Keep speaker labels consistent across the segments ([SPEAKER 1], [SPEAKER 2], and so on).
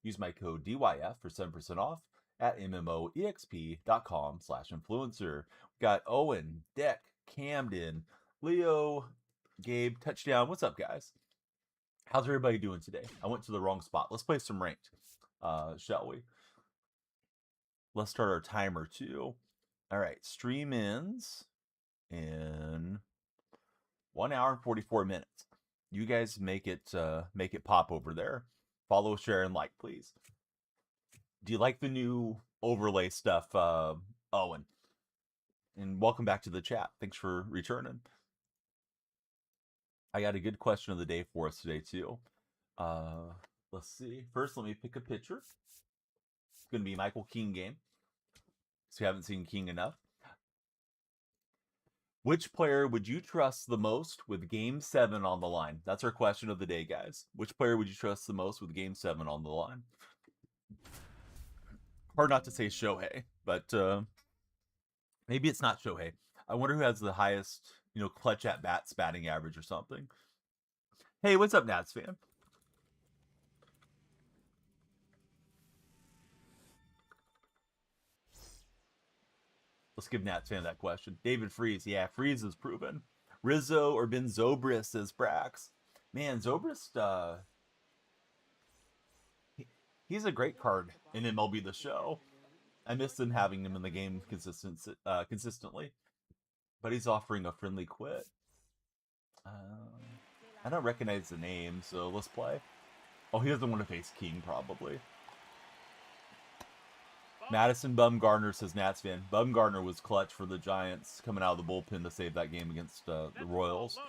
[SPEAKER 1] Use my code DYF for 7% off at MMOEXP.com/influencer. We got Owen, Deck, Camden, Leo, Gabe, Touchdown. What's up, guys? How's everybody doing today? I went to the wrong spot. Let's play some ranked, shall we? Let's start our timer too. All right, stream ends in 1 hour and 44 minutes. You guys make it pop over there. Follow, share, and like, please. Do you like the new overlay stuff, Owen? And welcome back to the chat. Thanks for returning. I got a good question of the day for us today too. Let's see. First, let me pick a pitcher. It's going to be Michael King game. So you haven't seen King enough. Which player would you trust the most with Game 7 on the line? That's our question of the day, guys. Which player would you trust the most with Game 7 on the line? Hard not to say Shohei, but maybe it's not Shohei. I wonder who has the highest, clutch at bats batting average or something. Hey, what's up, Nats fan? Let's give Nats fan that question. David Freeze. Yeah, Freeze is proven. Rizzo or Ben Zobrist, says Brax. Man, Zobrist, he's a great card in MLB The Show. I miss them having him in the game consistently. But he's offering a friendly quit. I don't recognize the name, so let's play. Oh, he doesn't want to face King, probably. Madison Bumgarner, says Nats fan. Bumgarner was clutch for the Giants coming out of the bullpen to save that game against the Royals.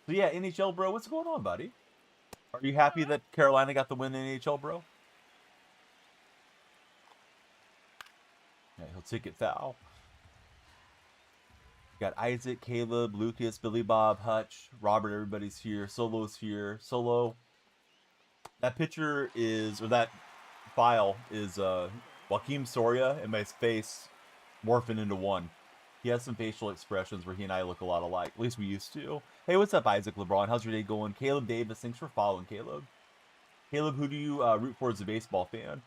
[SPEAKER 1] So yeah, NHL bro, what's going on, buddy? Are you happy that Carolina got the win in NHL, bro? Yeah, he'll take it foul. Got Isaac, Caleb, Lucas, Billy Bob, Hutch, Robert, everybody's here. Solo's here. Solo. That picture is, or that file is Joaquim Soria and my face morphing into one. He has some facial expressions where he and I look a lot alike. At least we used to. Hey, what's up, Isaac LeBron? How's your day going? Caleb Davis, thanks for following, Caleb. Caleb, who do you root for as a baseball fan?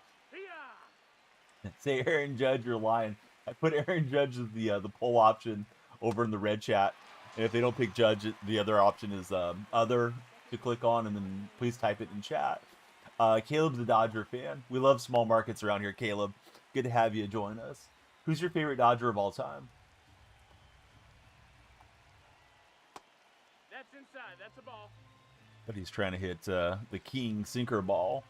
[SPEAKER 1] Say Aaron Judge, you're lying. I put Aaron Judge as the poll option over in the red chat. And if they don't pick Judge, the other option is other to click on, and then please type it in chat. Caleb's a Dodger fan. We love small markets around here, Caleb. Good to have you join us. Who's your favorite Dodger of all time?
[SPEAKER 2] That's inside. That's a ball.
[SPEAKER 1] But he's trying to hit the King sinker ball.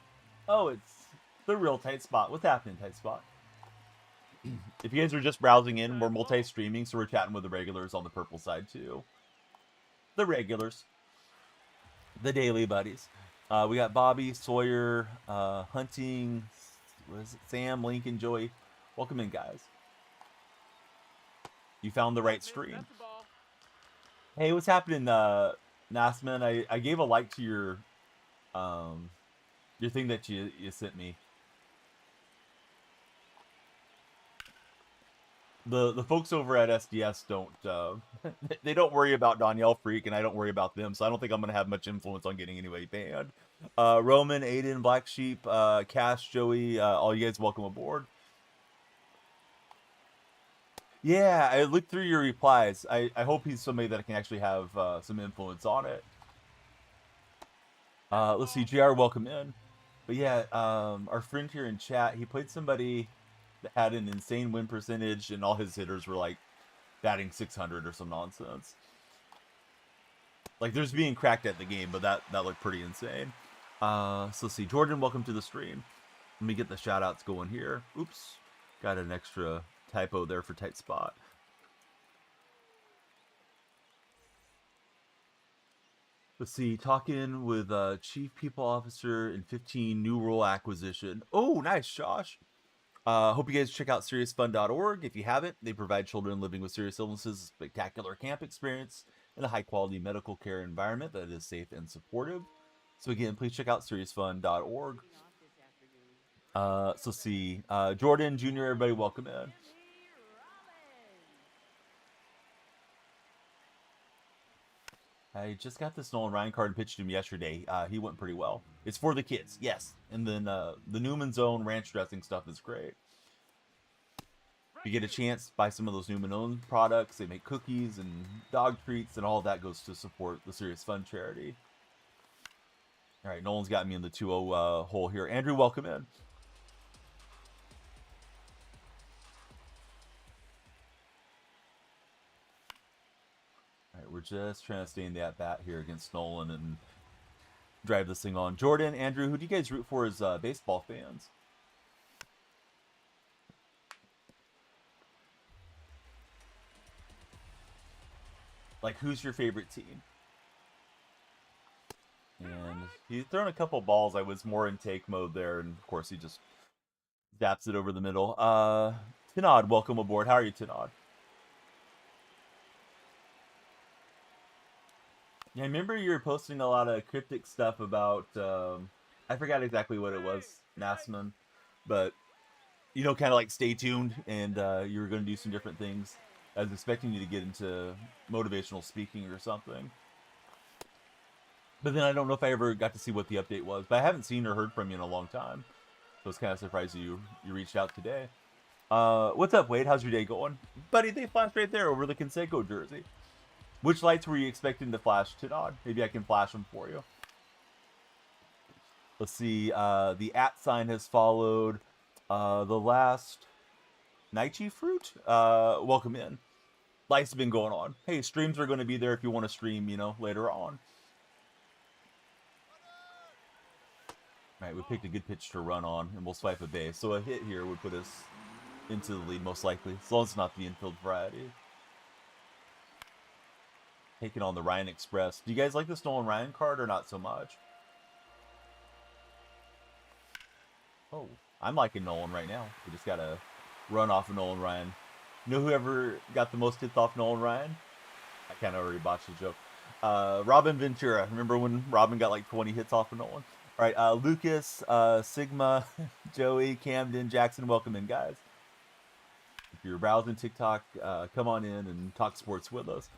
[SPEAKER 1] Oh, it's the real tight spot. What's happening, tight spot? If you guys are just browsing in, we're multi-streaming, so we're chatting with the regulars on the purple side too. The regulars. The daily buddies. We got Bobby, Sawyer, Hunting, what is it? Sam, Lincoln, Joey. Welcome in, guys. You found the right stream. Hey, what's happening, Nasman? I gave a like to your thing that you sent me. The folks over at SDS don't they don't worry about DonyellFreak, and I don't worry about them, so I don't think I'm gonna have much influence on getting anybody banned. Roman, Aiden, Black Sheep, Cash, Joey, all you guys, welcome aboard. Yeah, I looked through your replies. I hope he's somebody that can actually have some influence on it. Let's see, JR, welcome in. But yeah, our friend here in chat, he played somebody that had an insane win percentage, and all his hitters were like batting 600 or some nonsense. Like, there's being cracked at the game, but that looked pretty insane. So let's see, Jordan, welcome to the stream. Let me get the shout outs going here. Oops, got an extra typo there for tight spot. Let's see, talking with Chief People Officer in 15 new role acquisition. Oh, nice, Josh. Hope you guys check out SeriousFun.org. If you haven't, they provide children living with serious illnesses a spectacular camp experience in a high-quality medical care environment that is safe and supportive. So again, please check out SeriousFun.org. So let's see, Jordan, Jr., everybody, welcome in. I just got this Nolan Ryan card and pitched him yesterday. He went pretty well. It's for the kids, yes. And then the Newman's Own ranch dressing stuff is great. If you get a chance, buy some of those Newman Own products. They make cookies and dog treats, and all of that goes to support the Serious Fun charity. All right, Nolan's got me in the 2-0 hole here. Andrew, welcome in. All right, we're just trying to stay in the at-bat here against Nolan and drive this thing on. Jordan, Andrew, who do you guys root for as baseball fans? Like, who's your favorite team? And he's thrown a couple balls. I was more in take mode there, and of course he just zaps it over the middle. Tinod, welcome aboard. How are you, Tinod? Yeah, I remember you were posting a lot of cryptic stuff about, I forgot exactly what it was, Nassman, but, you know, kind of like stay tuned, and you were going to do some different things. I was expecting you to get into motivational speaking or something. But then I don't know if I ever got to see what the update was. But I haven't seen or heard from you in a long time. So it's kind of surprised you reached out today. What's up, Wade? How's your day going? Buddy, they flashed right there over the Conseco jersey. Which lights were you expecting to flash, Tinod? Maybe I can flash them for you. Let's see. The @ sign has followed. The last Naichi Fruit. Welcome in. Lights have been going on. Hey, streams are going to be there if you want to stream, you know, later on. All right, we picked a good pitch to run on, and we'll swipe a base. So a hit here would put us into the lead, most likely, as long as it's not the infield variety. Taking on the Ryan Express. Do you guys like the Nolan Ryan card or not so much? Oh, I'm liking Nolan right now. We just got to run off of Nolan Ryan. You know whoever got the most hits off Nolan Ryan? I kind of already botched the joke. Robin Ventura. Remember when Robin got like 20 hits off of Nolan? All right, Lucas, Sigma, Joey, Camden, Jackson, welcome in, guys. If you're browsing TikTok, come on in and talk sports with us.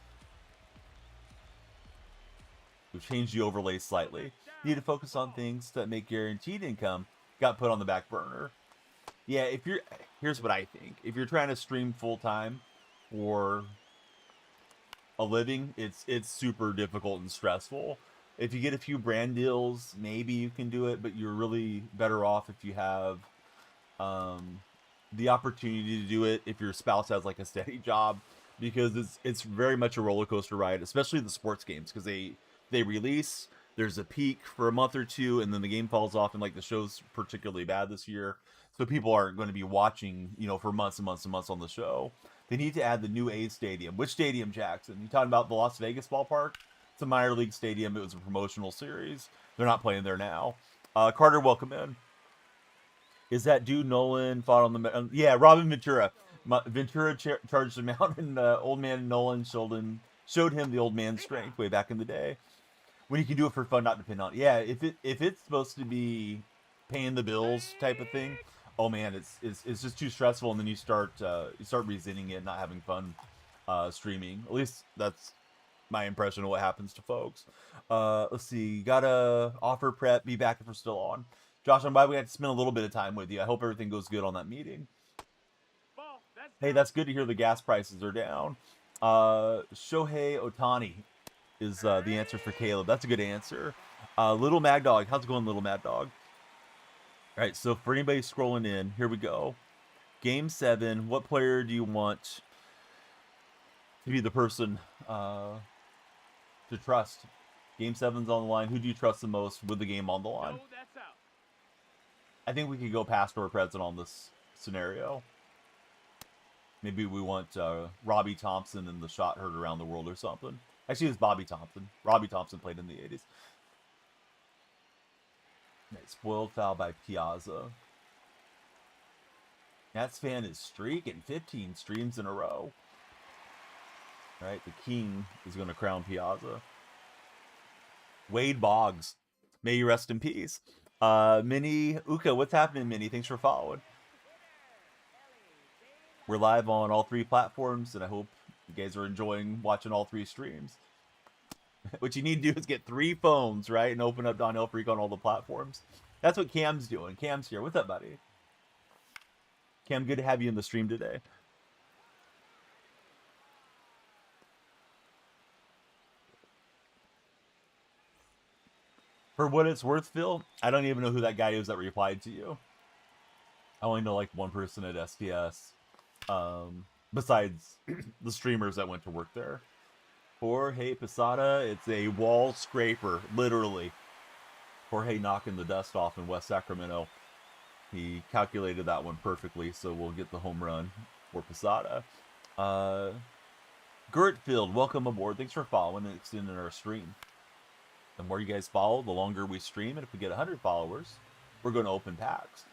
[SPEAKER 1] We've changed the overlay slightly. Need to focus on things that make guaranteed income. Got put on the back burner. Yeah, here's what I think. If you're trying to stream full time for a living, it's super difficult and stressful. If you get a few brand deals, maybe you can do it, but you're really better off if you have the opportunity to do it if your spouse has like a steady job, because it's very much a roller coaster ride, especially the sports games, because they release, there's a peak for a month or two, and then the game falls off, and like the show's particularly bad this year, so people aren't going to be watching, you know, for months and months and months on the show. They need to add the new A's stadium. Which stadium, Jackson? You talking about the Las Vegas ballpark? It's a minor league stadium. It was a promotional series. They're not playing there now. Carter, welcome in. Is that dude Nolan fought on the... yeah, Robin Ventura. Ventura charged him out, and old man Nolan showed him the old man's strength way back in the day. When you can do it for fun, not depend on... yeah, if it's supposed to be paying the bills type of thing, oh man, it's just too stressful, and then you start resenting it, not having fun streaming. At least that's my impression of what happens to folks. Let's see. Gotta offer prep. Be back if we're still on. Josh, I'm glad we had to spend a little bit of time with you. I hope everything goes good on that meeting. Hey, that's good to hear the gas prices are down. Shohei Otani is the answer for Caleb. That's a good answer. Little Mad Dog. How's it going, Little Mad Dog? All right, so for anybody scrolling in, here we go. Game 7. What player do you want to be the person to trust? Game 7's on the line. Who do you trust the most with the game on the line? I think we could go past or present on this scenario. Maybe we want Robbie Thompson and the shot heard around the world or something. Actually, it was Bobby Thompson. Robbie Thompson played in the 80s. Right, spoiled foul by Piazza. Nats fan is streaking 15 streams in a row. All right, the king is going to crown Piazza. Wade Boggs, may you rest in peace. Minnie Uka, what's happening, Minnie? Thanks for following. We're live on all 3 platforms, and I hope you guys are enjoying watching all 3 streams. What you need to do is get 3 phones, right? And open up DonyellFreak on all the platforms. That's what Cam's doing. Cam's here. What's up, buddy? Cam, good to have you in the stream today. For what it's worth, Phil, I don't even know who that guy is that replied to you. I only know like one person at STS, besides the streamers that went to work there. Jorge Posada, it's a wall scraper, literally. Jorge knocking the dust off in West Sacramento. He calculated that one perfectly, so we'll get the home run for Posada. Gertfield, welcome aboard. Thanks for following and extending our stream. The more you guys follow, the longer we stream, and if we get 100 followers, we're going to open packs.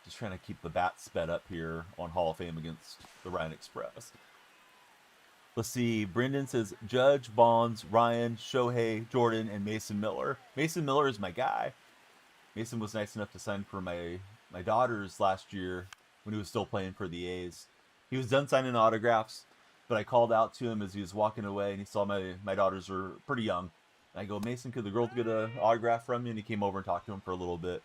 [SPEAKER 1] Just trying to keep the bat sped up here on Hall of Fame against the Ryan Express. Let's see. Brendan says Judge, Bonds, Ryan, Shohei, Jordan, and Mason Miller. Mason Miller is my guy. Mason was nice enough to sign for my daughters last year when he was still playing for the A's. He was done signing autographs, but I called out to him as he was walking away, and he saw my daughters were pretty young. And I go, Mason, could the girls get an autograph from you? And he came over and talked to him for a little bit.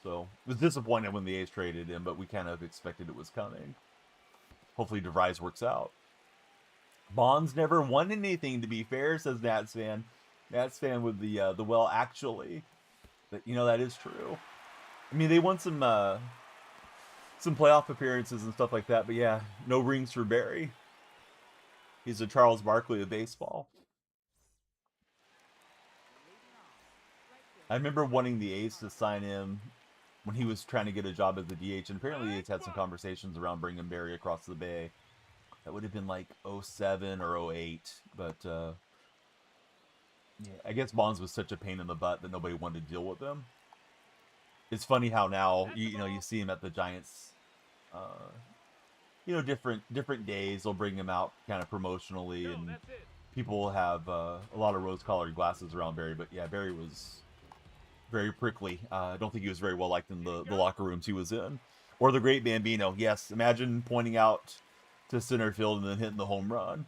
[SPEAKER 1] So it was disappointed when the A's traded him, but we kind of expected it was coming. Hopefully DeVries works out. Bonds never won anything, to be fair, says Nats fan. Nats fan with the well, actually. But, you know, that is true. I mean, they won some playoff appearances and stuff like that, but yeah, no rings for Barry. He's a Charles Barkley of baseball. I remember wanting the A's to sign him when he was trying to get a job as the DH, and apparently the A's had some conversations around bringing Barry across the bay. That would have been like 07 or 08, but yeah, I guess Bonds was such a pain in the butt that nobody wanted to deal with him. It's funny how now you see him at the Giants, different days they'll bring him out kind of promotionally, and people have a lot of rose-colored glasses around Barry. But yeah, Barry was very prickly. I don't think he was very well liked in the locker rooms he was in. Or the great Bambino. Yes, imagine pointing out to center field and then hitting the home run.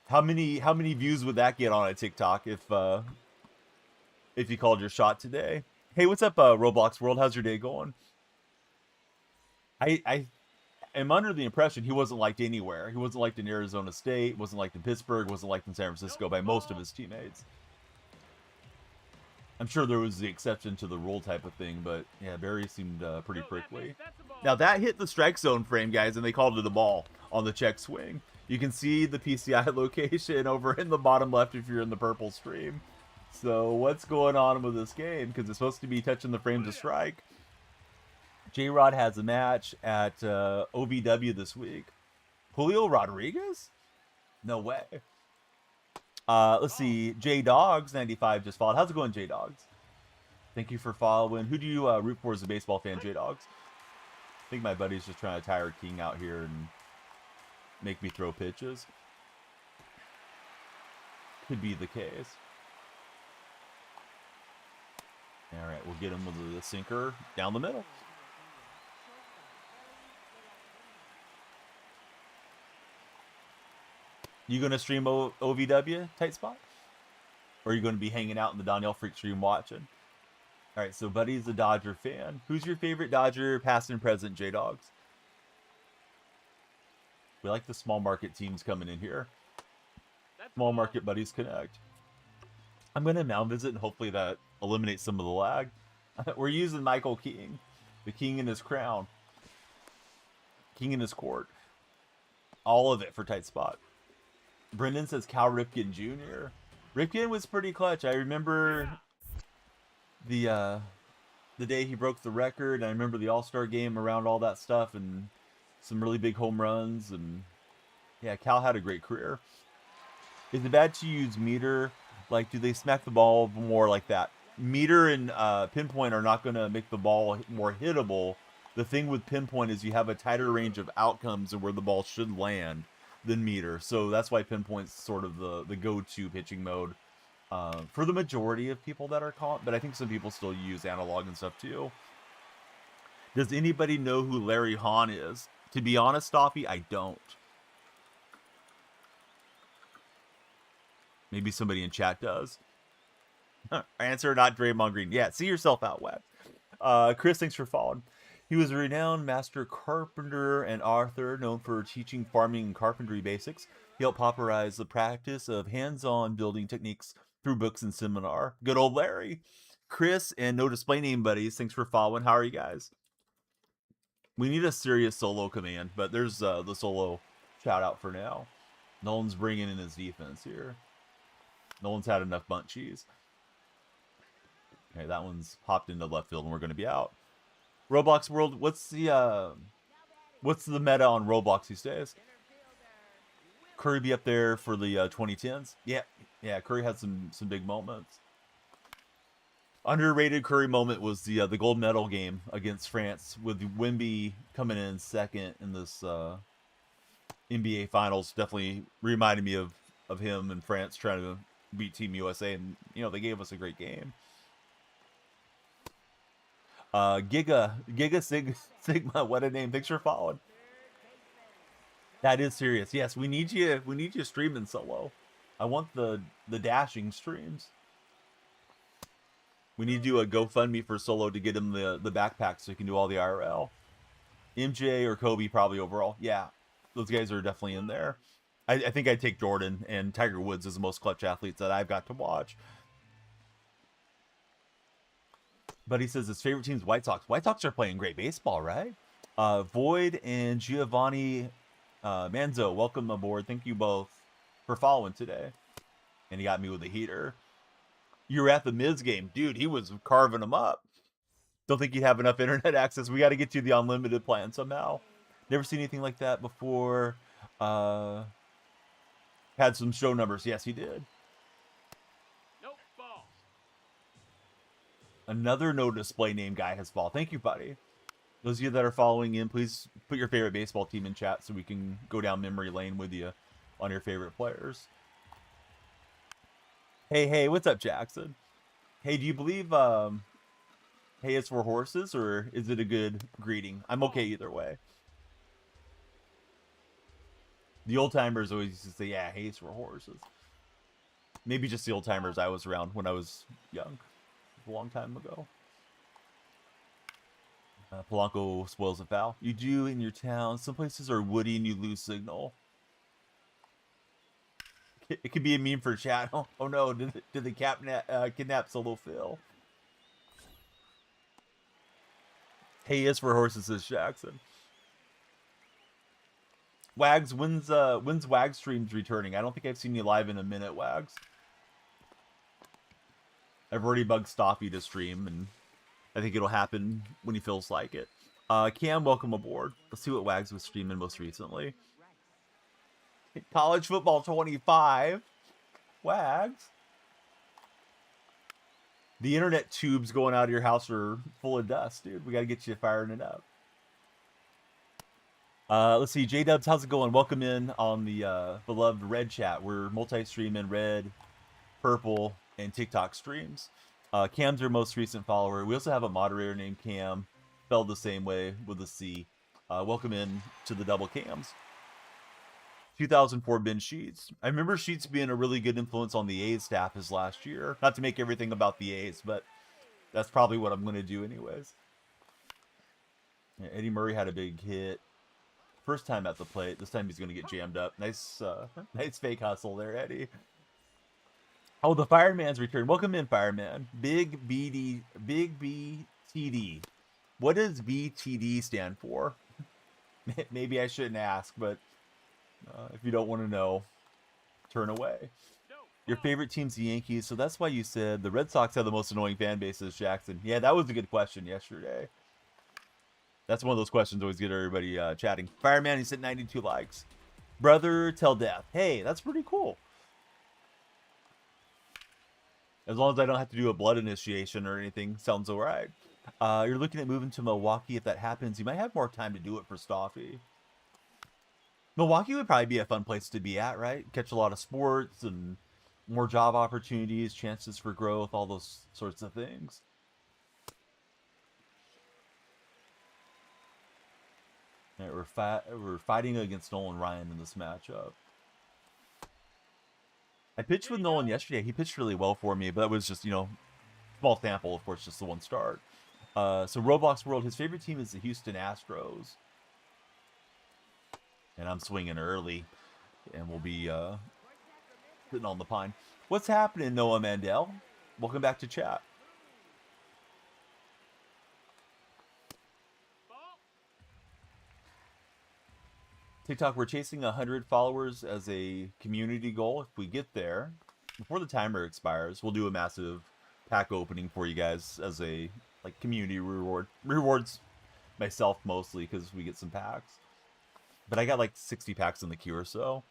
[SPEAKER 1] How many views would that get on a TikTok if you called your shot today? Hey, what's up, Roblox World? How's your day going? I am under the impression he wasn't liked anywhere. He wasn't liked in Arizona State, wasn't liked in Pittsburgh, wasn't liked in San Francisco by most of his teammates. I'm sure there was the exception to the rule type of thing, but yeah, Barry seemed pretty prickly. Now that hit the strike zone frame, guys, and they called it a ball on the check swing. You can see the PCI location over in the bottom left if you're in the purple stream. So what's going on with this game? Because it's supposed to be touching the frame to strike. J-Rod has a match at OVW this week. Julio Rodriguez? No way. Let's see. J-Dogs95 just followed. How's it going, J-Dogs? Thank you for following. Who do you root for as a baseball fan, J-Dogs? I think my buddy's just trying to tire King out here and make me throw pitches. Could be the case. All right, we'll get him with the sinker down the middle. You going to stream OVW, tight spot? Or are you going to be hanging out in the DonyellFreak stream watching? All right, so Buddy's a Dodger fan. Who's your favorite Dodger, past and present, J-Dogs? We like the small market teams coming in here. Small market buddies connect. I'm going to mound visit, and hopefully that eliminates some of the lag. We're using Michael King. The king in his crown. King in his court. All of it for tight spot. Brendan says Cal Ripken Jr. Ripken was pretty clutch. I remember the day he broke the record. I remember the All-Star game around all that stuff and some really big home runs. And yeah, Cal had a great career. Is it bad to use meter? Like, do they smack the ball more like that? Meter and pinpoint are not going to make the ball more hittable. The thing with pinpoint is you have a tighter range of outcomes and where the ball should land than meter. So that's why pinpoint's sort of the go-to pitching mode for the majority of people that are caught. But I think some people still use analog and stuff too. Does anybody know who Larry Hahn is? To be honest, Stoffy, I don't. Maybe somebody in chat does. Answer, not Draymond Green. Yeah, see yourself out, Web. Chris, thanks for following. He was a renowned master carpenter and author known for teaching farming and carpentry basics. He helped popularize the practice of hands-on building techniques through books and seminar. Good old Larry. Chris and no display name buddies, thanks for following. How are you guys? We need a serious solo command, but there's the solo shout out for now. Nolan's bringing in his defense here. Nolan's had enough bunt cheese. Okay, that one's popped into left field, and we're going to be out. Roblox World, what's the meta on Roblox these days? Curry be up there for the 2010s? Yeah, Curry had some big moments. Underrated Curry moment was the gold medal game against France with Wemby coming in second in this NBA Finals. Definitely reminded me of him and France trying to beat Team USA, and they gave us a great game. Giga Sigma, what a name! Thanks for following. That is serious. Yes, we need you. We need you streaming solo. I want the dashing streams. We need to do a GoFundMe for solo to get him the backpack so he can do all the IRL. MJ or Kobe probably overall. Yeah, those guys are definitely in there. I think I'd take Jordan and Tiger Woods as the most clutch athletes that I've got to watch. But he says his favorite team's White Sox. White Sox are playing great baseball, right? Void and Giovanni Manzo, welcome aboard. Thank you both for following today. And he got me with a heater. You were at the Miz game. Dude, he was carving them up. Don't think you'd have enough internet access. We got to get you the unlimited plan somehow. Never seen anything like that before. Had some show numbers. Yes, he did.
[SPEAKER 2] Nope, ball.
[SPEAKER 1] Another no display name guy has fall. Thank you, buddy. Those of you that are following in, please put your favorite baseball team in chat so we can go down memory lane with you on your favorite players. Hey, what's up, Jackson? Hey, do you believe hey is for horses, or is it a good greeting? I'm okay either way. The old timers always used to say, yeah, hey is for horses. Maybe just the old timers I was around when I was young, a long time ago. Polanco spoils a foul. You do in your town. Some places are woody and you lose signal. It could be a meme for chat. Oh no, did the kidnap Solo Phil? Hey is for horses, says Jackson. Wags, when's Wags streams returning? I don't think I've seen you live in a minute, Wags. I've already bugged Stoffy to stream, and I think it'll happen when he feels like it. Cam, welcome aboard. Let's see what Wags was streaming most recently. College football 25. Wags. The internet tubes going out of your house are full of dust, dude. We got to get you firing it up. Let's see. J-Dubs, how's it going? Welcome in on the beloved Red chat. We're multi-streaming Red, Purple, and TikTok streams. Cam's our most recent follower. We also have a moderator named Cam, spelled the same way with a C. Welcome in to the double Cams. 2004 Ben Sheets. I remember Sheets being a really good influence on the A's staff his last year. Not to make everything about the A's, but that's probably what I'm going to do anyways. Yeah, Eddie Murray had a big hit. First time at the plate. This time he's going to get jammed up. Nice nice fake hustle there, Eddie. Oh, the Fireman's return. Welcome in, Fireman. Big BTD. What does BTD stand for? Maybe I shouldn't ask, but if you don't want to know, turn away. Your favorite team's the Yankees, so that's why you said the Red Sox have the most annoying fan bases, Jackson. Yeah, that was a good question yesterday. That's one of those questions always get everybody chatting. Fireman, he's at 92 likes. Brother till death. Hey, that's pretty cool. As long as I don't have to do a blood initiation or anything, sounds all right. You're looking at moving to Milwaukee. If that happens, you might have more time to do it for Stoffy. Milwaukee would probably be a fun place to be at, right? Catch a lot of sports and more job opportunities, chances for growth, all those sorts of things. All right, we're fighting against Nolan Ryan in this matchup. I pitched with Nolan yesterday. He pitched really well for me, but that was just, you know, small sample, of course, just the one start. So Roblox World, his favorite team is the Houston Astros. And I'm swinging early, and we'll be sitting on the pine. What's happening, Noah Mandel? Welcome back to chat.
[SPEAKER 2] Ball.
[SPEAKER 1] TikTok, we're chasing 100 followers as a community goal. If we get there, before the timer expires, we'll do a massive pack opening for you guys as a like community reward. Rewards myself mostly because we get some packs. But I got like 60 packs in the queue or so.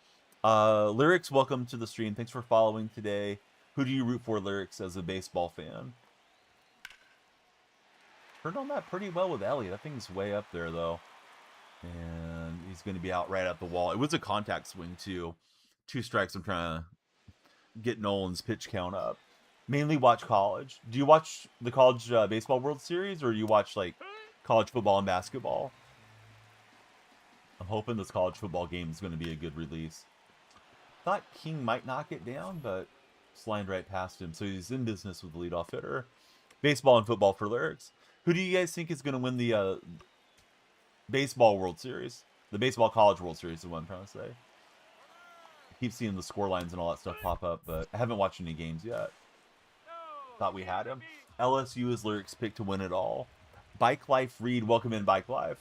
[SPEAKER 1] Lyrics, welcome to the stream. Thanks for following today. Who do you root for, Lyrics, as a baseball fan? Turned on that pretty well with Ellie. That thing's way up there, though. And he's going to be out right at the wall. It was a contact swing, too. 2 strikes. I'm trying to get Nolan's pitch count up. Mainly watch college. Do you watch the college baseball World Series, or do you watch, like, college football and basketball? I'm hoping this college football game is going to be a good release. Thought King might knock it down, but slined right past him. So he's in business with the leadoff hitter. Baseball and football for Lyrics. Who do you guys think is going to win the baseball World Series? The baseball college World Series is what I'm trying to say. I keep seeing the score lines and all that stuff pop up, but I haven't watched any games yet. Thought we had him. LSU is Lyrics' pick to win it all. Bike Life Reed, welcome in Bike Life.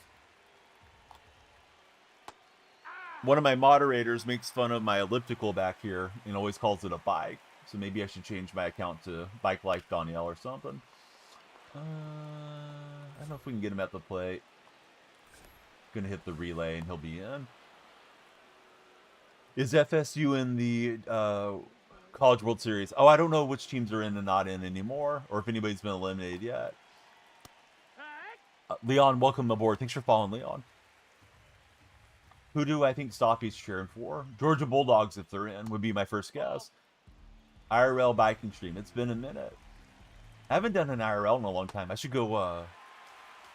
[SPEAKER 1] One of my moderators makes fun of my elliptical back here and always calls it a bike. So maybe I should change my account to Bike Life Donyell or something. I don't know if we can get him at the plate. Gonna hit the relay and he'll be in. Is FSU in the College World Series? Oh, I don't know which teams are in and not in anymore, or if anybody's been eliminated yet. Leon, welcome aboard. Thanks for following, Leon. Who do I think Stoppy's cheering for? Georgia Bulldogs, if they're in, would be my first guess. IRL biking stream. It's been a minute. I haven't done an IRL in a long time. I should go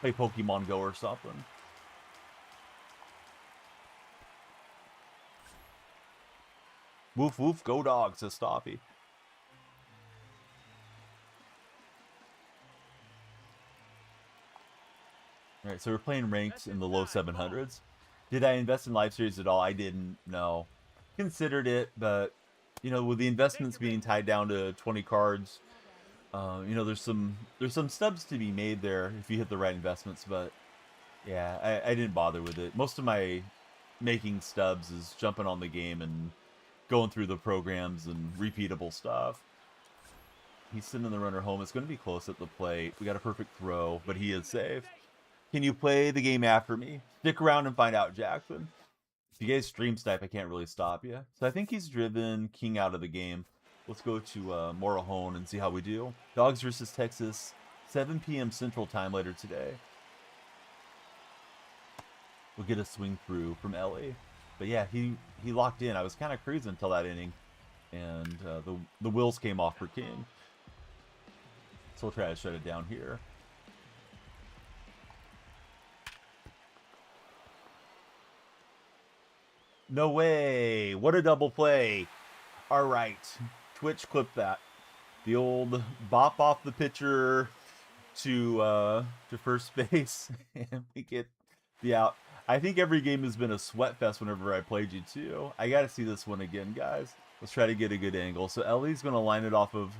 [SPEAKER 1] play Pokemon Go or something. Woof woof, go dogs, says Stoppy. Alright, so we're playing ranked in the low 700s. Did I invest in live series at all? I didn't. No. Considered it, but you know, with the investments being tied down to 20 cards, you know, there's some stubs to be made there if you hit the right investments. But yeah, I didn't bother with it. Most of my making stubs is jumping on the game and going through the programs and repeatable stuff. He's sending the runner home. It's going to be close at the plate. We got a perfect throw, but he is safe. Can you play the game after me? Stick around and find out, Jackson. If you guys stream snipe, I can't really stop you. So I think he's driven King out of the game. Let's go to Morahone and see how we do. Dogs versus Texas, 7 p.m. Central Time later today. We'll get a swing through from Ellie. But yeah, he locked in. I was kind of cruising until that inning. And the wheels came off for King. So we'll try to shut it down here. No way. What a double play. All right. Twitch, clip that. The old bop off the pitcher to first base. And we get the out. I think every game has been a sweat fest whenever I played you, too. I got to see this one again, guys. Let's try to get a good angle. So Ellie's going to line it off of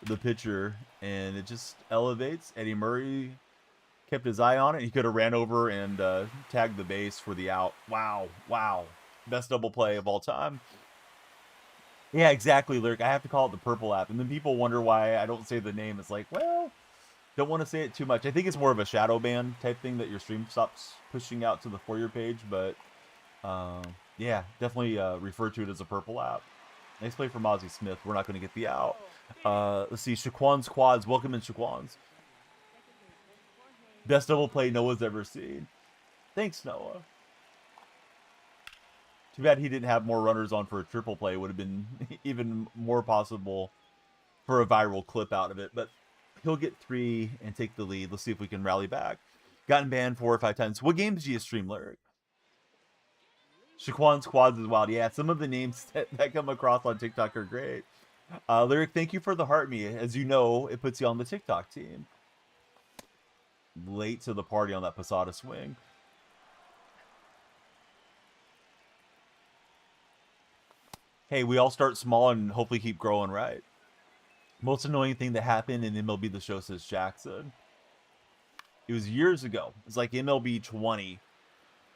[SPEAKER 1] the pitcher, and it just elevates. Eddie Murray kept his eye on it. He could have ran over and tagged the base for the out. Wow. Wow. Best double play of all time. Yeah, exactly, Lyric. I have to call it the purple app. And then people wonder why I don't say the name. It's like, well, don't want to say it too much. I think it's more of a shadow ban type thing that your stream stops pushing out to the For You page. But, yeah, definitely refer to it as a purple app. Nice play from Ozzie Smith. We're not going to get the out. Let's see. Shaquan's Quads. Welcome in, Shaquan's. Best double play Noah's ever seen. Thanks, Noah. Too bad he didn't have more runners on for a triple play. It would have been even more possible for a viral clip out of it. But he'll get 3 and take the lead. Let's see if we can rally back. Gotten banned 4 or 5 times. What games do you stream, Lyric? Shaquan Squads is wild. Yeah, some of the names that come across on TikTok are great. Lyric, thank you for the heart me. As you know, it puts you on the TikTok team. Late to the party on that Posada swing. Hey, we all start small and hopefully keep growing, right? Most annoying thing that happened in MLB The Show, says Jackson. It was years ago. It was like MLB 20.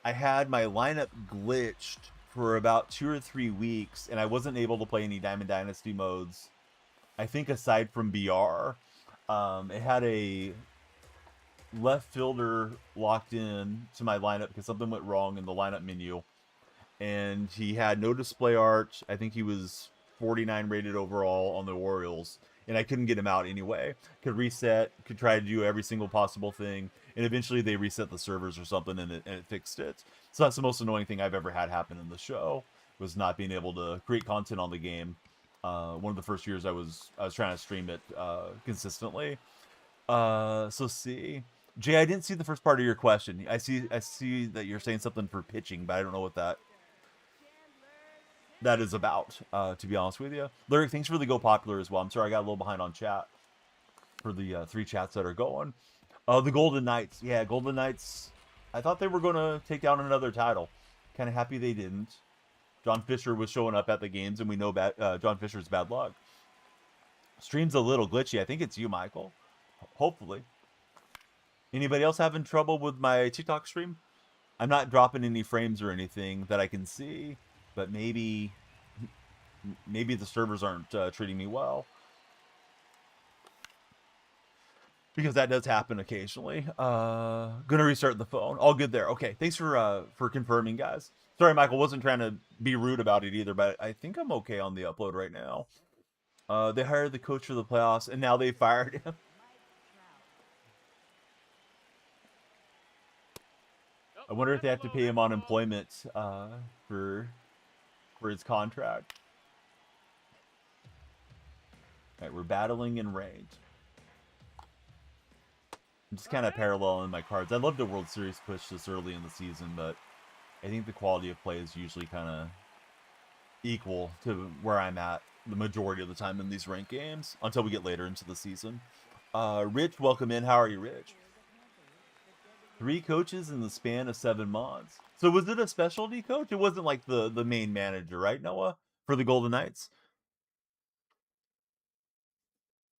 [SPEAKER 1] I had my lineup glitched for about 2 or 3 weeks, and I wasn't able to play any Diamond Dynasty modes. I think aside from BR, it had a left fielder locked in to my lineup because something went wrong in the lineup menu, and he had no display art. I think he was 49 rated overall on the Orioles, and I couldn't get him out anyway. Could reset, could try to do every single possible thing, and eventually they reset the servers or something, and it fixed it. So that's the most annoying thing I've ever had happen in the show, was not being able to create content on the game. One of the first years I was trying to stream it consistently. So see, Jay, I didn't see the first part of your question. I see that you're saying something for pitching, but I don't know what that is about, to be honest with you. Lyric, thanks for the go popular as well. I'm sorry I got a little behind on chat for the 3 chats that are going. The Golden Knights. Yeah, Golden Knights. I thought they were going to take down another title. Kind of happy they didn't. John Fisher was showing up at the games, and we know John Fisher's bad luck. Stream's a little glitchy. I think it's you, Michael. Hopefully. Anybody else having trouble with my TikTok stream? I'm not dropping any frames or anything that I can see, but maybe the servers aren't treating me well, because that does happen occasionally. Gonna restart the phone. All good there. Okay, thanks for confirming, guys. Sorry, Michael, wasn't trying to be rude about it either, but I think I'm okay on the upload right now. They hired the coach for the playoffs, and now they fired him. I wonder if they have to pay him unemployment for his contract. All right, we're battling in range. I'm just kind of paralleling my cards. I'd love the World Series push this early in the season, but I think the quality of play is usually kind of equal to where I'm at the majority of the time in these ranked games until we get later into the season. Rich, welcome in. How are you, Rich? 3 coaches in the span of 7 months. So was it a specialty coach? It wasn't like the main manager, right, Noah, for the Golden Knights?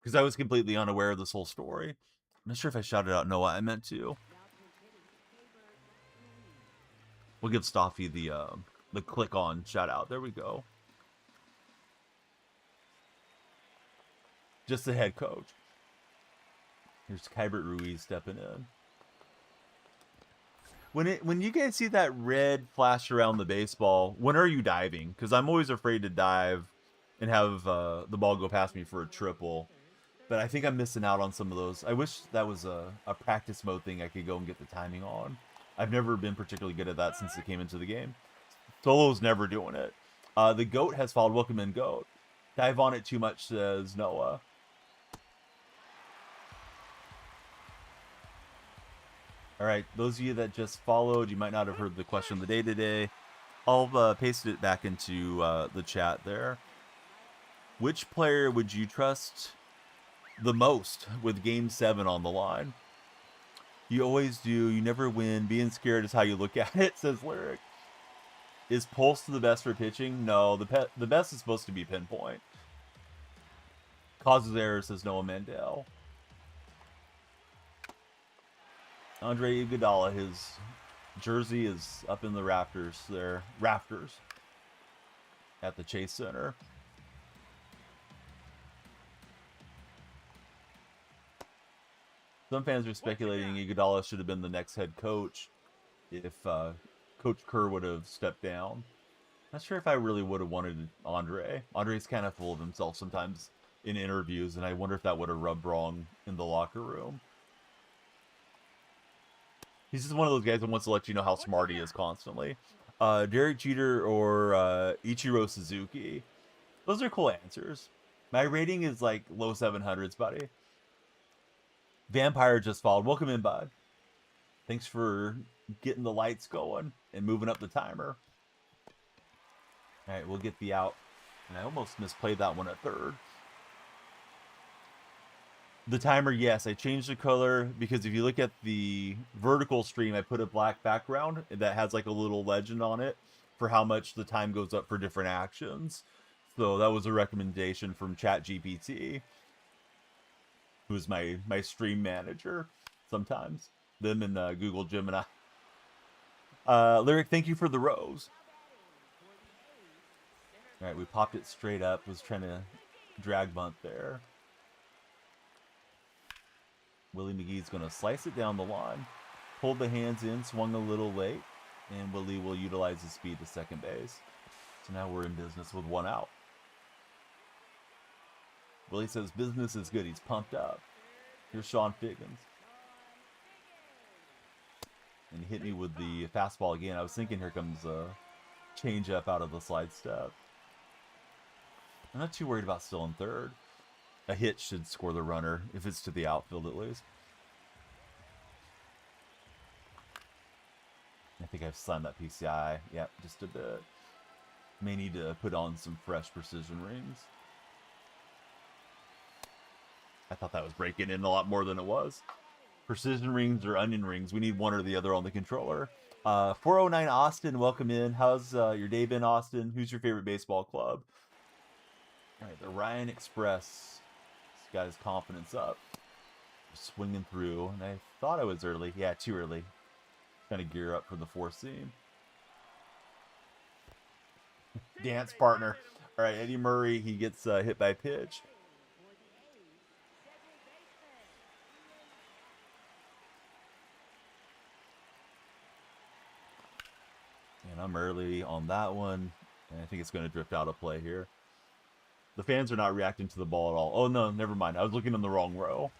[SPEAKER 1] Because I was completely unaware of this whole story. I'm not sure if I shouted out Noah. I meant to. We'll give Staffy the click on shout out. There we go. Just the head coach. Here's Kybert Ruiz stepping in. When you guys see that red flash around the baseball, when are you diving? Because I'm always afraid to dive and have the ball go past me for a triple. But I think I'm missing out on some of those. I wish that was a practice mode thing I could go and get the timing on. I've never been particularly good at that since it came into the game. Solo's never doing it. The GOAT has followed. Welcome in, GOAT. Dive on it too much, says Noah. All right, those of you that just followed, you might not have heard the question of the day today. I'll paste it back into the chat there. Which player would you trust the most with Game 7 on the line? You always do. You never win. Being scared is how you look at it, says Lyric. Is Pulse the best for pitching? No, the best is supposed to be pinpoint. Causes errors, says Noah Mandel. Andre Iguodala, his jersey is up in the rafters there. Rafters. At the Chase Center. Some fans are speculating Iguodala should have been the next head coach if Coach Kerr would have stepped down. Not sure if I really would have wanted Andre. Andre's kind of full of himself sometimes in interviews, and I wonder if that would have rubbed wrong in the locker room. He's just one of those guys that wants to let you know how smart he is constantly. Derek Jeter or Ichiro Suzuki. Those are cool answers. My rating is like low 700s, buddy. Vampire just followed. Welcome in, bud. Thanks for getting the lights going and moving up the timer. All right, we'll get the out. And I almost misplayed that one at third. The timer, yes, I changed the color because if you look at the vertical stream, I put a black background that has like a little legend on it for how much the time goes up for different actions. So that was a recommendation from ChatGPT, who's my stream manager sometimes. Them and Google Gemini. Lyric, thank you for the rose. All right, we popped it straight up. Was trying to drag bunt there. Willie McGee's going to slice it down the line. Pulled the hands in, swung a little late, and Willie will utilize his speed to second base. So now we're in business with one out. Willie says business is good. He's pumped up. Here's Sean Figgins. And he hit me with the fastball again. I was thinking here comes a change up out of the slide step. I'm not too worried about still in third. A hit should score the runner, if it's to the outfield at least. I think I've slammed that PCI. Yep, just a bit. May need to put on some fresh precision rings. I thought that was breaking in a lot more than it was. Precision rings or onion rings. We need one or the other on the controller. 409 Austin, welcome in. How's your day been, Austin? Who's your favorite baseball club? All right, the Ryan Express. He's got his confidence up. Swinging through, and I thought I was early. Yeah, too early. Trying to gear up for the fourth seam. Dance partner. All right, Eddie Murray, he gets hit by a pitch. And I'm early on that one, and I think it's going to drift out of play here. The fans are not reacting to the ball at all. Oh, no, never mind. I was looking in the wrong row.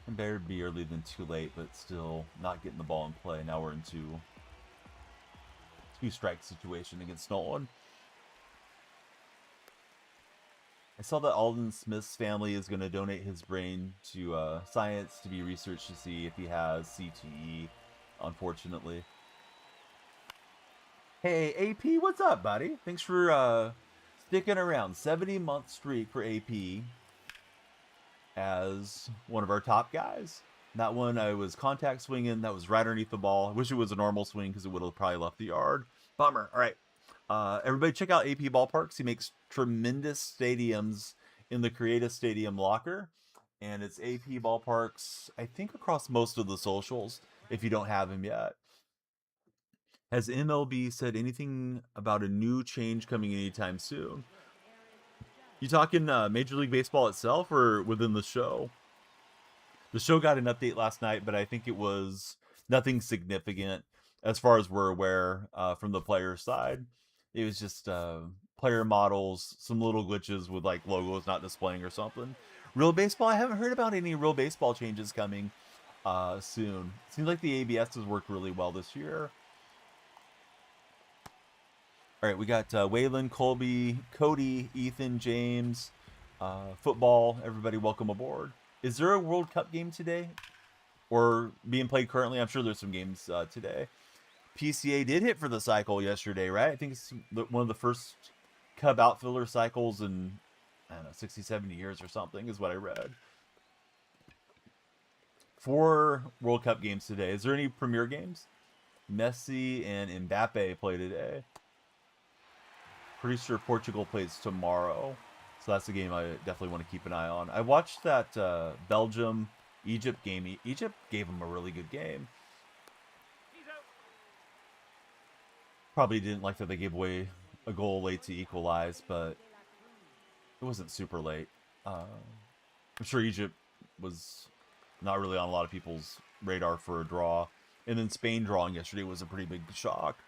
[SPEAKER 1] And better be early than too late, but still not getting the ball in play. Now we're into two-strike situation against Nolan. I saw that Alden Smith's family is going to donate his brain to science to be researched to see if he has CTE, unfortunately. Hey, AP, what's up, buddy? Thanks for sticking around. 70-month streak for AP as one of our top guys. That one, I was contact swinging. That was right underneath the ball. I wish it was a normal swing because it would have probably left the yard. Bummer. All right. Everybody check out AP Ballparks. He makes tremendous stadiums in the Creative Stadium locker. And it's AP Ballparks, I think, across most of the socials, if you don't have him yet. Has MLB said anything about a new change coming anytime soon? You talking Major League Baseball itself or within the show? The show got an update last night, but I think it was nothing significant as far as we're aware from the player side. It was just player models, some little glitches with like logos not displaying or something. Real baseball, I haven't heard about any real baseball changes coming soon. Seems like the ABS has worked really well this year. All right, we got Waylon, Colby, Cody, Ethan, James, football. Everybody, welcome aboard. Is there a World Cup game today? Or being played currently? I'm sure there's some games today. PCA did hit for the cycle yesterday, right? I think it's one of the first Cub outfielder cycles in, I don't know, 60, 70 years or something is what I read. 4 World Cup games today. Is there any premier games? Messi and Mbappe play today. Pretty sure Portugal plays tomorrow. So that's a game I definitely want to keep an eye on. I watched that Belgium-Egypt game. Egypt gave them a really good game. Probably didn't like that they gave away a goal late to equalize, but it wasn't super late. I'm sure Egypt was not really on a lot of people's radar for a draw. And then Spain drawing yesterday was a pretty big shock.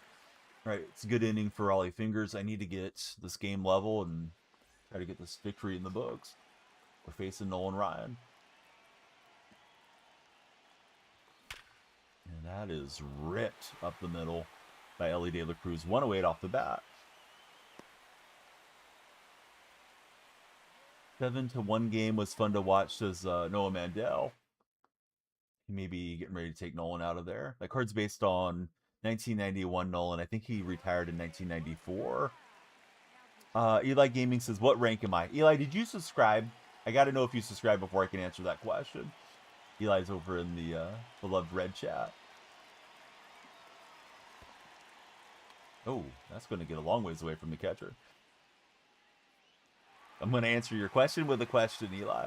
[SPEAKER 1] All right, it's a good inning for Ollie Fingers. I need to get this game level and try to get this victory in the books. We're facing Nolan Ryan. And that is ripped up the middle by Ellie De La Cruz. 108 off the bat. 7-1 game was fun to watch, says Noah Mandel. He may be getting ready to take Nolan out of there. That card's based on 1991 Nolan. I think he retired in 1994. Eli Gaming says, what rank am I? Eli, did you subscribe? I got to know if you subscribe before I can answer that question. Eli's over in the beloved red chat. Oh, that's going to get a long ways away from the catcher. I'm going to answer your question with a question, Eli.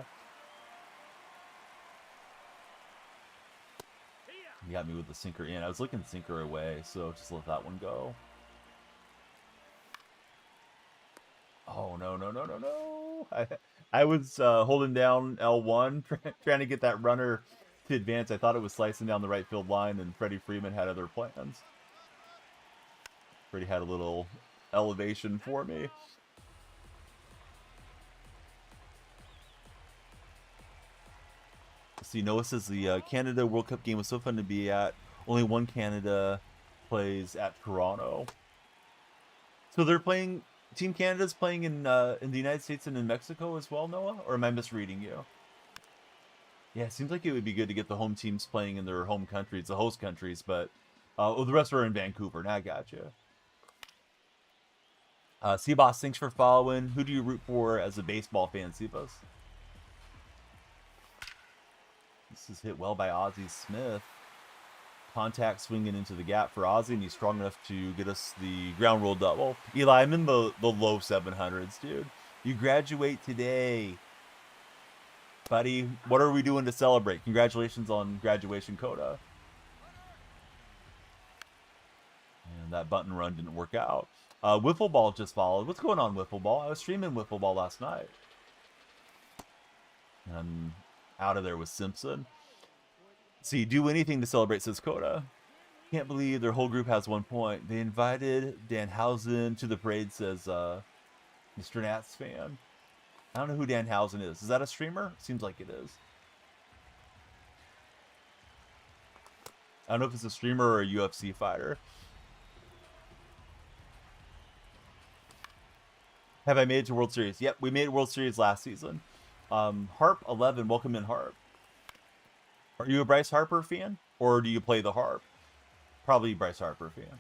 [SPEAKER 1] You got me with the sinker in. I was looking sinker away, so just let that one go. Oh, no. I was holding down L1, trying to get that runner to advance. I thought it was slicing down the right field line, and Freddie Freeman had other plans. Freddie had a little elevation for me. See, Noah says the Canada World Cup game was so fun to be at. Only one Canada plays at Toronto. So they're playing... Team Canada's playing in the United States and in Mexico as well, Noah? Or am I misreading you? Yeah, it seems like it would be good to get the home teams playing in their home countries, the host countries, but... the rest are in Vancouver. Now I got you. Seaboss, thanks for following. Who do you root for as a baseball fan, Seaboss? This is hit well by Ozzie Smith. Contact swinging into the gap for Ozzie, and he's strong enough to get us the ground rule double. Eli, I'm in the low 700s, dude. You graduate today. Buddy, what are we doing to celebrate? Congratulations on graduation, Coda. And that button run didn't work out. Wiffle Ball just followed. What's going on, Wiffle Ball? I was streaming Wiffle Ball last night. And I'm out of there with Simpson. See, do anything to celebrate, says Coda. Can't believe their whole group has 1 point. They invited Danhausen to the parade, says Mr. Nats fan. I don't know who Danhausen is. Is that a streamer? Seems like it is. I don't know if it's a streamer or a UFC fighter. Have I made it to World Series? Yep, we made it World Series last season. Harp 11, welcome in, Harp. Are you a Bryce Harper fan, or do you play the harp? Probably Bryce Harper fan.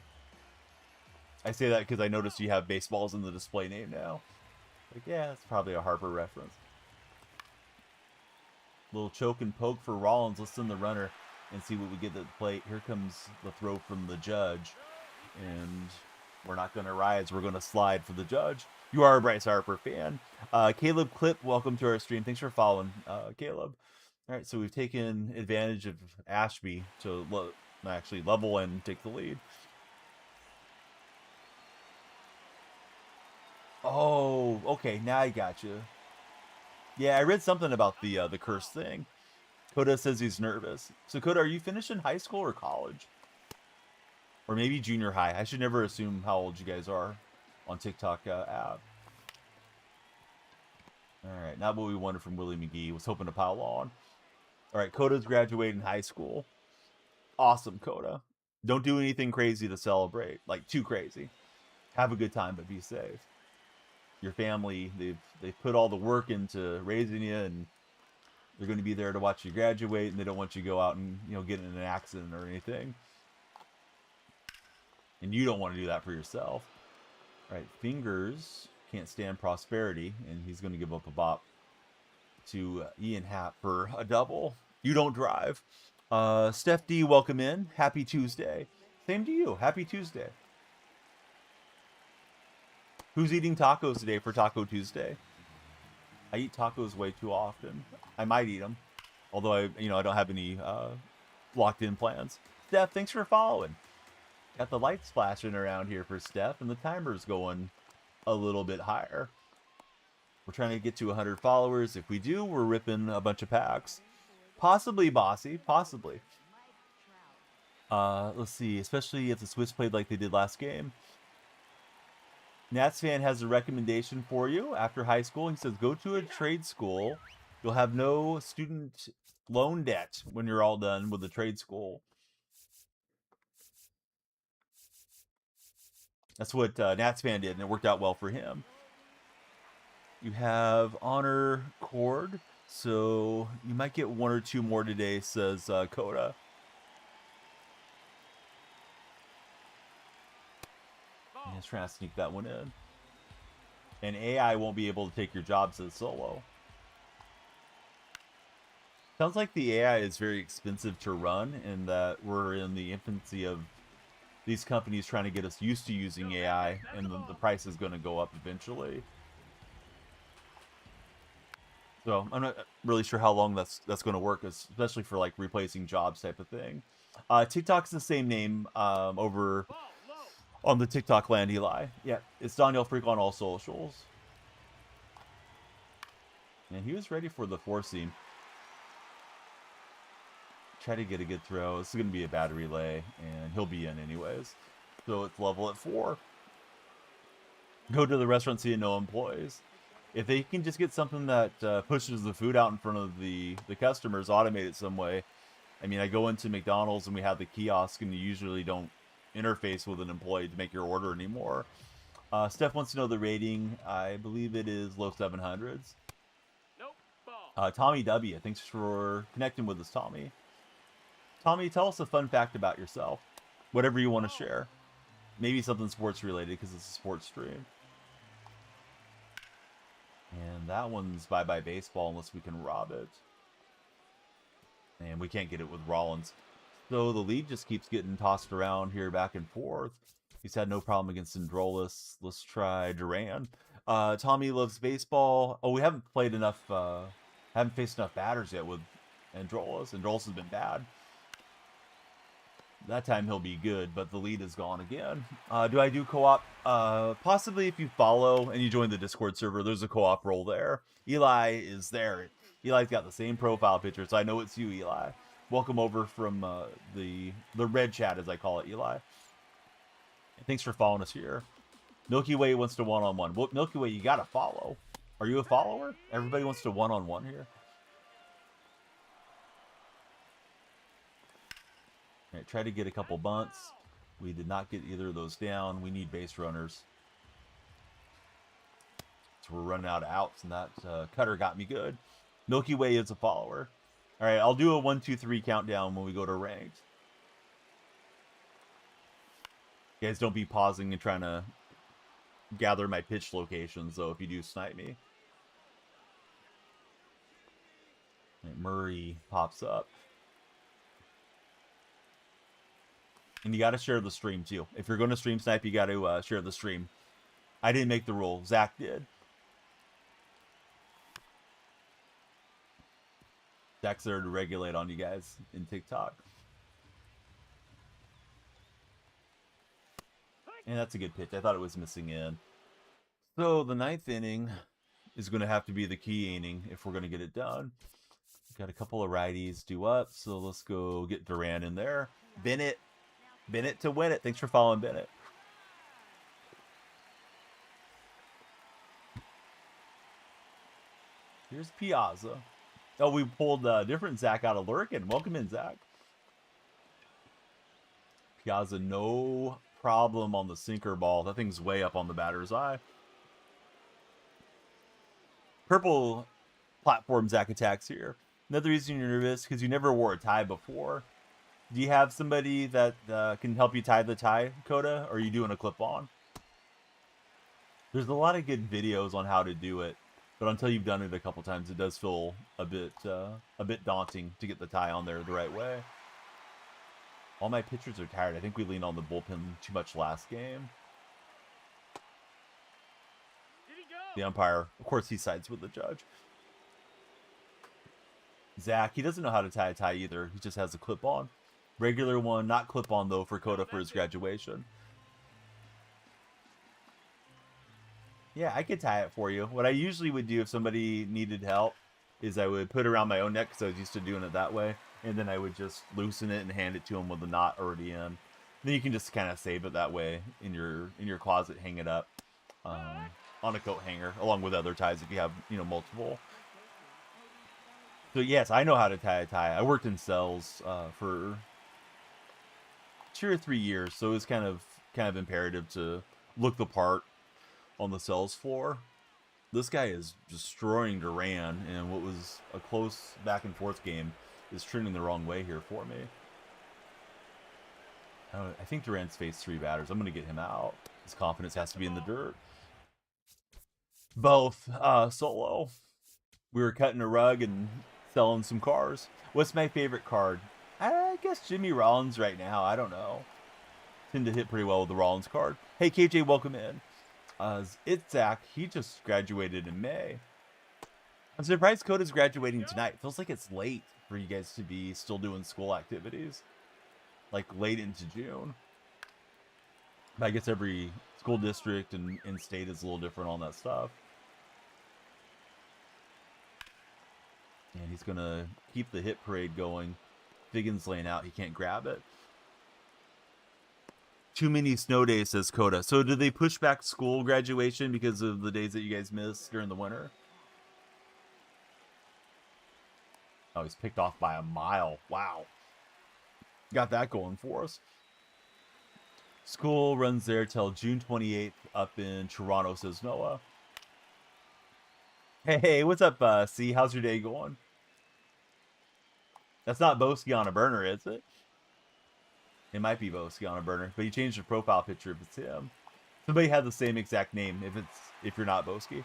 [SPEAKER 1] I say that because I noticed you have baseballs in the display name now. Like, yeah, it's probably a Harper reference. Little choke and poke for Rollins. Let's send the runner and see what we get at the plate. Here comes the throw from the judge. And we're not going to rise. We're going to slide for the judge. You are a Bryce Harper fan. Caleb Clip, welcome to our stream. Thanks for following, Caleb. All right, so we've taken advantage of Ashby to actually level and take the lead. Oh, okay, now I got you. Yeah, I read something about the curse thing. Coda says he's nervous. So, Coda, are you finishing high school or college? Or maybe junior high. I should never assume how old you guys are on TikTok app. All right, not what we wanted from Willie McGee. Was hoping to pile on. All right, Coda's graduating high school. Awesome, Coda. Don't do anything crazy to celebrate. Like, too crazy. Have a good time, but be safe. Your family, they've put all the work into raising you, and they're going to be there to watch you graduate, and they don't want you to go out and, you know, get in an accident or anything. And you don't want to do that for yourself. All right, Fingers can't stand prosperity, and he's going to give up a bop to Ian Happ for a double. You don't drive. Steph D, welcome in. Happy Tuesday. Same to you. Happy Tuesday. Who's eating tacos today for Taco Tuesday? I eat tacos way too often. I might eat them, although I don't have any locked-in plans. Steph, thanks for following. Got the lights flashing around here for Steph, and the timer's going a little bit higher. We're trying to get to 100 followers. If we do, we're ripping a bunch of packs. Possibly, Bossy. Possibly. Let's see. Especially if the Swiss played like they did last game. Nats fan has a recommendation for you after high school. He says, go to a trade school. You'll have no student loan debt when you're all done with the trade school. That's what Nats fan did, and it worked out well for him. You have Honor Cord, so you might get 1 or 2 more today, says Coda. He's trying to sneak that one in. And AI won't be able to take your job, says Solo. Sounds like the AI is very expensive to run, and that we're in the infancy of these companies trying to get us used to using AI, and the price is going to go up eventually. So I'm not really sure how long that's going to work, especially for like replacing jobs type of thing. TikTok's the same name over on the TikTok land, Eli. Yeah, it's DonyellFreak on all socials. And he was ready for the 4-seam. Try to get a good throw. This is going to be a bad relay, and he'll be in anyways. So it's level at 4. Go to the restaurant, see no employees. If they can just get something that pushes the food out in front of the customers, automate it some way. I mean, I go into McDonald's and we have the kiosk, and you usually don't interface with an employee to make your order anymore. Steph wants to know the rating. I believe it is low 700s.
[SPEAKER 2] Nope.
[SPEAKER 1] Tommy W, thanks for connecting with us, Tommy. Tommy, tell us a fun fact about yourself. Whatever you want to share. Maybe something sports related, because it's a sports stream. And that one's bye-bye baseball unless we can rob it. And we can't get it with Rollins. So the lead just keeps getting tossed around here back and forth. He's had no problem against Androlis. Let's try Duran. Tommy loves baseball. Oh, we haven't played enough, haven't faced enough batters yet with Androlis. Androlis has been bad. That time he'll be good, but the lead is gone again. Do I do co-op? Possibly if you follow and you join the Discord server, there's a co-op role there. Eli is there. Eli's got the same profile picture, so I know it's you, Eli. Welcome over from the red chat, as I call it, Eli. And thanks for following us here. Milky Way wants to one-on-one. Well, Milky Way, you gotta follow. Are you a follower? Everybody wants to one-on-one here. All right, try to get a couple bunts. We did not get either of those down. We need base runners. So we're running out of outs, and that cutter got me good. Milky Way is a follower. All right, I'll do a 1, 2, 3 countdown when we go to ranked. You guys don't be pausing and trying to gather my pitch locations, though, if you do snipe me. Right, Murray pops up. And you got to share the stream, too. If you're going to stream snipe, you got to share the stream. I didn't make the rule. Zach did. Zach's there to regulate on you guys in TikTok. And that's a good pitch. I thought it was missing in. So the 9th inning is going to have to be the key inning if we're going to get it done. Got a couple of righties due up, so let's go get Duran in there. Bennett to win it. Thanks for following Bennett. Here's Piazza. Oh, we pulled a different Zach out of Lurkin. Welcome in, Zach. Piazza, no problem on the sinker ball. That thing's way up on the batter's eye. Purple platform Zach attacks here. Another reason you're nervous, because you never wore a tie before. Do you have somebody that can help you tie the tie, Coda? Or are you doing a clip-on? There's a lot of good videos on how to do it, but until you've done it a couple times, it does feel a bit daunting to get the tie on there the right way. All my pitchers are tired. I think we leaned on the bullpen too much last game. The umpire, of course, he sides with the judge. Zach, he doesn't know how to tie a tie either. He just has a clip-on. Regular one, not clip-on, though, for Coda for his graduation. Yeah, I could tie it for you. What I usually would do if somebody needed help is I would put it around my own neck, because I was used to doing it that way. And then I would just loosen it and hand it to him with the knot already in. Then you can just kind of save it that way in your closet, hang it up on a coat hanger, along with other ties if you have, multiple. So yes, I know how to tie a tie. I worked in sales for 2 or 3 years, so it was kind of imperative to look the part on the sales floor. This guy is destroying Duran, and what was a close back and forth game is trending the wrong way here for me. I think Duran's faced 3 batters. I'm going to get him out. His confidence has to be in the dirt. Both solo. We were cutting a rug and selling some cars. What's my favorite card? I guess Jimmy Rollins right now. I don't know. Tend to hit pretty well with the Rollins card. Hey, KJ, welcome in. It's Zach. He just graduated in May. I'm surprised Coda's graduating tonight. Feels like it's late for you guys to be still doing school activities. Like late into June. But I guess every school district and state is a little different on that stuff. And he's going to keep the hit parade going. Figgins laying out. He can't grab it. Too many snow days, says Coda. So did they push back school graduation because of the days that you guys missed during the winter? Oh, he's picked off by a mile. Wow. Got that going for us. School runs there till June 28th up in Toronto, says Noah. Hey, what's up, C? How's your day going? That's not Boski on a burner, is it? It might be Boski on a burner, but he changed the profile picture if it's him. Somebody had the same exact name if you're not Boski.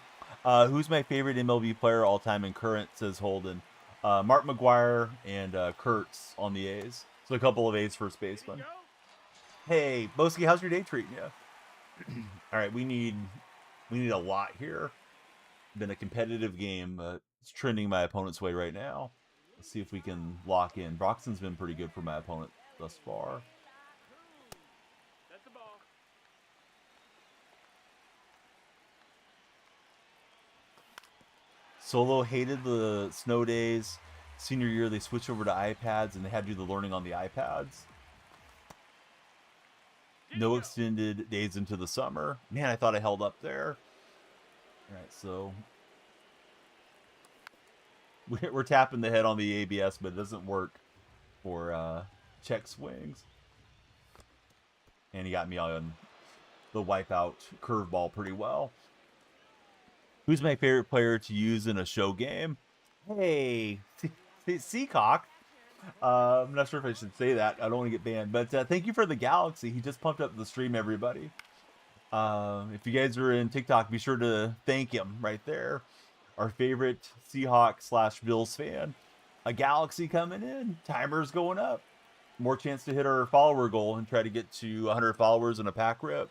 [SPEAKER 1] Who's my favorite MLB player all time and current, says Holden. Mark McGuire and Kurtz on the A's. So a couple of A's first basemen. Hey, Boski, how's your day treating you? All right, we need a lot here. Been a competitive game, but it's trending my opponent's way right now. Let's see if we can lock in. Broxton's been pretty good for my opponent thus far.
[SPEAKER 2] That's the ball.
[SPEAKER 1] Solo hated the snow days. Senior year, they switched over to iPads, and they had to do the learning on the iPads. No extended days into the summer. Man, I thought I held up there. All right, so we're tapping the head on the ABS, but it doesn't work for check swings. And he got me on the wipeout curveball pretty well. Who's my favorite player to use in a show game? Hey, Seacock. I'm not sure if I should say that. I don't want to get banned. But thank you for the Galaxy. He just pumped up the stream, everybody. If you guys are in TikTok, be sure to thank him right there. Our favorite Seahawks/Bills fan. A Galaxy coming in. Timer's going up. More chance to hit our follower goal and try to get to 100 followers in a pack rip.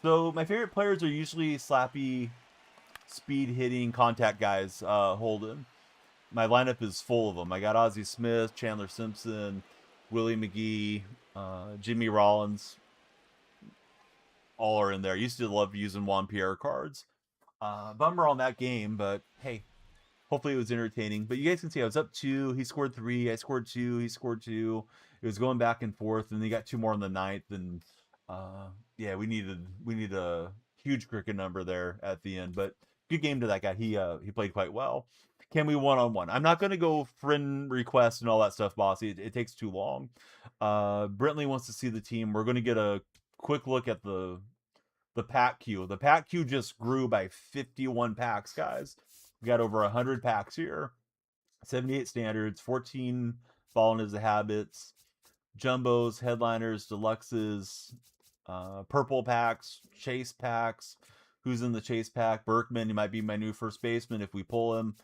[SPEAKER 1] So my favorite players are usually slappy, speed-hitting contact guys, Holden. My lineup is full of them. I got Ozzie Smith, Chandler Simpson, Willie McGee, Jimmy Rollins. All are in there. I used to love using Juan Pierre cards. Bummer on that game, but hey, hopefully it was entertaining. But you guys can see I was up 2. He scored 3. I scored 2. He scored 2. It was going back and forth, and they got 2 more in the 9th. And yeah, we needed a huge cricket number there at the end. But good game to that guy. He played quite well. Can we one-on-one? I'm not going to go friend request and all that stuff, bossy. It takes too long. Brentley wants to see the team. We're going to get a quick look at the pack queue. The pack queue just grew by 51 packs, guys. We got over 100 packs here. 78 standards, 14 fallen as the habits, jumbos, headliners, deluxes, purple packs, chase packs. Who's in the chase pack? Berkman, he might be my new first baseman if we pull him.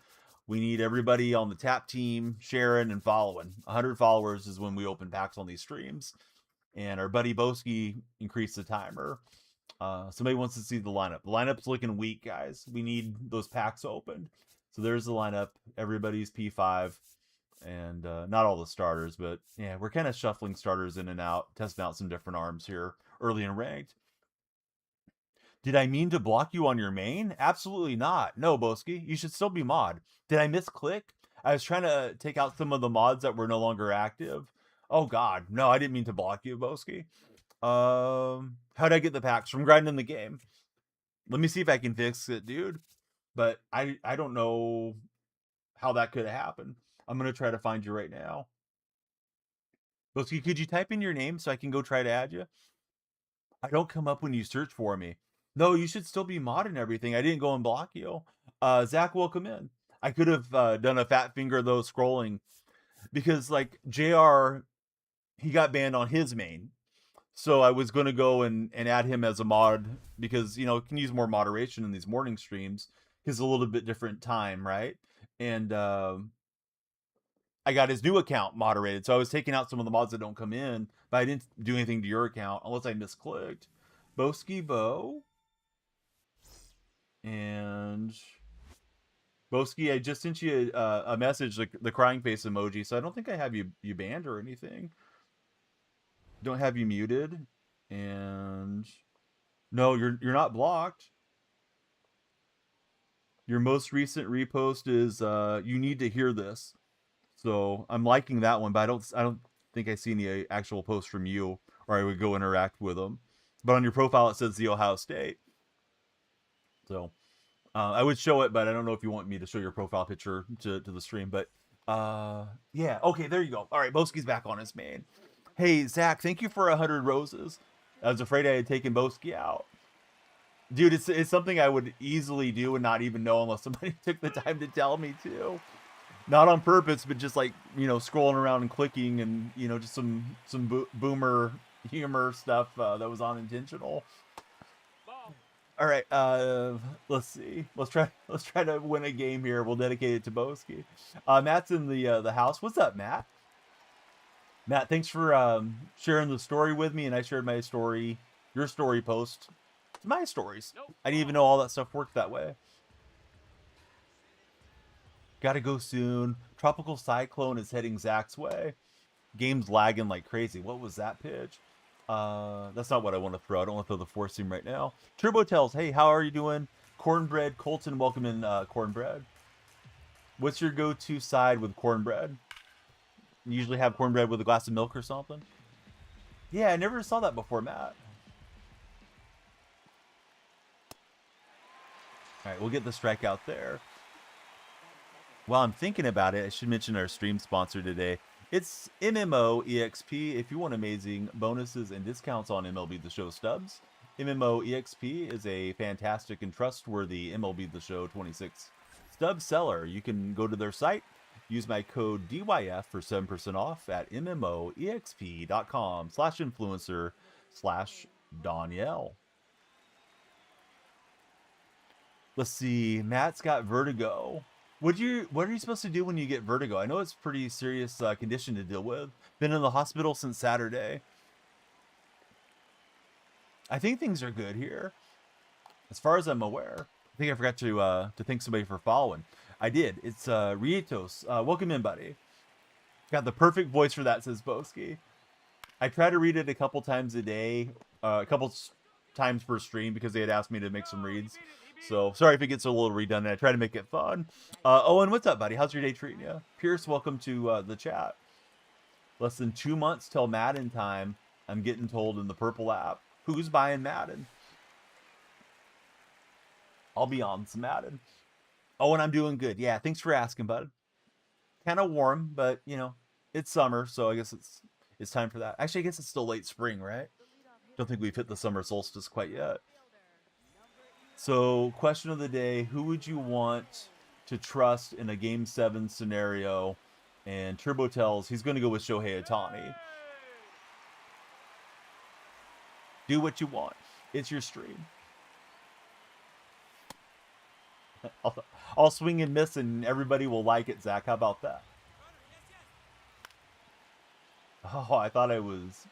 [SPEAKER 1] We need everybody on the tap team sharing and following. 100 followers is when we open packs on these streams. And our buddy Boski increased the timer. Somebody wants to see the lineup. The lineup's looking weak, guys. We need those packs opened. So there's the lineup. Everybody's P5. And not all the starters, but yeah, we're kind of shuffling starters in and out, testing out some different arms here early in ranked. Did I mean to block you on your main? Absolutely not. No, Boski. You should still be mod. Did I misclick? I was trying to take out some of the mods that were no longer active. Oh, God. No, I didn't mean to block you, Boski. How'd I get the packs? From grinding the game. Let me see if I can fix it, dude. But I don't know how that could have happened. I'm going to try to find you right now. Boski, could you type in your name so I can go try to add you? I don't come up when you search for me. No, you should still be modding everything. I didn't go and block you. Zach, welcome in. I could have done a fat finger though scrolling because like JR, he got banned on his main. So I was going to go and add him as a mod because, you know, it can use more moderation in these morning streams because it's a little bit different time, right? And I got his new account moderated. So I was taking out some of the mods that don't come in, but I didn't do anything to your account unless I misclicked. Boski Bo. And Boski, I just sent you a message, like the crying face emoji. So I don't think I have you banned or anything. Don't have you muted. And no, you're not blocked. Your most recent repost is you need to hear this. So I'm liking that one, but I don't think I see any actual posts from you, or I would go interact with them. But on your profile it says the Ohio State. So I would show it, but I don't know if you want me to show your profile picture to the stream. But yeah, okay, there you go. All right, Boski's back on his main. Hey Zach, thank you for 100 roses. I was afraid I had taken Boski out. Dude, it's something I would easily do and not even know unless somebody took the time to tell me to. Not on purpose, but just like, you know, scrolling around and clicking and, you know, just some boomer humor stuff that was unintentional.
[SPEAKER 2] Ball.
[SPEAKER 1] All right, let's see. Let's try to win a game here. We'll dedicate it to Boski. Matt's in the house. What's up, Matt? Matt, thanks for sharing the story with me, and I shared my story, your story post to my stories.
[SPEAKER 2] Nope.
[SPEAKER 1] I didn't even know all that stuff worked that way. Gotta go soon. Tropical cyclone is heading Zach's way. Game's lagging like crazy. What was that pitch? That's not what I want to throw. I don't want to throw the four seam right now. Turbo tells, hey, how are you doing? Cornbread Colton, welcome in, Cornbread. What's your go-to side with cornbread? You usually have cornbread with a glass of milk or something? Yeah, I never saw that before, Matt. All right, we'll get the strikeout there. While I'm thinking about it, I should mention our stream sponsor today. It's MMO EXP. If you want amazing bonuses and discounts on MLB The Show stubs, MMO EXP is a fantastic and trustworthy MLB The Show 26 stub seller. You can go to their site, use my code DYF for 7% off at MMOEXP.com/influencer/Donyell. Let's see. Matt's got vertigo. What are you supposed to do when you get vertigo? I know it's a pretty serious condition to deal with. Been in the hospital since Saturday. I think things are good here, as far as I'm aware. I think I forgot to thank somebody for following. I did. It's Rietos. Welcome in, buddy. Got the perfect voice for that, says Boski. I try to read it a couple times a day, a couple times per stream because they had asked me to make some reads. So sorry if it gets a little redundant. I try to make it fun. Owen, what's up, buddy? How's your day treating you? Pierce, welcome to the chat. Less than 2 months till Madden time. I'm getting told in the purple app. Who's buying Madden? I'll be on some Madden. Owen, I'm doing good. Yeah, thanks for asking, bud. Kind of warm, but you know, it's summer, so I guess it's time for that. Actually, I guess it's still late spring, right? Don't think we've hit the summer solstice quite yet. So, question of the day, who would you want to trust in a Game 7 scenario? And Turbo tells he's going to go with Shohei Ohtani. Do what you want. It's your stream. I'll swing and miss and everybody will like it, Zach. How about that? Oh, I thought I was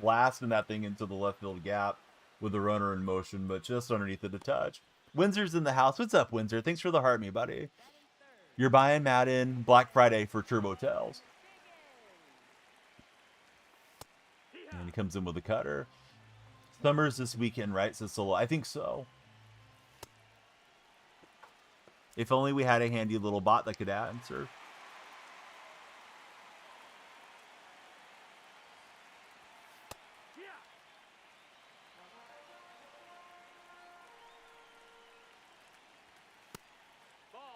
[SPEAKER 1] blasting that thing into the left field gap with the runner in motion, but just underneath it a touch. Windsor's in the house. What's up, Windsor? Thanks for the heart, me, buddy. You're buying Madden Black Friday for Turbo Tells. And he comes in with a cutter. Summer's this weekend, right? Says Solo. I think so. If only we had a handy little bot that could answer.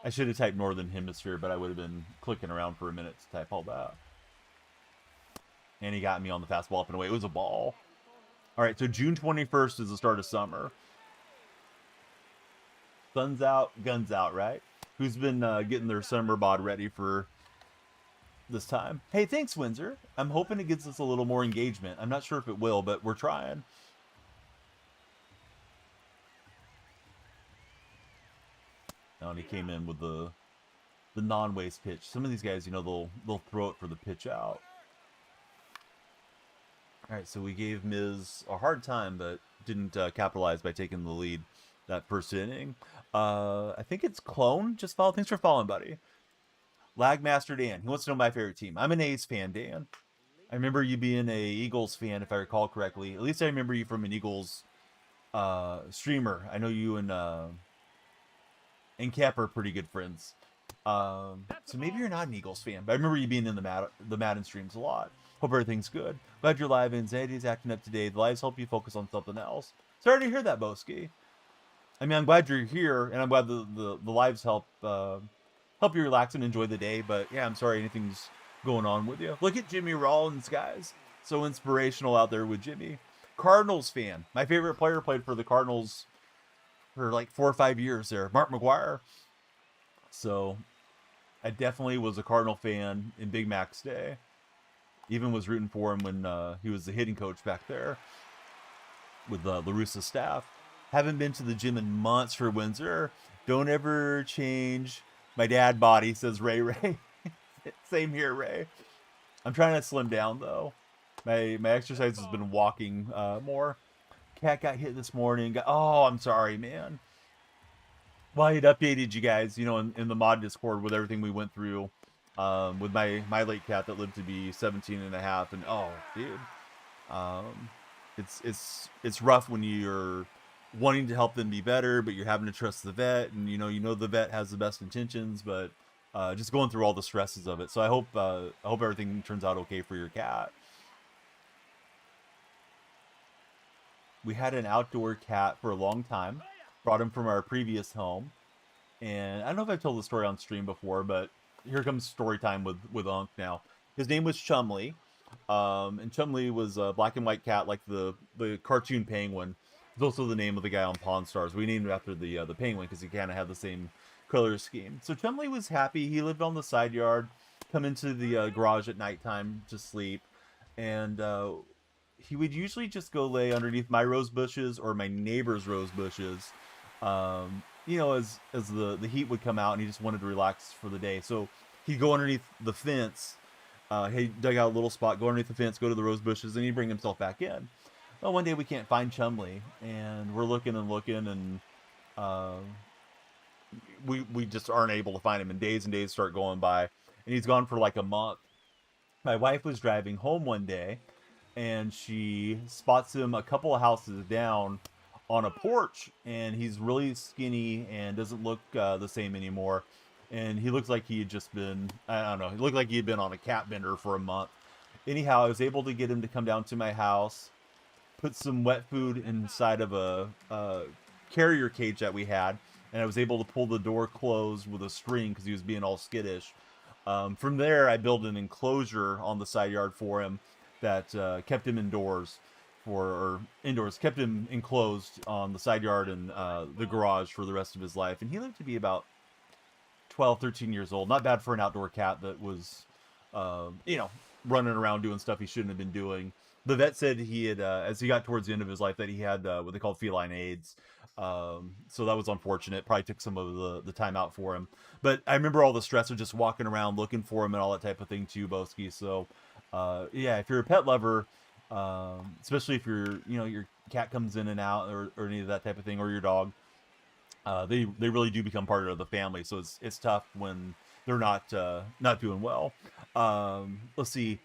[SPEAKER 1] I should have typed Northern Hemisphere, but I would have been clicking around for a minute to type all that. And he got me on the fastball up and away. It was a ball. All right, so June 21st is the start of summer. Sun's out, guns out, right? Who's been getting their summer bod ready for this time? Hey, thanks, Windsor. I'm hoping it gets us a little more engagement. I'm not sure if it will, but we're trying. Oh, and he came in with the non-waste pitch. Some of these guys, you know, they'll throw it for the pitch out. All right, so we gave Miz a hard time, but didn't capitalize by taking the lead that first inning. I think it's Clone. Just follow. Thanks for following, buddy. Lagmaster Dan. He wants to know my favorite team. I'm an A's fan, Dan. I remember you being a Eagles fan, if I recall correctly. At least I remember you from an Eagles streamer. I know you and Cap are pretty good friends. So maybe you're not an Eagles fan, but I remember you being in the Madden streams a lot. Hope everything's good. Glad you're live. Anxiety is acting up today. The lives help you focus on something else. Sorry to hear that, Boski. I mean, I'm glad you're here, and I'm glad the lives help you relax and enjoy the day. But yeah, I'm sorry anything's going on with you. Look at Jimmy Rollins, guys. So inspirational out there with Jimmy. Cardinals fan. My favorite player played for the Cardinals for like 4 or 5 years there. Mark McGuire. So I definitely was a Cardinal fan in Big Mac's day. Even was rooting for him when he was the hitting coach back there with La Russa's staff. Haven't been to the gym in months for Windsor. Don't ever change my dad body, says Ray Ray. Same here, Ray. I'm trying to slim down, though. My exercise has been walking more. Cat got hit this morning. Oh, I'm sorry, man. Well, I had updated you guys, you know, in the mod Discord with everything we went through with my late cat that lived to be 17 and a half. And oh, dude, it's rough when you're wanting to help them be better, but you're having to trust the vet, and you know the vet has the best intentions, but just going through all the stresses of it. So I hope everything turns out okay for your cat. We had an outdoor cat for a long time. Brought him from our previous home, and I don't know if I've told the story on stream before, but here comes story time with Unc now. His name was Chumley, and Chumley was a black and white cat like the cartoon penguin. It's also the name of the guy on Pawn Stars. We named him after the penguin because he kind of had the same color scheme. So Chumley was happy. He lived on the side yard, come into the garage at nighttime to sleep, and he would usually just go lay underneath my rose bushes or my neighbor's rose bushes. You know, as the heat would come out and he just wanted to relax for the day. So he'd go underneath the fence. He dug out a little spot, go underneath the fence, go to the rose bushes, and he'd bring himself back in. Well, one day we can't find Chumley, and we're looking and looking, and we just aren't able to find him. And days start going by, and he's gone for like a month. My wife was driving home one day, and she spots him a couple of houses down on a porch, and he's really skinny and doesn't look the same anymore. And he looks like he had just been, I don't know, he looked like he had been on a cat bender for a month. Anyhow, I was able to get him to come down to my house, put some wet food inside of a carrier cage that we had, and I was able to pull the door closed with a string because he was being all skittish. From there, I built an enclosure on the side yard for him that kept him indoors. Kept him enclosed on the side yard and the garage for the rest of his life. And he lived to be about 12, 13 years old. Not bad for an outdoor cat that was, running around doing stuff he shouldn't have been doing. The vet said he had, as he got towards the end of his life, that he had what they call feline AIDS. So that was unfortunate. Probably took some of the time out for him. But I remember all the stress of just walking around looking for him and all that type of thing too, Boski. So, yeah, if you're a pet lover, especially if your cat comes in and out or any of that type of thing, or your dog, they really do become part of the family. So it's tough when they're not doing well. Let's see.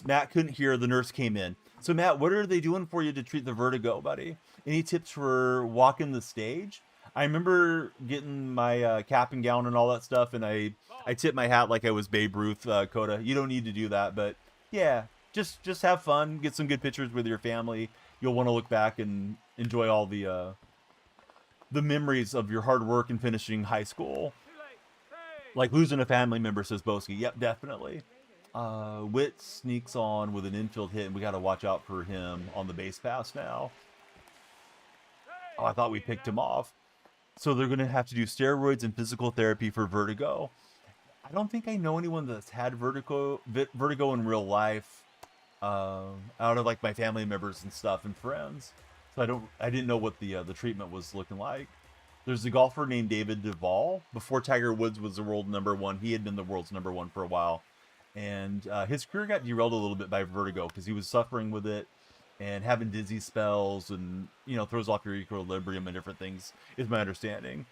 [SPEAKER 1] Matt couldn't hear. The nurse came in. So Matt, what are they doing for you to treat the vertigo, buddy? Any tips for walking the stage? I remember getting my cap and gown and all that stuff, and I tipped my hat like I was Babe Ruth, Coda. You don't need to do that, but yeah, just have fun, get some good pictures with your family. You'll want to look back and enjoy all the memories of your hard work in finishing high school. Like losing a family member, says Boski. Yep, definitely. Witt sneaks on with an infield hit, and we got to watch out for him on the base pass now. Oh, I thought we picked him off. So they're going to have to do steroids and physical therapy for vertigo. I don't think I know anyone that's had vertigo in real life, out of like my family members and stuff and friends. So I didn't know what the treatment was looking like. There's a golfer named David Duval. Before Tiger Woods was the world #1, he had been the world's #1 for a while, and his career got derailed a little bit by vertigo because he was suffering with it and having dizzy spells, and throws off your equilibrium and different things, is my understanding.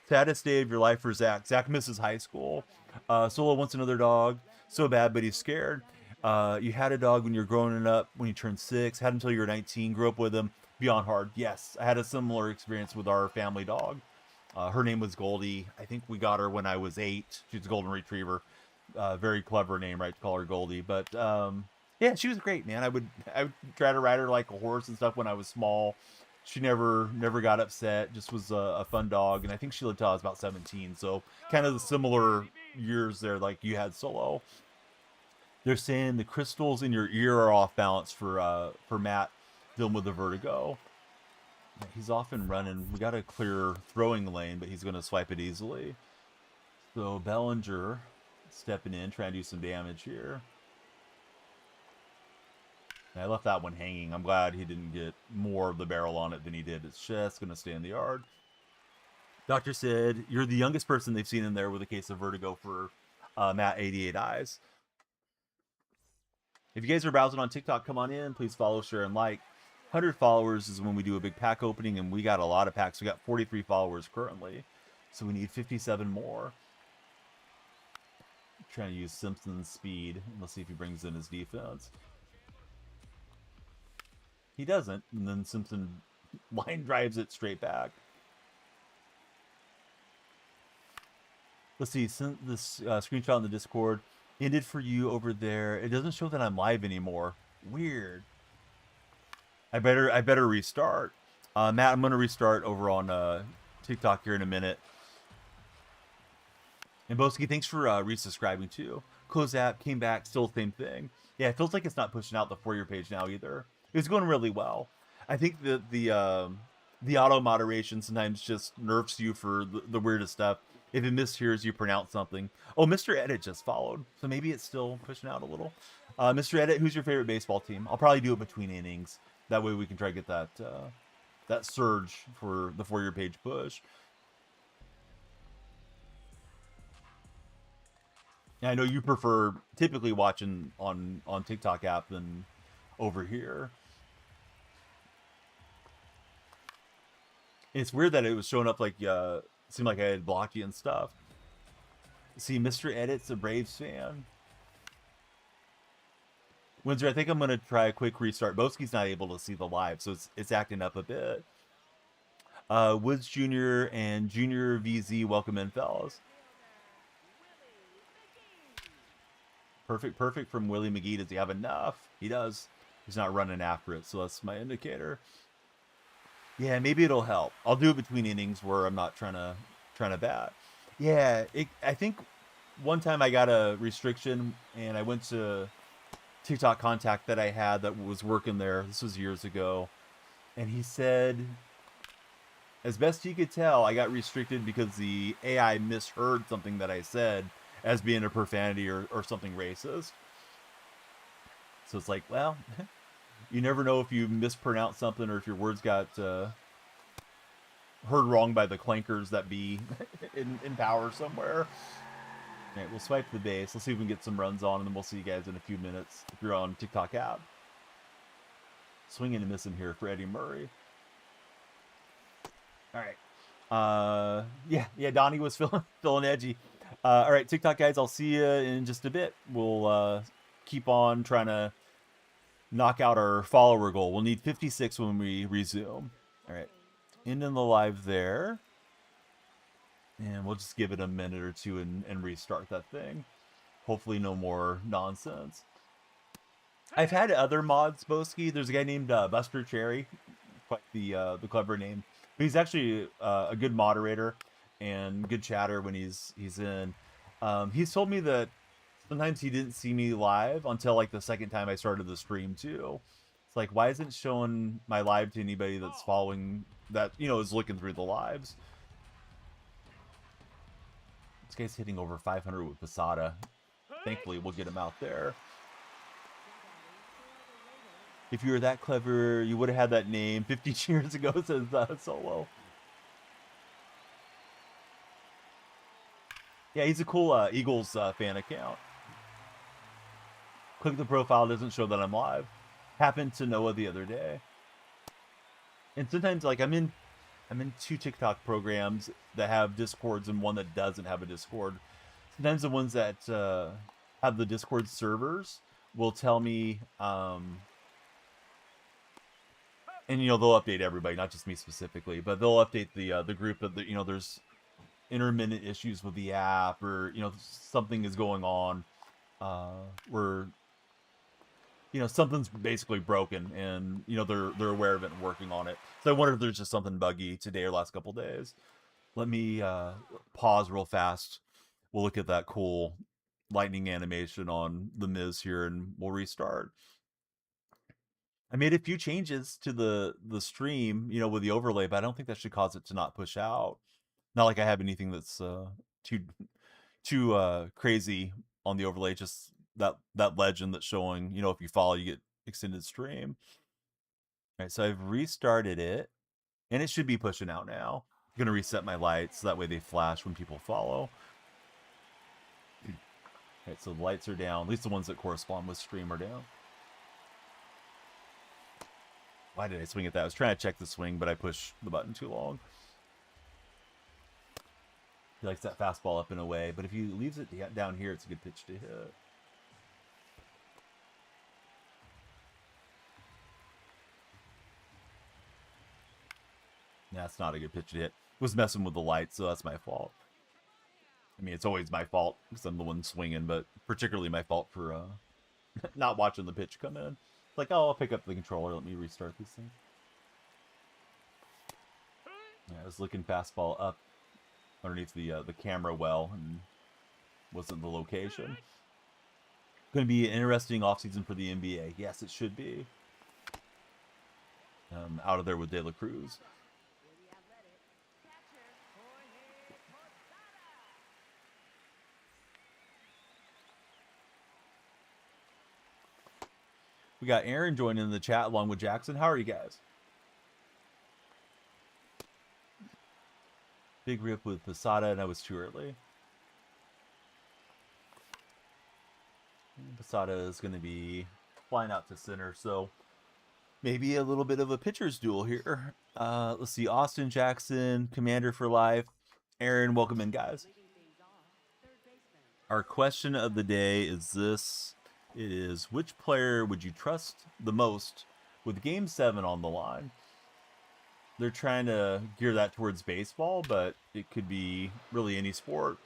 [SPEAKER 1] Saddest day of your life for Zach. Zach misses high school. Solo wants another dog so bad, but he's scared. You had a dog when you were growing up, when you turned 6, had him until you were 19, grew up with him. Beyond hard. Yes, I had a similar experience with our family dog. Her name was Goldie. I think we got her when I was 8. She's a golden retriever. Very clever name, right, to call her Goldie. But yeah, she was great, man. I would try to ride her like a horse and stuff when I was small. She never got upset. Just was a fun dog, and I think she lived till I was about 17. So kind of the similar years there, like you had, Solo. They're saying the crystals in your ear are off balance for Matt dealing with the vertigo. He's off and running. We got a clear throwing lane, but he's going to swipe it easily. So Bellinger stepping in, trying to do some damage here. And I left that one hanging. I'm glad he didn't get more of the barrel on it than he did. It's just going to stay in the yard. Doctor said you're the youngest person they've seen in there with a case of vertigo for Matt 88 Eyes. If you guys are browsing on TikTok, come on in. Please follow, share, and like. 100 followers is when we do a big pack opening, and we got a lot of packs. We got 43 followers currently, so we need 57 more. I'm trying to use Simpson's speed. Let's see if he brings in his defense. He doesn't, and then Simpson line drives it straight back. Let's see, this screenshot in the Discord ended for you over there. It doesn't show that I'm live anymore. Weird. I better restart. Matt, I'm gonna restart over on TikTok here in a minute. And Boski, thanks for resubscribing too. Close app, came back, still the same thing. Yeah, it feels like it's not pushing out the For You page now either. It's going really well. I think that the auto moderation sometimes just nerfs you for the weirdest stuff. If it mishears you pronounce something. Oh, Mr. Edit just followed, so maybe it's still pushing out a little. Mr. Edit, who's your favorite baseball team? I'll probably do it between innings. That way we can try to get that surge for the For Your page push. And I know you prefer typically watching on TikTok app than over here. It's weird that it was showing up like seemed like I had blocked you and stuff. See, Mr. Edit's a Braves fan. Windsor, I think I'm going to try a quick restart. Boski's not able to see the live, so it's acting up a bit. Woods Jr. and Junior VZ, welcome in, fellas. Perfect from Willie McGee. Does he have enough? He does. He's not running after it, so that's my indicator. Yeah, maybe it'll help. I'll do it between innings where I'm not trying to bat. Yeah, I think one time I got a restriction, and I went to TikTok contact that I had that was working there. This was years ago. And he said, as best he could tell, I got restricted because the AI misheard something that I said as being a profanity or something racist. So it's like, well, you never know if you mispronounce something or if your words got heard wrong by the clankers that be in power somewhere. All right, we'll swipe the base. Let's see if we can get some runs on, and then we'll see you guys in a few minutes if you're on TikTok app. Swinging and missing here for Eddie Murray. All right. Yeah, Donnie was feeling edgy. All right, TikTok guys, I'll see you in just a bit. We'll keep on trying to knock out our follower goal. We'll need 56 when we resume. All right, ending the live there. And we'll just give it a minute or two and restart that thing. Hopefully no more nonsense. I've had other mods, Boski. There's a guy named Buster Cherry. Quite the clever name. But he's actually a good moderator and good chatter when he's in. He's told me that sometimes he didn't see me live until like the second time I started the stream too. It's like, why isn't it showing my live to anybody that's following that, you know, is looking through the lives? This guy's hitting over 500 with Posada. Thankfully, we'll get him out there. If you were that clever, you would have had that name 50 years ago, says Solo. Yeah, he's a cool Eagles fan account. Click the profile, doesn't show that I'm live. Happened to Noah the other day. And sometimes, like, I'm in 2 TikTok programs that have Discords and one that doesn't have a Discord. Sometimes the ones that have the Discord servers will tell me, and you know, they'll update everybody, not just me specifically, but they'll update the group of the, you know, there's intermittent issues with the app, or you know, something is going on where, you know, something's basically broken, and you know, they're aware of it and working on it. So I wonder if there's just something buggy today or last couple days. Let me pause real fast. We'll look at that cool lightning animation on the Miz here, and we'll restart. I made a few changes to the stream, you know, with the overlay, but I don't think that should cause it to not push out. Not like I have anything that's too crazy on the overlay. Just that legend that's showing, you know, if you follow, you get extended stream. All right, so I've restarted it, and it should be pushing out now. I'm gonna reset my lights so that way they flash when people follow. All right, so the lights are down. At least the ones that correspond with stream are down. Why did I swing at that? I was trying to check the swing, but I pushed the button too long. He likes that fastball up and away, but if he leaves it down here, it's a good pitch to hit. That's not a good pitch to hit. Was messing with the lights, so that's my fault. I mean, it's always my fault because I'm the one swinging, but particularly my fault for not watching the pitch come in. It's like, oh, I'll pick up the controller. Let me restart this thing. Yeah, I was looking fastball up underneath the camera well, and wasn't the location. Going to be an interesting offseason for the NBA. Yes, it should be. Out of there with De La Cruz. We got Aaron joining in the chat along with Jackson. How are you guys? Big rip with Posada, and I was too early. Posada is going to be flying out to center, so maybe a little bit of a pitcher's duel here. Let's see, Austin Jackson, Commander for Life. Aaron, welcome in, guys. Our question of the day is this. It is, which player would you trust the most with Game 7 on the line? They're trying to gear that towards baseball, but it could be really any sport.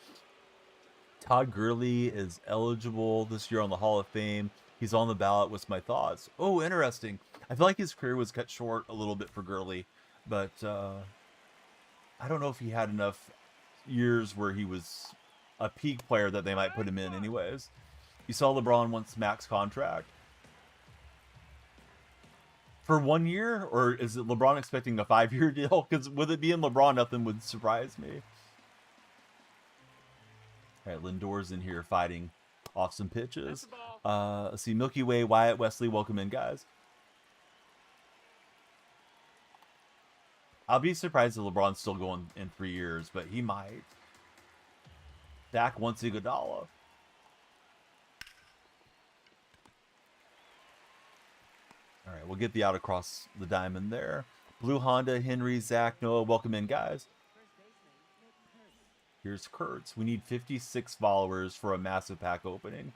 [SPEAKER 1] Todd Gurley is eligible this year on the Hall of Fame. He's on the ballot. What's my thoughts? Oh, interesting. I feel like his career was cut short a little bit for Gurley, but I don't know if he had enough years where he was a peak player that they might put him in anyways. You saw LeBron wants max contract for 1 year, or is it LeBron expecting a 5-year deal? Because with it being LeBron, nothing would surprise me. All right, Lindor's in here fighting off some pitches. Let's see, Milky Way, Wyatt, Wesley, welcome in, guys. I'll be surprised if LeBron's still going in 3 years, but he might. Dak wants Iguodala. All right, we'll get the out across the diamond there. Blue Honda, Henry, Zach, Noah, welcome in, guys. Here's Kurtz. We need 56 followers for a massive pack opening.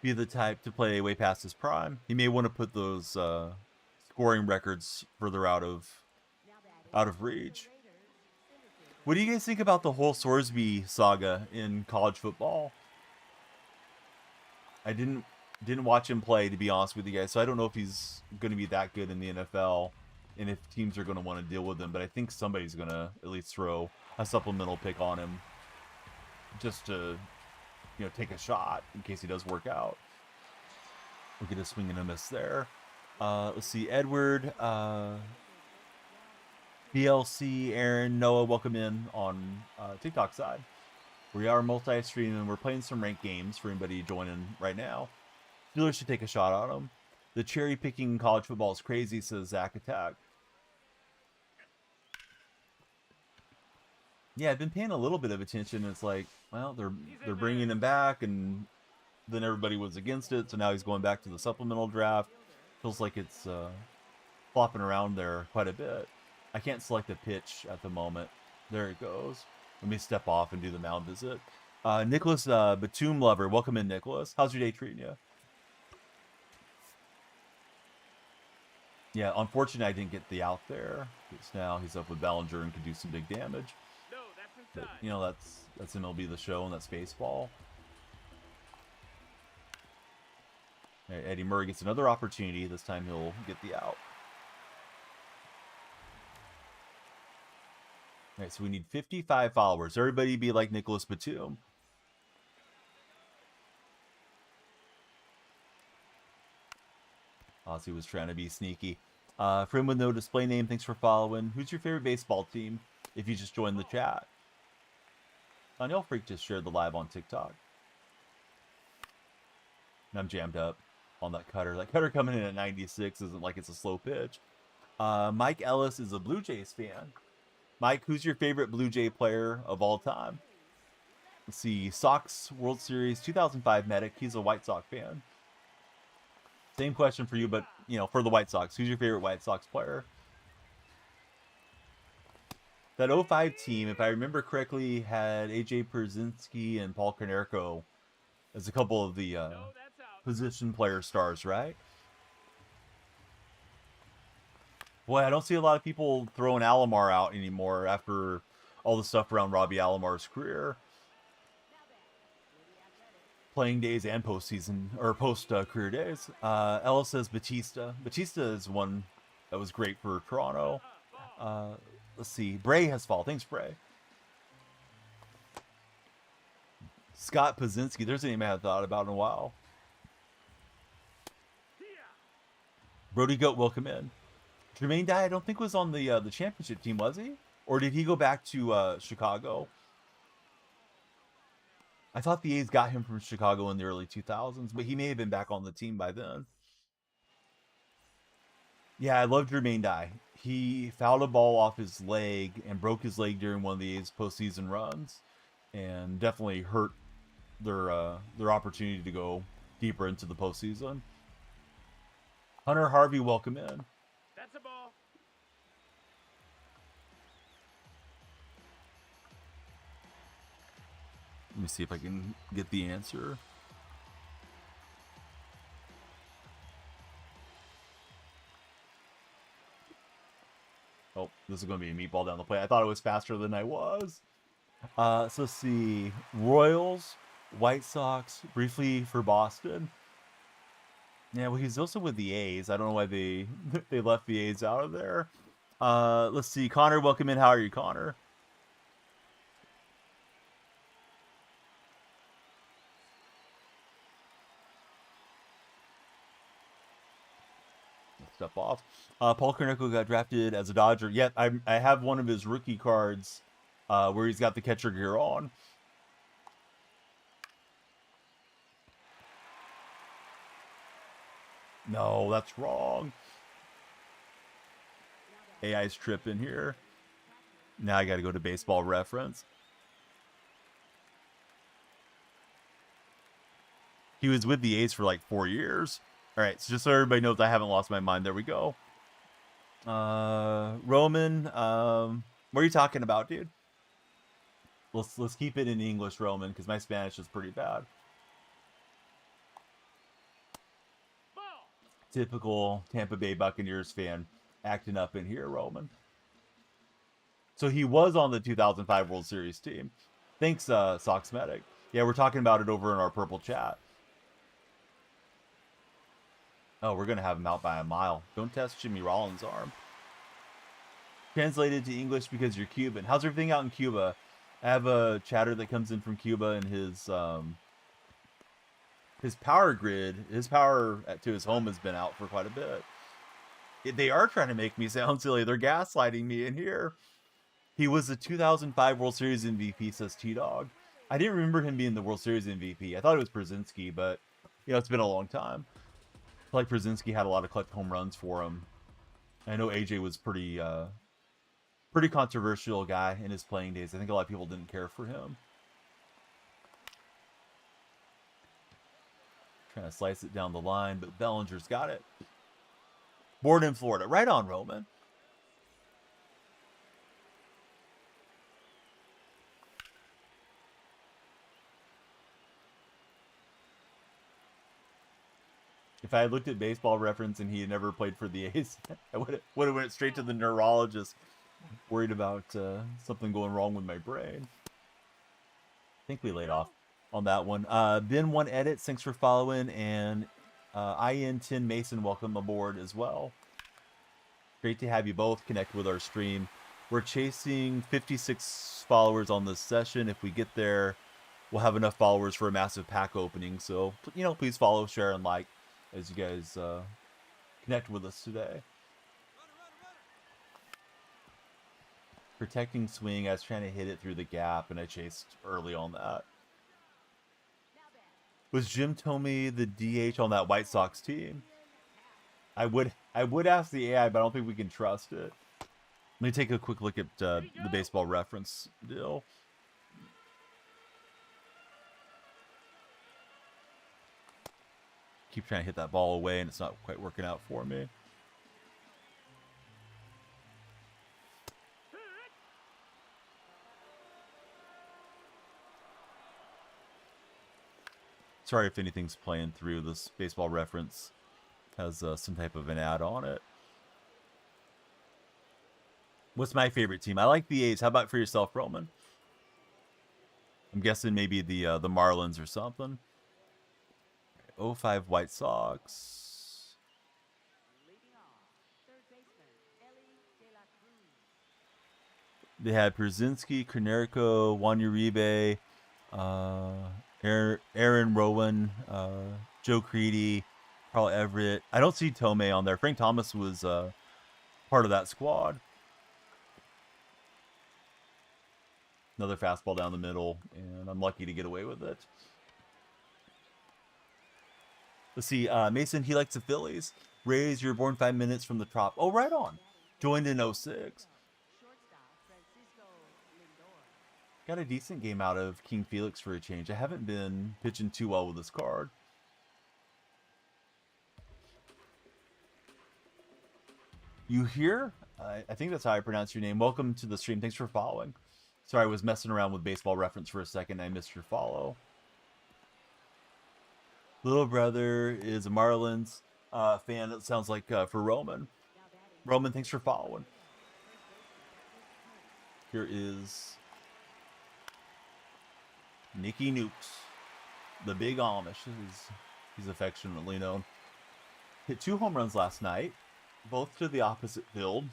[SPEAKER 1] Be the type to play way past his prime. He may want to put those scoring records further out of reach. What do you guys think about the whole Sorsby saga in college football? I didn't watch him play, to be honest with you guys, so I don't know if he's going to be that good in the NFL and if teams are going to want to deal with him. But I think somebody's going to at least throw a supplemental pick on him just to, you know, take a shot in case he does work out. We'll get a swing and a miss there. Let's see, Edward, BLC, Aaron, Noah, welcome in on TikTok side. We are multi-streaming and we're playing some ranked games for anybody joining right now. Steelers should take a shot on them. The cherry picking in college football is crazy, says Zach Attack. Yeah, I've been paying a little bit of attention. It's like, well, they're bringing him back, and then everybody was against it, so now he's going back to the supplemental draft. Feels like it's flopping around there quite a bit. I can't select a pitch at the moment. There it goes. Let me step off and do the mound visit. Nicholas Batum Lover, welcome in, Nicholas. How's your day treating you? Yeah, unfortunately, I didn't get the out there. Because now he's up with Ballinger and could do some big damage.
[SPEAKER 2] No, that's
[SPEAKER 1] But,
[SPEAKER 2] inside.
[SPEAKER 1] you know, that's MLB The Show, and that's baseball. All right, Eddie Murray gets another opportunity. This time he'll get the out. All right, so we need 55 followers. Everybody be like Nicholas Batum. Ozzy was trying to be sneaky. Friend with no display name, thanks for following. Who's your favorite baseball team? If you just joined the chat. DonyellFreak just shared the live on TikTok. And I'm jammed up on that cutter. That cutter coming in at 96 isn't like it's a slow pitch. Mike Ellis is a Blue Jays fan. Mike, who's your favorite Blue Jay player of all time? Let's see. Sox World Series 2005 Medic. He's a White Sox fan. Same question for you, but, you know, for the White Sox. Who's your favorite White Sox player? That 05 team, if I remember correctly, had A.J. Pierzynski and Paul Konerko as a couple of the
[SPEAKER 2] No, that's out.
[SPEAKER 1] position player stars, right? Boy, I don't see a lot of people throwing Alomar out anymore after all the stuff around Robbie Alomar's career. Playing days and postseason, or post-career days. Ellis says Batista. Batista is one that was great for Toronto. Let's see. Bray has fall. Thanks, Bray. Scott Pazinski. There's a name I haven't thought about in a while. Brody Goat, welcome in. Jermaine Dye, I don't think was on the championship team, was he? Or did he go back to Chicago? I thought the A's got him from Chicago in the early 2000s, but he may have been back on the team by then. Yeah, I love Jermaine Dye. He fouled a ball off his leg and broke his leg during one of the A's postseason runs, and definitely hurt their opportunity to go deeper into the postseason. Hunter Harvey, welcome in.
[SPEAKER 2] That's a ball.
[SPEAKER 1] Let me see if I can get the answer. Oh, this is going to be a meatball down the plate. I thought it was faster than I was. So let's see. Royals, White Sox, briefly for Boston. Yeah, well, he's also with the A's. I don't know why they left the A's out of there. Let's see. Connor, welcome in. How are you, Connor? Step off. Paul Konerko got drafted as a Dodger. Yet I have one of his rookie cards where he's got the catcher gear on. No, that's wrong. AI's tripping here. Now I got to go to Baseball Reference. He was with the A's for like 4 years. All right, so just so everybody knows, I haven't lost my mind. There we go. Roman, what are you talking about, dude? Let's keep it in English, Roman, because my Spanish is pretty bad.
[SPEAKER 2] Ball.
[SPEAKER 1] Typical Tampa Bay Buccaneers fan acting up in here, Roman. So he was on the 2005 World Series team. Thanks, Sox Medic. Yeah, we're talking about it over in our purple chat. Oh, we're going to have him out by a mile. Don't test Jimmy Rollins' arm. Translated to English because you're Cuban. How's everything out in Cuba? I have a chatter that comes in from Cuba, and his power grid, his power to his home has been out for quite a bit. They are trying to make me sound silly. They're gaslighting me in here. He was the 2005 World Series MVP, says T-Dog. I didn't remember him being the World Series MVP. I thought it was Brzezinski, but, you know, it's been a long time. I feel like Brzezinski had a lot of clutch home runs for him. I know AJ was pretty controversial guy in his playing days. I think a lot of people didn't care for him. Trying to slice it down the line, but Bellinger's got it. Born in Florida. Right on, Roman. If I had looked at Baseball Reference and he had never played for the A's, I would have went straight to the neurologist, worried about something going wrong with my brain. I think we laid off on that one. Ben One Edit, thanks for following, and IN10 Mason, welcome aboard as well. Great to have you both connect with our stream. We're chasing 56 followers on this session. If we get there, we'll have enough followers for a massive pack opening. So, you know, please follow, share, and like as you guys connect with us today. Protecting swing, I was trying to hit it through the gap, and I chased early on that. Was Jim Thome the DH on that White Sox team? I would ask the AI, but I don't think we can trust it. Let me take a quick look at the Baseball Reference deal. Keep trying to hit that ball away, and it's not quite working out for me. Sorry if anything's playing through. This Baseball Reference has some type of an ad on it. What's my favorite team? I like the A's. How about for yourself, Roman? I'm guessing maybe the Marlins or something. 05 White Sox. They had Brzezinski, Konerko, Juan Uribe, Aaron Rowan, Joe Creedy, Carl Everett. I don't see Thome on there. Frank Thomas was part of that squad. Another fastball down the middle, and I'm lucky to get away with it. Let's see, Mason, he likes the Phillies. Rays, you're born 5 minutes from the top. Oh, right on. Joined in 06. Got a decent game out of King Felix for a change. I haven't been pitching too well with this card. You here? I think that's how I pronounce your name. Welcome to the stream. Thanks for following. Sorry, I was messing around with Baseball Reference for a second. I missed your follow. Little brother is a Marlins fan. It sounds like for Roman. Roman, thanks for following. Here is Nicky Nukes, the Big Amish, he's affectionately known. Hit 2 home runs last night, both to the opposite field.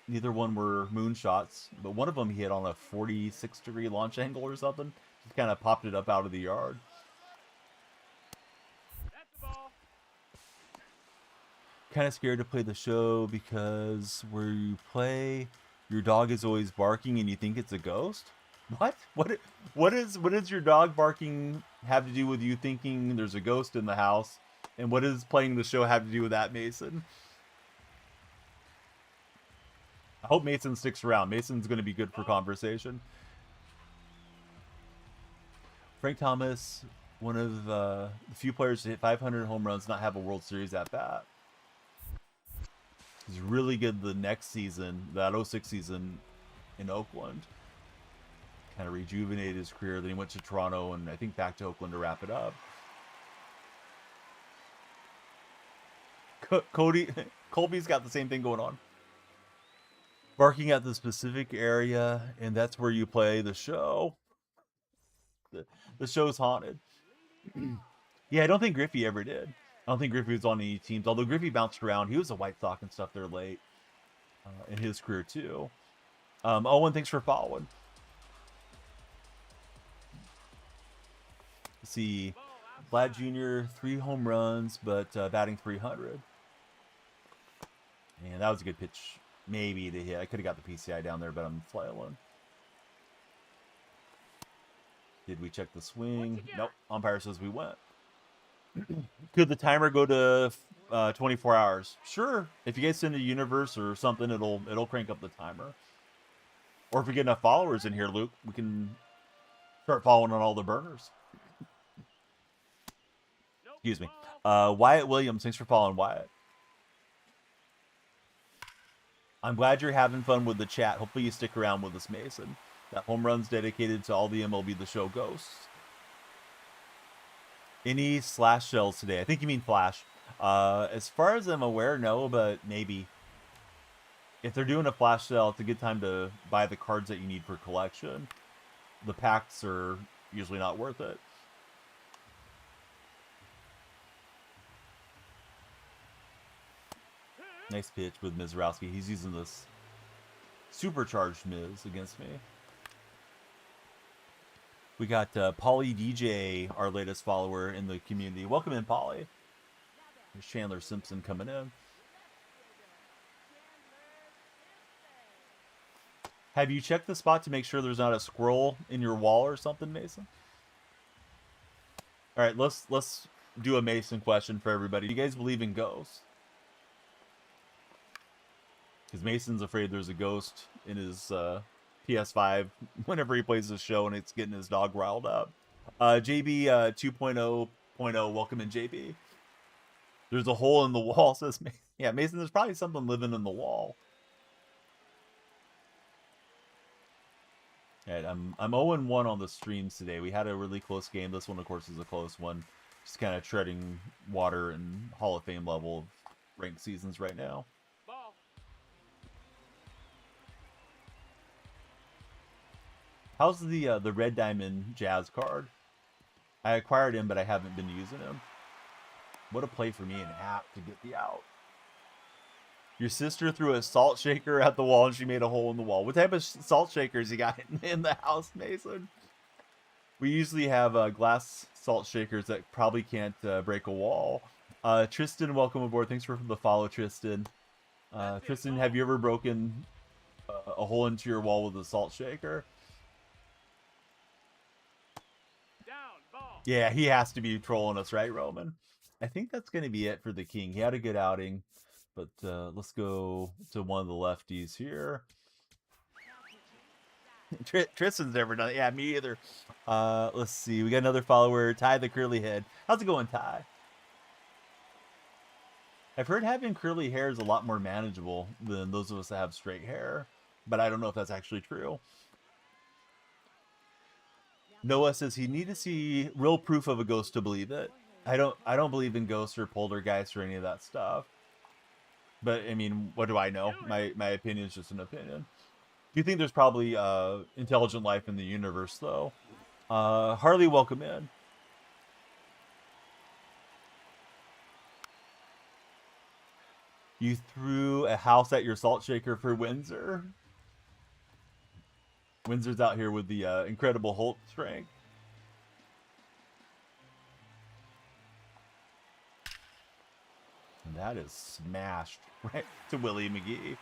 [SPEAKER 1] Neither one were moonshots, but one of them he hit on a 46-degree launch angle or something. Just kind of popped it up out of the yard.
[SPEAKER 2] That's the ball.
[SPEAKER 1] Kind of scared to play the show because where you play, your dog is always barking and you think it's a ghost. What? What does your dog barking have to do with you thinking there's a ghost in the house? And what does playing the show have to do with that, Mason? I hope Mason sticks around. Mason's going to be good for conversation. Frank Thomas, one of the few players to hit 500 home runs, not have a World Series at bat. He's really good the next season, that 06 season in Oakland. Kind of rejuvenated his career. Then he went to Toronto and I think back to Oakland to wrap it up. Colby's got the same thing going on. Barking at the specific area, and that's where you play the show. The show's haunted. Yeah, I don't think Griffey ever did. I don't think Griffey was on any teams, although Griffey bounced around. He was a White Sox and stuff there late. in his career too. Owen, thanks for following. Let's see, Vlad Jr. 3 home runs, but batting 300. And that was a good pitch, maybe to hit. I could have got the PCI down there, but I'm flailing. Did we check the swing? Nope. Umpire says we went. Could the timer go to 24 hours? Sure. If you guys send a universe or something, it'll crank up the timer. Or if we get enough followers in here, Luke, we can start following on all the burners. Excuse me. Wyatt Williams, thanks for following, Wyatt. I'm glad you're having fun with the chat. Hopefully you stick around with us, Mason. That home run's dedicated to all the MLB The Show ghosts. Any slash shells today? I think you mean flash. As far as I'm aware, no, but maybe. If they're doing a flash sale, it's a good time to buy the cards that you need for collection. The packs are usually not worth it. Nice pitch with Mizrowski. He's using this supercharged Miz against me. We got Polly DJ, our latest follower in the community. Welcome in, Polly. There's Chandler Simpson coming in. Have you checked the spot to make sure there's not a squirrel in your wall or something, Mason? All right, let's do a Mason question for everybody. Do you guys believe in ghosts? Because Mason's afraid there's a ghost in his PS5 whenever he plays the show and it's getting his dog riled up. JB 2.0.0, welcome in, JB. There's a hole in the wall, says Mason. Yeah, Mason, there's probably something living in the wall. All right, I'm 0-1 on the streams today. We had a really close game. This one, of course, is a close one. Just kind of treading water and Hall of Fame level of ranked seasons right now.
[SPEAKER 2] Ball.
[SPEAKER 1] How's the Red Diamond Jazz card? I acquired him, but I haven't been using him. What a play for me, an app to get the out. Your sister threw a salt shaker at the wall and she made a hole in the wall. What type of salt shakers you got in the house, Mason? We usually have glass salt shakers that probably can't break a wall. Tristan, welcome aboard. Thanks for the follow, Tristan. Tristan, have you ever broken a hole into your wall with a salt shaker?
[SPEAKER 2] Down. Ball.
[SPEAKER 1] Yeah, he has to be trolling us, right, Roman? I think that's going to be it for the King. He had a good outing. But let's go to one of the lefties here. Tristan's never done it. Yeah, me either. Let's see. We got another follower, Ty the Curly Head. How's it going, Ty? I've heard having curly hair is a lot more manageable than those of us that have straight hair. But I don't know if that's actually true. Noah says he need to see real proof of a ghost to believe it. I don't believe in ghosts or poltergeists or any of that stuff. But, I mean, what do I know? My opinion is just an opinion. Do you think there's probably intelligent life in the universe, though? Harley, welcome in. You threw a house at your salt shaker for Windsor? Windsor's out here with the incredible Hulk strength. And that is smashed right to Willie McGee.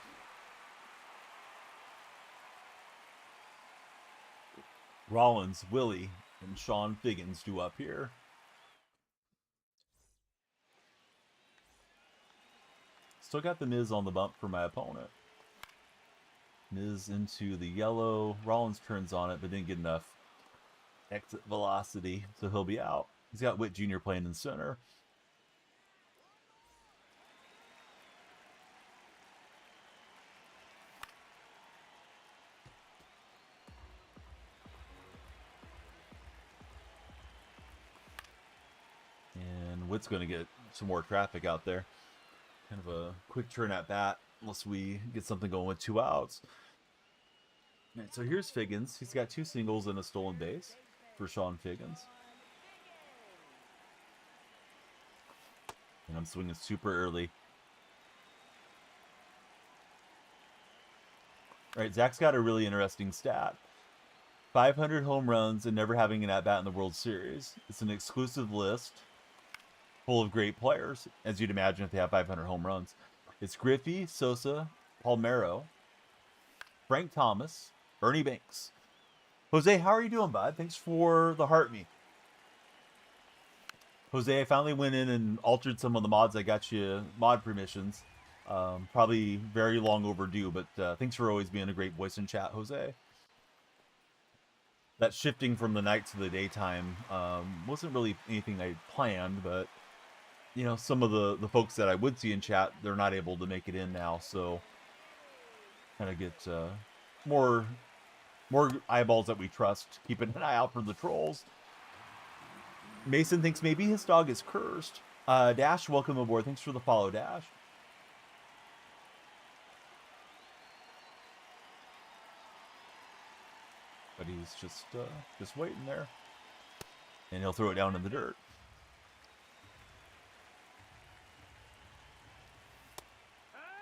[SPEAKER 1] Rollins, Willie, and Sean Figgins do up here. Still got the Miz on the bump for my opponent. Miz into the yellow. Rollins turns on it, but didn't get enough exit velocity, so he'll be out. He's got Witt Jr. playing in center. And Witt's going to get some more traffic out there. Kind of a quick turn at bat, unless we get something going with 2 outs. All right, so here's Figgins. He's got 2 singles and a stolen base for Sean Figgins. And I'm swinging super early. All right, Zach's got a really interesting stat. 500 home runs and never having an at-bat in the World Series. It's an exclusive list full of great players, as you'd imagine if they have 500 home runs. It's Griffey, Sosa, Palmeiro, Frank Thomas, Ernie Banks. Jose, how are you doing, bud? Thanks for the heart me. Jose, I finally went in and altered some of the mods. I got you mod permissions. Probably very long overdue, but thanks for always being a great voice in chat, Jose. That shifting from the night to the daytime wasn't really anything I planned, but you know, some of the folks that I would see in chat, they're not able to make it in now, so kind of get more eyeballs that we trust, keeping an eye out for the trolls. Mason thinks maybe his dog is cursed. Dash, welcome aboard. Thanks for the follow, Dash. But he's just waiting there, and he'll throw it down in the dirt.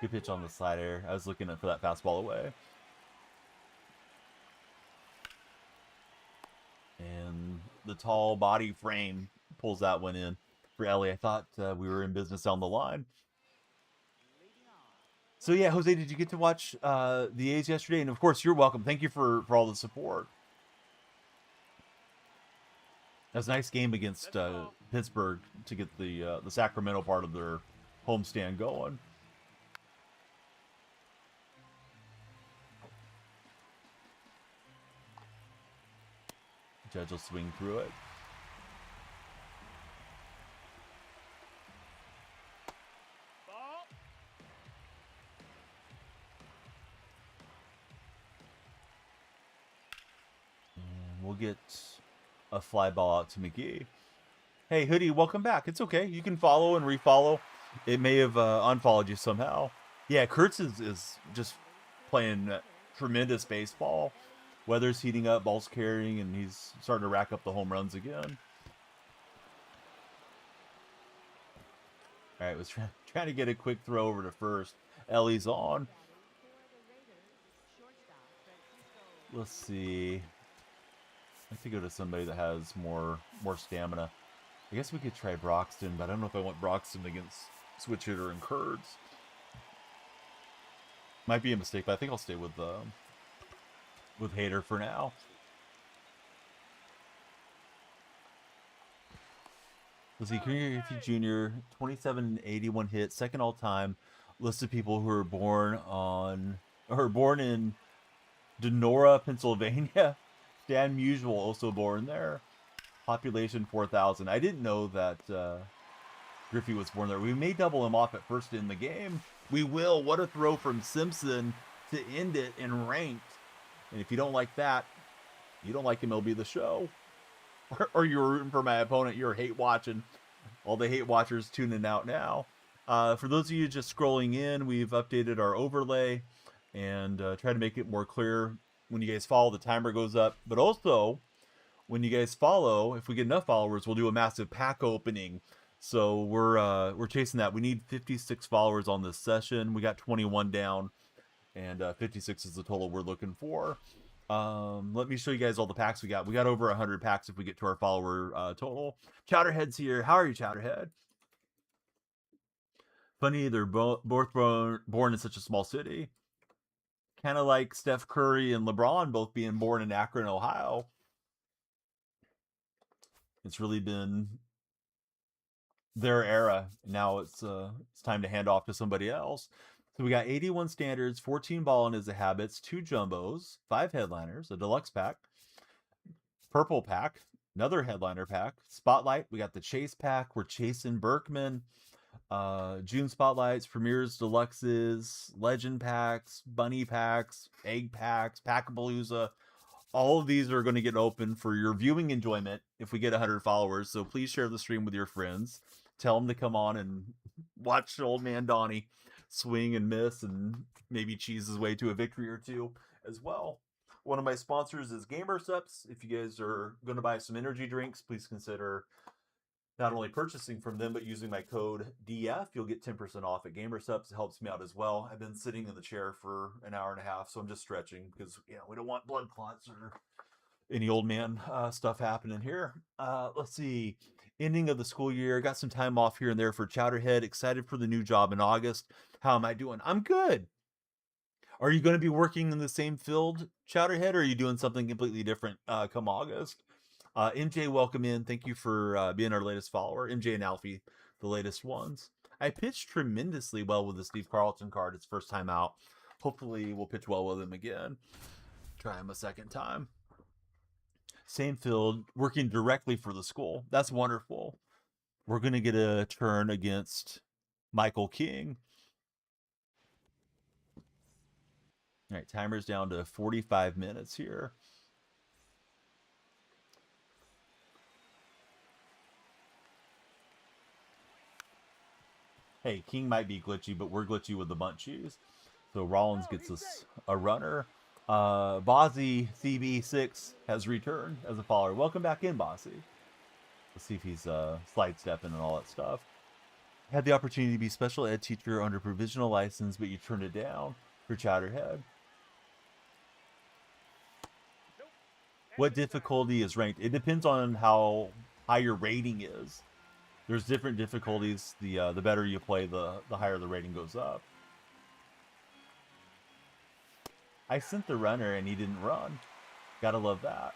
[SPEAKER 1] Good pitch on the slider. I was looking for that fastball away. And the tall body frame pulls that one in for Ellie. I thought we were in business down the line. So yeah, Jose, did you get to watch the A's yesterday? And of course, you're welcome. Thank you for all the support. That was a nice game against Pittsburgh to get the Sacramento part of their homestand going. Judge will swing through it.
[SPEAKER 2] Ball.
[SPEAKER 1] And we'll get a fly ball out to McGee. Hey, Hoodie, welcome back. It's okay. You can follow and refollow. It may have unfollowed you somehow. Yeah, Kurtz is just playing tremendous baseball. Weather's heating up, ball's carrying, and he's starting to rack up the home runs again. All right, was trying to get a quick throw over to first. Ellie's on. Let's see. I have to go to somebody that has more stamina. I guess we could try Broxton, but I don't know if I want Broxton against switch hitter and Kurtz. Might be a mistake, but I think I'll stay with Hader for now. Let's see, Griffey Jr., 2781 hits, second all time. List of people who are born in Donora, Pennsylvania. Dan Musial also born there. Population 4,000. I didn't know that Griffey was born there. We may double him off at first in the game. We will. What a throw from Simpson to end it in ranked. And if you don't like that, you don't like MLB The Show. Or you're rooting for my opponent, you're hate watching. All the hate watchers tuning out now. For those of you just scrolling in, we've updated our overlay and try to make it more clear. When you guys follow, the timer goes up. But also, when you guys follow, if we get enough followers, we'll do a massive pack opening. So we're chasing that. We need 56 followers on this session. We got 21 down, and 56 is the total we're looking for. Let me show you guys all the packs we got. We got over 100 packs if we get to our follower total. Chowderhead's here. How are you, Chowderhead? Funny, they're both born in such a small city. Kind of like Steph Curry and LeBron both being born in Akron, Ohio. It's really been their era. Now it's time to hand off to somebody else. So we got 81 standards, 14 ball is the habits, 2 jumbos, 5 headliners, a deluxe pack, purple pack, another headliner pack, spotlight. We got the chase pack. We're chasing Berkman, June spotlights, premieres, deluxes, legend packs, bunny packs, egg packs, Packapalooza. All of these are going to get open for your viewing enjoyment if we get 100 followers. So please share the stream with your friends. Tell them to come on and watch old man Donnie swing and miss and maybe cheese his way to a victory or two as well. One of my sponsors is GamerSups. If you guys are going to buy some energy drinks, please consider not only purchasing from them, but using my code DF, you'll get 10% off at GamerSupps. It helps me out as well. I've been sitting in the chair for an hour and a half, so I'm just stretching because we don't want blood clots or any old man stuff happening here. Let's see. Ending of the school year. Got some time off here and there for Chowderhead. Excited for the new job in August. How am I doing? I'm good. Are you going to be working in the same field, Chowderhead, or are you doing something completely different come August? MJ, welcome in. Thank you for being our latest follower. MJ and Alfie, the latest ones. I pitched tremendously well with the Steve Carlton card. It's first time out. Hopefully, we'll pitch well with him again. Try him a second time. Same field, working directly for the school. That's wonderful. We're going to get a turn against Michael King. All right, timer's down to 45 minutes here. Hey, King might be glitchy, but we're glitchy with the munchies. So Rollins gets us a runner. Bozzy CB6 has returned as a follower. Welcome back in, Bozzy. Let's see if he's slide stepping and all that stuff. Had the opportunity to be special ed teacher under provisional license, but you turned it down for Chowderhead. What difficulty is ranked? It depends on how high your rating is. There's different difficulties. The better you play, the higher the rating goes up. I sent the runner and he didn't run. Gotta love that.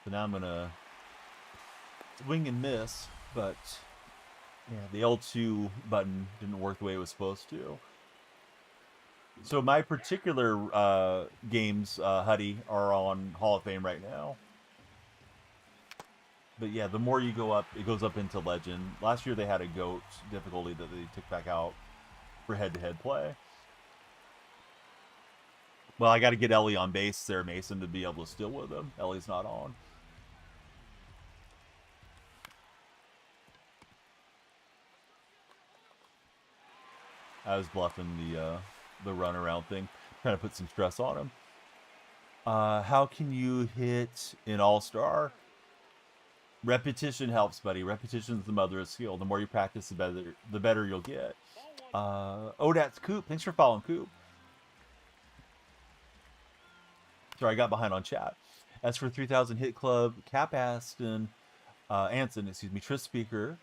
[SPEAKER 1] So now I'm gonna swing and miss, but yeah, the L2 button didn't work the way it was supposed to. So my particular games, Huddy, are on Hall of Fame right now. But yeah, the more you go up, it goes up into Legend. Last year they had a GOAT difficulty that they took back out for head-to-head play. Well, I got to get Ellie on base there, Mason, to be able to steal with him. Ellie's not on. I was bluffing the runaround thing, trying to put some stress on him. How can you hit an all-star? Repetition helps, buddy. Repetition is the mother of skill. The more you practice, the better you'll get. Oh, that's Coop. Thanks for following, Coop. Sorry, I got behind on chat. As for 3000 Hit Club, Cap Anson, Tris Speaker,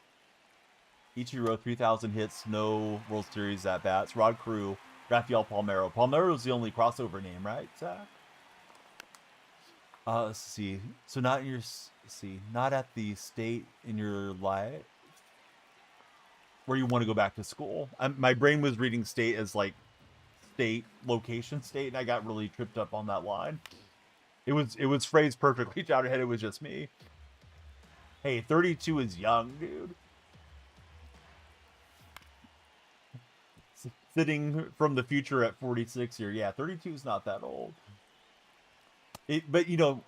[SPEAKER 1] Ichiro, 3000 hits, no World Series at bats. Rod Crew, Rafael Palmeiro. Palmeiro's the only crossover name, right, Zach? Let's see. So not in your, not at the state in your life where you want to go back to school. My brain was reading state as like state, location, state, and I got really tripped up on that line. It was phrased perfectly. Chowderhead, it was just me. Hey, 32 is young, dude. Sitting from the future at 46 here. Yeah, 32 is not that old. But you know,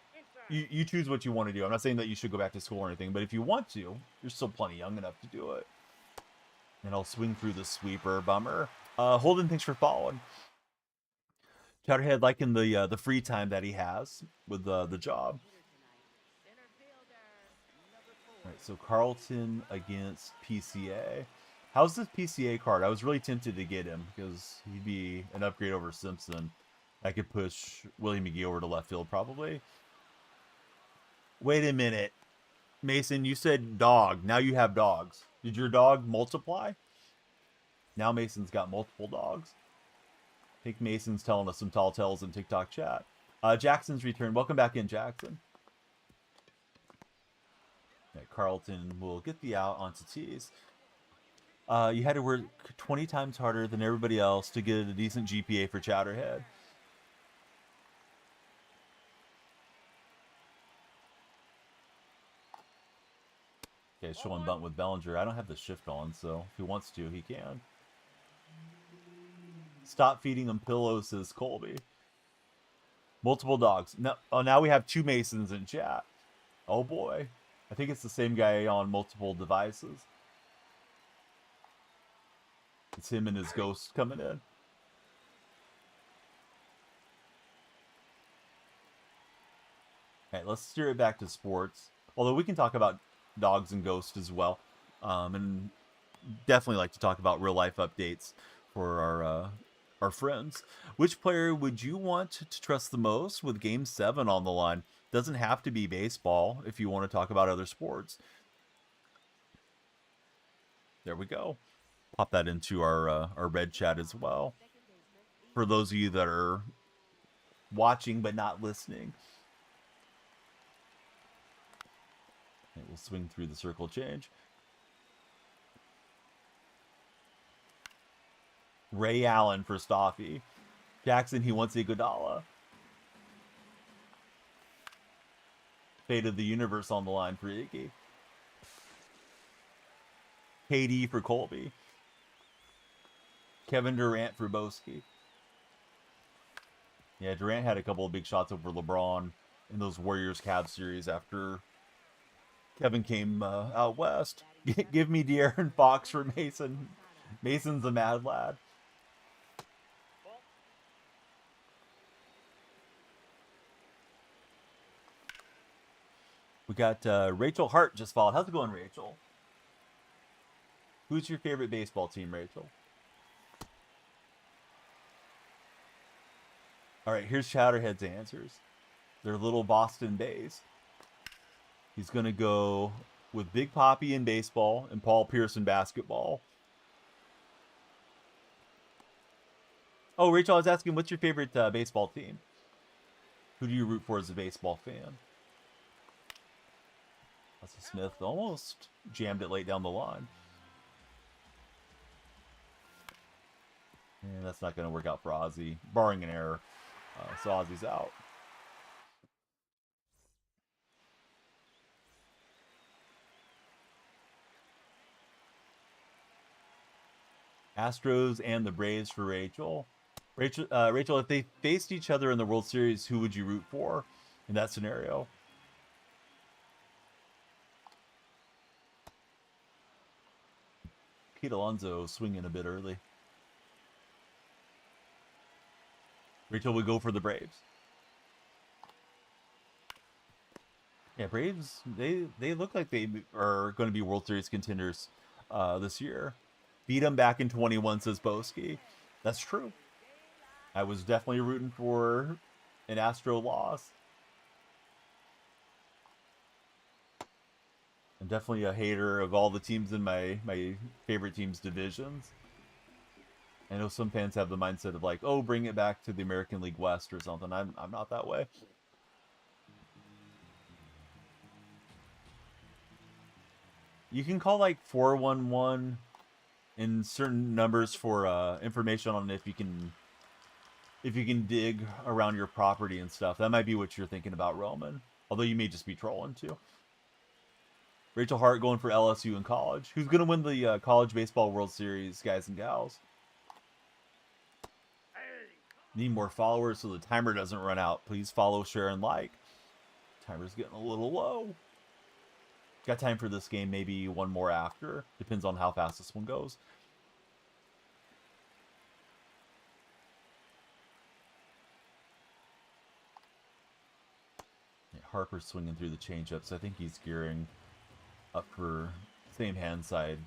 [SPEAKER 1] you choose what you want to do. I'm not saying that you should go back to school or anything, but if you want to, you're still plenty young enough to do it. And I'll swing through the sweeper. Bummer. Holden, thanks for following. Chowderhead liking the free time that he has with the job. All right, so Carlton against PCA. How's this PCA card? I was really tempted to get him because he'd be an upgrade over Simpson. I could push Willie McGee over to left field probably. Wait a minute. Mason, you said dog. Now you have dogs. Did your dog multiply? Now Mason's got multiple dogs. I think Mason's telling us some tall tales in TikTok chat. Jackson's returned. Welcome back in, Jackson. Okay, Carlton will get the out onto tees. You had to work 20 times harder than everybody else to get a decent GPA for Chowderhead. Okay, showing bunt with Bellinger. I don't have the shift on, so if he wants to, he can. Stop feeding him pillows, says Colby. Multiple dogs. Now we have two Masons in chat. Oh boy. I think it's the same guy on multiple devices. It's him and his ghost coming in. Okay, let's steer it back to sports. Although we can talk about dogs and ghosts as well, and definitely like to talk about real life updates for our friends. Which player would you want to trust the most with Game 7 on the line? Doesn't have to be baseball if you want to talk about other sports. There we go. Pop that into our red chat as well. For those of you that are watching but not listening, okay, we'll swing through the circle change. Ray Allen for Staffy. Jackson, he wants Iguodala. Fate of the Universe on the line for Iggy. KD for Colby. Kevin Durant for Boski. Yeah, Durant had a couple of big shots over LeBron in those Warriors Cavs series after Kevin came out west. Give me De'Aaron Fox for Mason. Mason's a mad lad. We got Rachel Hart just followed. How's it going, Rachel? Who's your favorite baseball team, Rachel? All right, here's Chowderhead's answers. They're little Boston Bays. He's going to go with Big Poppy in baseball and Paul Pierce in basketball. Oh, Rachel, I was asking, what's your favorite baseball team? Who do you root for as a baseball fan? Leslie Smith almost jammed it late down the line. And that's not going to work out for Ozzy, barring an error. So Ozzy's out. Astros and the Braves for Rachel. Rachel, if they faced each other in the World Series, who would you root for in that scenario? Pete Alonso swinging a bit early. Rachel would go for the Braves. Yeah, Braves, they look like they are going to be World Series contenders this year. Beat them back in 21, says Boski. That's true. I was definitely rooting for an Astro loss. I'm definitely a hater of all the teams in my favorite teams' divisions. I know some fans have the mindset of like, oh, bring it back to the American League West or something. I'm not that way. You can call like 411 in certain numbers for information on if you can dig around your property and stuff. That might be what you're thinking about, Roman. Although you may just be trolling too. Rachel Hart going for LSU in college. Who's going to win the College Baseball World Series, guys and gals? Need more followers so the timer doesn't run out. Please follow, share, and like. Timer's getting a little low. Got time for this game, maybe one more after. Depends on how fast this one goes. Yeah, Harper's swinging through the changeups. I think he's gearing up for same hand side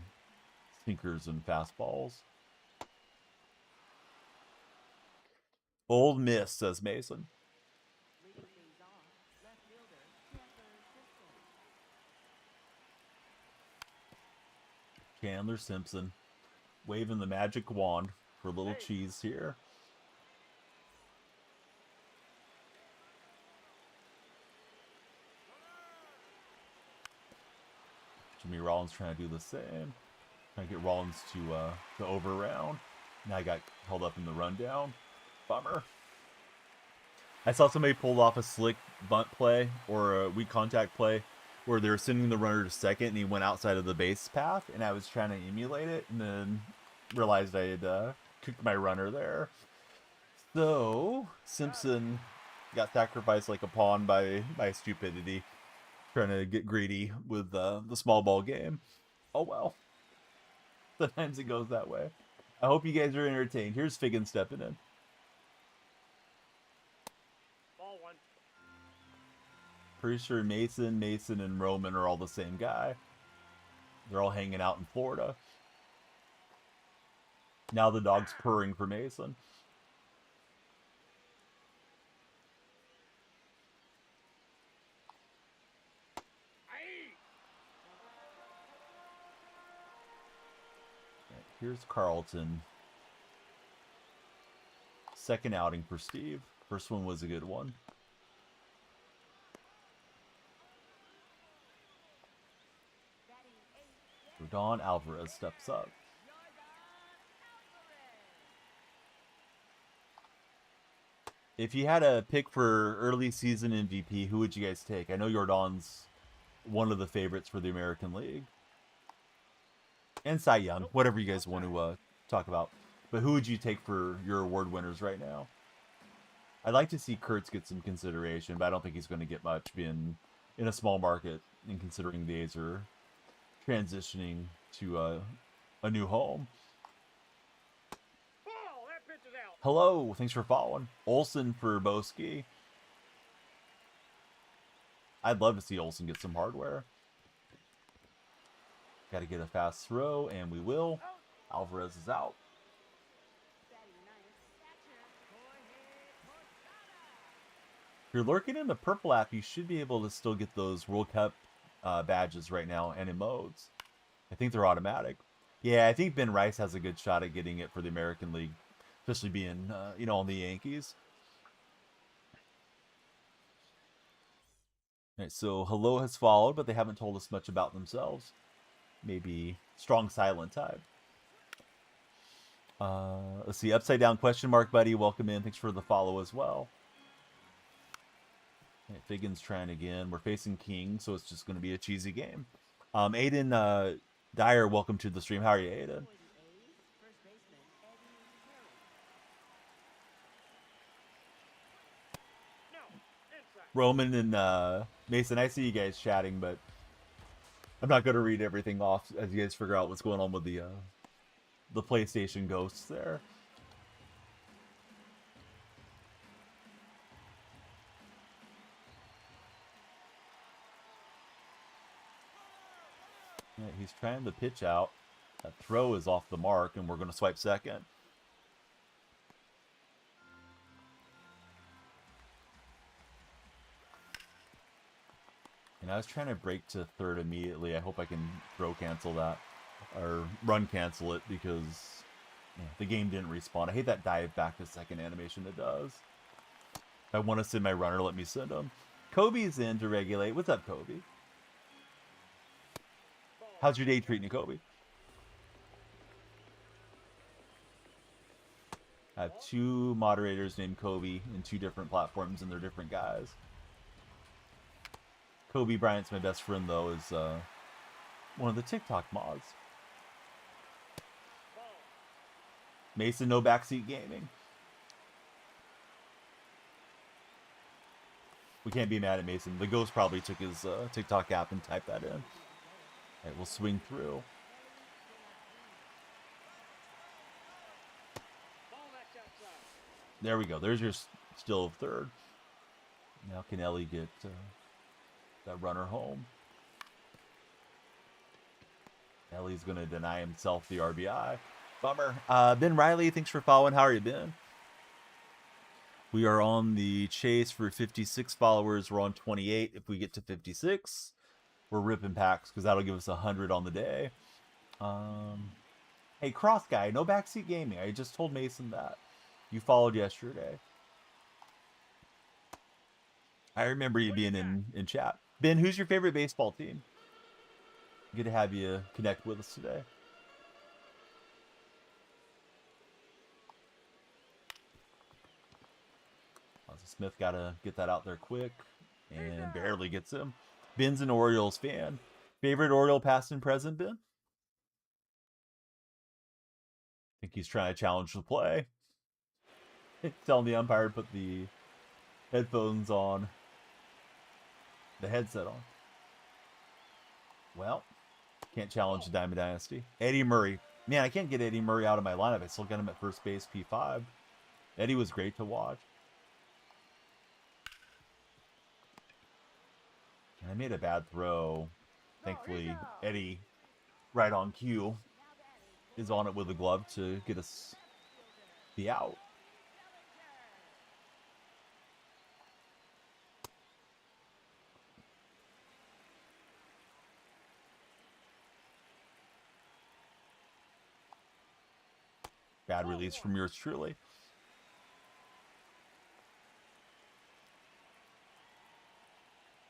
[SPEAKER 1] sinkers and fastballs. Old Miss, says Mason. Chandler Simpson waving the magic wand for little cheese here. Jimmy Rollins trying to do the same. Trying to get Rollins to over round. Now I got held up in the rundown. Bummer. I saw somebody pulled off a slick bunt play or a weak contact play where they were sending the runner to second and he went outside of the base path, and I was trying to emulate it and then realized I had cooked my runner there. So Simpson got sacrificed like a pawn by stupidity, trying to get greedy with the small ball game. Oh well. Sometimes it goes that way. I hope you guys are entertained. Here's Figgin stepping in. Pretty sure Mason, and Roman are all the same guy. They're all hanging out in Florida. Now the dog's purring for Mason. Here's Carlton. Second outing for Steve. First one was a good one. Rodon Alvarez steps up. If you had a pick for early season MVP, who would you guys take? I know Jordan's one of the favorites for the American League. And Cy Young, whatever you guys want to talk about. But who would you take for your award winners right now? I'd like to see Kurtz get some consideration, but I don't think he's going to get much being in a small market and considering the A's are transitioning to a new home. Hello, thanks for following. Olsen for Boski. I'd love to see Olsen get some hardware. Got to get a fast throw, and we will. Alvarez is out. If you're lurking in the purple app, you should be able to still get those World Cup badges right now and in modes. I think they're automatic. Yeah, I think Ben Rice has a good shot at getting it for the American League, especially being, on the Yankees. All right, so Hello has followed, but they haven't told us much about themselves. Maybe strong silent type. Let's see, upside down question mark, buddy. Welcome in. Thanks for the follow as well. Okay, Figgins trying again. We're facing King, so it's just going to be a cheesy game. Aiden Dyer, welcome to the stream. How are you, Aiden? Roman and Mason, I see you guys chatting, but I'm not going to read everything off as you guys figure out what's going on with the PlayStation ghosts there. Yeah, he's trying to pitch out. That throw is off the mark, and we're going to swipe second. And I was trying to break to third immediately. I hope I can throw cancel that or run cancel it because the game didn't respawn. I hate that dive back to second animation it does. If I want to send my runner, let me send him. Kobe's in to regulate. What's up, Kobe? How's your day treating you, Kobe? I have two moderators named Kobe in two different platforms, and they're different guys. Kobe Bryant's my best friend, though, is one of the TikTok mods. Mason, no backseat gaming. We can't be mad at Mason. The ghost probably took his TikTok app and typed that in. All right, we'll swing through. There we go. There's your still of third. Now can Ellie get that runner home? Ellie's going to deny himself the RBI. Bummer. Ben Riley, thanks for following. How are you, Ben? We are on the chase for 56 followers. We're on 28. If we get to 56, we're ripping packs because that'll give us 100 on the day. Hey, Cross Guy, no backseat gaming. I just told Mason that. You followed yesterday. I remember you being in chat. Ben, who's your favorite baseball team? Good to have you connect with us today. Smith got to get that out there quick and barely gets him. Ben's an Orioles fan. Favorite Oriole past and present, Ben? I think he's trying to challenge the play. Telling the umpire to put the headphones on. The headset on. Well, can't challenge the Diamond Dynasty. Eddie Murray. Man, I can't get Eddie Murray out of my lineup. I still got him at first base, P5. Eddie was great to watch. I made a bad throw. Thankfully, Eddie, right on cue, is on it with a glove to get us the out. Bad release from yours truly.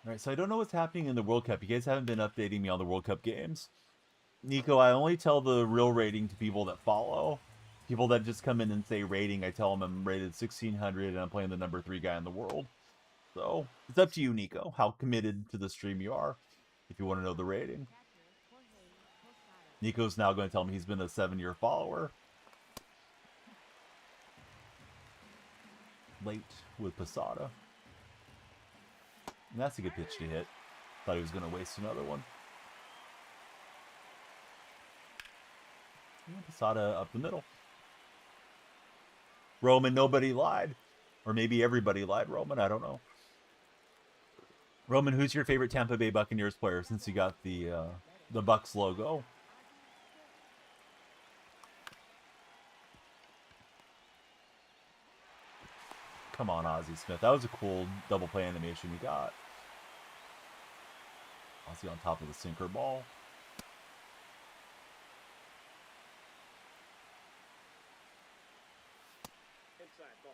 [SPEAKER 1] All right, so I don't know what's happening in the World Cup. You guys haven't been updating me on the World Cup games. Nico, I only tell the real rating to people that follow. People that just come in and say rating, I tell them I'm rated 1600 and I'm playing the number 3 guy in the world. So it's up to you, Nico, how committed to the stream you are, if you want to know the rating. Nico's now going to tell me he's been a 7-year follower. Late with Posada. And that's a good pitch to hit. Thought he was going to waste another one. And Posada up the middle. Roman, nobody lied. Or maybe everybody lied, Roman. I don't know. Roman, who's your favorite Tampa Bay Buccaneers player since you got the Bucs logo? Come on, Ozzie Smith. That was a cool double play animation you got. Ozzie on top of the sinker ball.
[SPEAKER 2] Inside ball.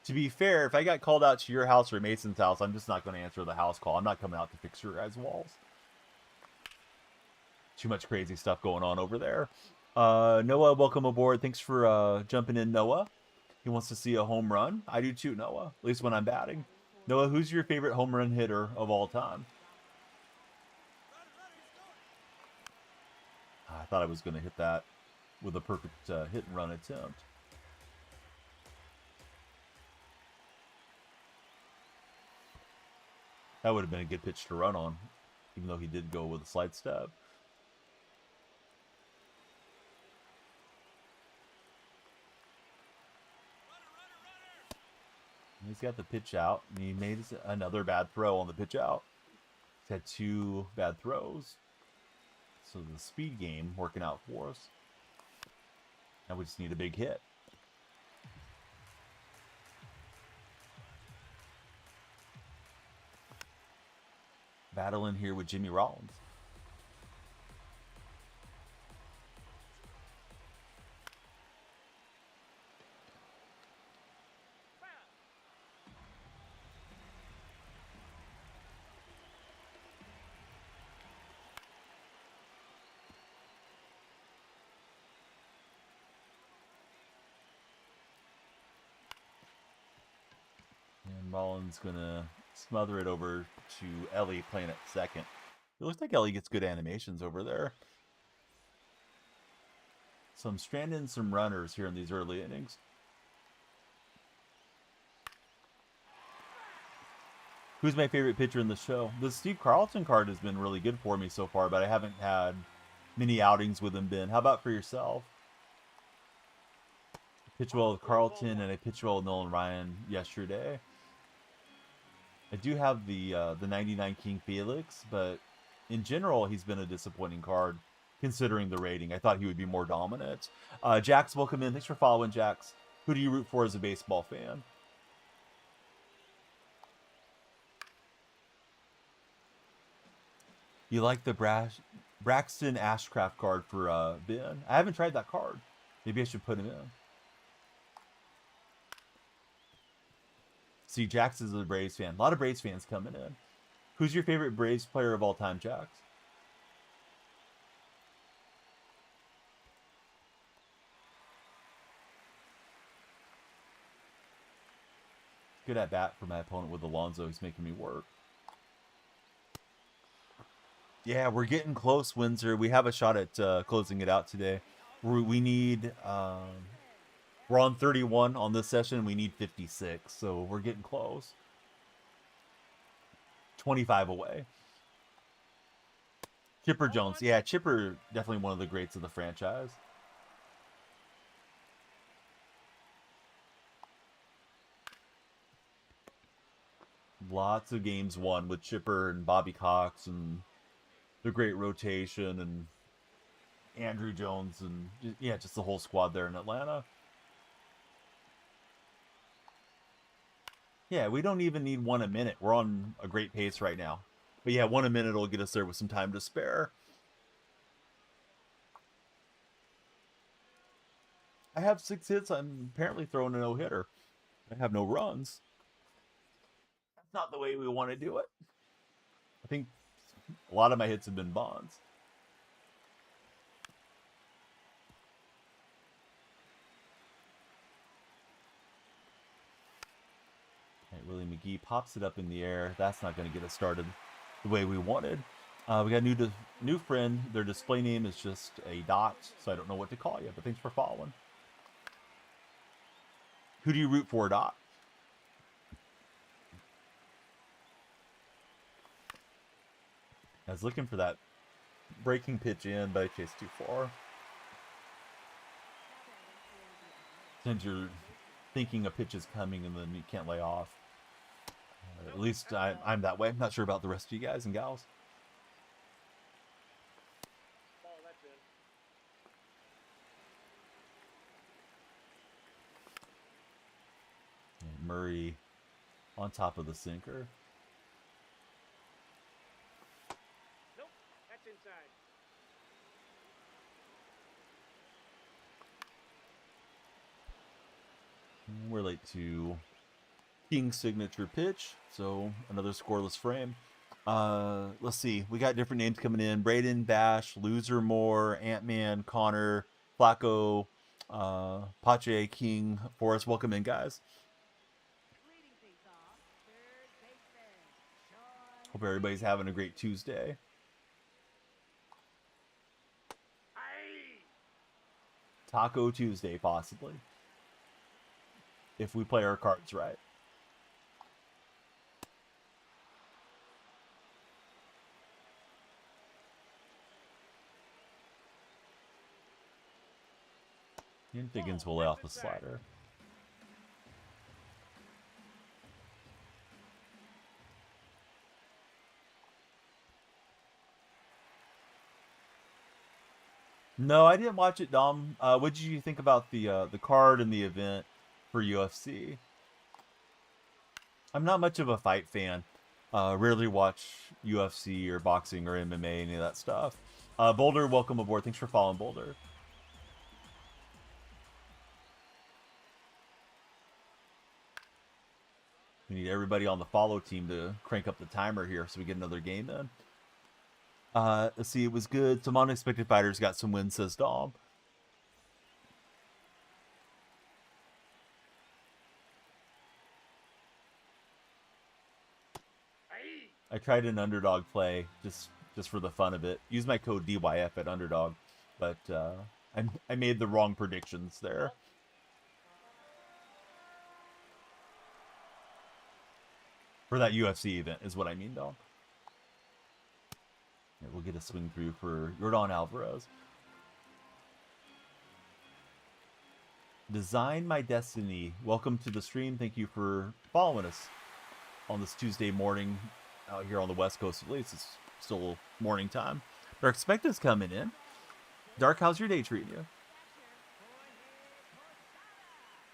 [SPEAKER 1] To be fair, if I got called out to your house or Mason's house, I'm just not going to answer the house call. I'm not coming out to fix your guys' walls. Too much crazy stuff going on over there. Noah, welcome aboard. Thanks for jumping in, Noah. He wants to see a home run. I do too, Noah, at least when I'm batting. Noah, who's your favorite home run hitter of all time? I thought I was going to hit that with a perfect hit and run attempt. That would have been a good pitch to run on, even though he did go with a slide step. He's got the pitch out, and he made another bad throw on the pitch out. He's had 2 bad throws. So the speed game working out for us. Now we just need a big hit. Battling here with Jimmy Rollins. And Rollins gonna smother it over to Ellie playing at second. It looks like Ellie gets good animations over there. So I'm stranding some runners here in these early innings. Who's my favorite pitcher in the show? The Steve Carlton card has been really good for me so far, but I haven't had many outings with him, Ben. How about for yourself? I pitched well with Carlton, and I pitched well with Nolan Ryan yesterday. I do have the 99 King Felix, but in general, he's been a disappointing card, considering the rating. I thought he would be more dominant. Jax, welcome in. Thanks for following, Jax. Who do you root for as a baseball fan? You like the Braxton Ashcraft card for Ben? I haven't tried that card. Maybe I should put him in. See, Jax is a Braves fan. A lot of Braves fans coming in. Who's your favorite Braves player of all time, Jax? Good at bat for my opponent with Alonso. He's making me work. Yeah, we're getting close, Windsor. We have a shot at closing it out today. We need... we're on 31 on this session. We need 56, so we're getting close. 25 away. Chipper Jones. Yeah, Chipper, definitely one of the greats of the franchise. Lots of games won with Chipper and Bobby Cox and the great rotation and Andrew Jones and yeah, just the whole squad there in Atlanta. Yeah, we don't even need one a minute. We're on a great pace right now. But yeah, one a minute will get us there with some time to spare. I have 6 hits. I'm apparently throwing a no-hitter. I have no runs. That's not the way we want to do it. I think a lot of my hits have been bonds. Okay, Willie McGee pops it up in the air. That's not going to get us started the way we wanted. We got a new friend. Their display name is just a dot, so I don't know what to call you, but thanks for following. Who do you root for, Dot? I was looking for that breaking pitch in, but I chased too far. Since you're thinking a pitch is coming and then you can't lay off. At least I'm that way. I'm not sure about the rest of you guys and gals. And Murray on top of the sinker.
[SPEAKER 2] Nope, that's inside.
[SPEAKER 1] We're late to King's signature pitch, so another scoreless frame. Let's see. We got different names coming in. Braden, Bash, Loser Moore, Ant-Man, Connor, Flacco, Pache, King, Forrest. Welcome in, guys. Hope everybody's having a great Tuesday. Taco Tuesday, possibly. If we play our cards right. Ian Diggins will lay off the slider. No, I didn't watch it, Dom. What did you think about the card and the event for UFC? I'm not much of a fight fan. Rarely watch UFC or boxing or MMA, any of that stuff. Boulder, welcome aboard. Thanks for following, Boulder. We need everybody on the follow team to crank up the timer here so we get another game in. Let's see, it was good. Some unexpected fighters got some wins, says Dom. I tried an underdog play just for the fun of it. Use my code DYF at underdog, but I made the wrong predictions there. For that UFC event is what I mean, Dom. Yeah, we'll get a swing through for Yordan Alvarez. Design My Destiny. Welcome to the stream. Thank you for following us on this Tuesday morning out here on the West Coast. At least it's still morning time. Dark Specta's coming in. Dark, how's your day treating you?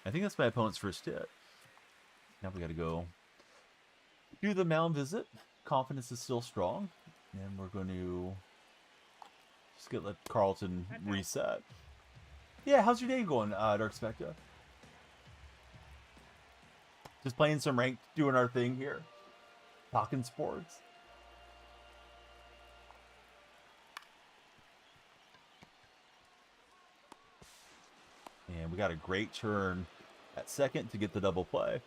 [SPEAKER 1] I think that's my opponent's first hit. Now we got to go do the mound visit. Confidence is still strong. And we're going to just let Carlton reset. Yeah, how's your day going, Dark Specta? Just playing some ranked, doing our thing here. Talking sports. And we got a great turn at second to get the double play.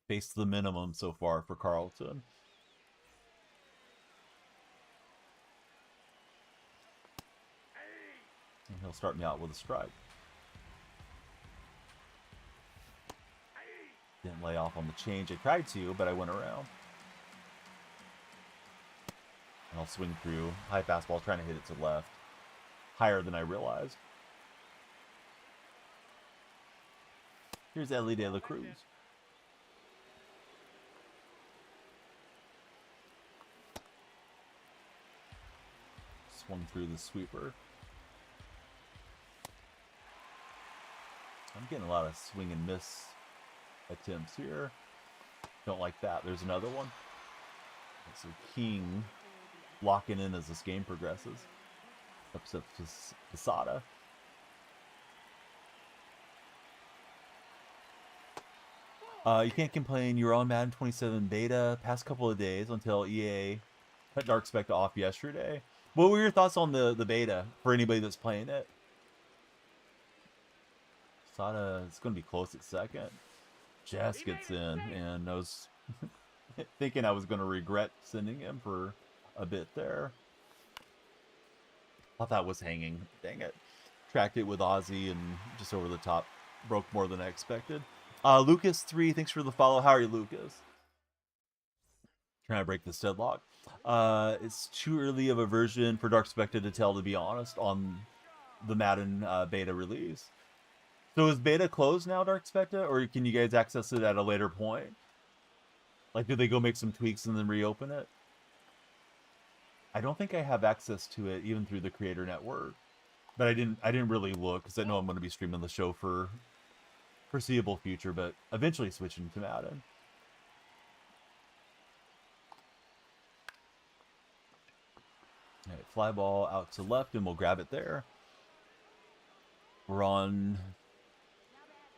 [SPEAKER 1] Base to the minimum so far for Carlton. And he'll start me out with a strike. Didn't lay off on the change. I tried to, but I went around. And I'll swing through. High fastball, trying to hit it to left. Higher than I realized. Here's Ellie De La Cruz. Swung through the sweeper. I'm getting a lot of swing and miss attempts here. Don't like that. There's another one. So King locking in as this game progresses. Upset Posada. You can't complain. You were on Madden 27 beta past couple of days until EA cut Dark Spectre off yesterday. What were your thoughts on the beta for anybody that's playing it? Posada is going to be close at second. Jess gets in, and I was thinking I was going to regret sending him for a bit there. Thought that was hanging. Dang it. Tracked it with Ozzy and just over the top. Broke more than I expected. Lucas3, thanks for the follow. How are you, Lucas? Trying to break this deadlock. It's too early of a version for Dark Spectre to tell, to be honest, on the Madden beta release. So is beta closed now, Dark Spectre, or can you guys access it at a later point? Like, do they go make some tweaks and then reopen it? I don't think I have access to it even through the Creator Network, but I didn't really look because I know I'm going to be streaming the show for foreseeable future, but eventually switching to Madden. All right, fly ball out to left, and we'll grab it there. We're on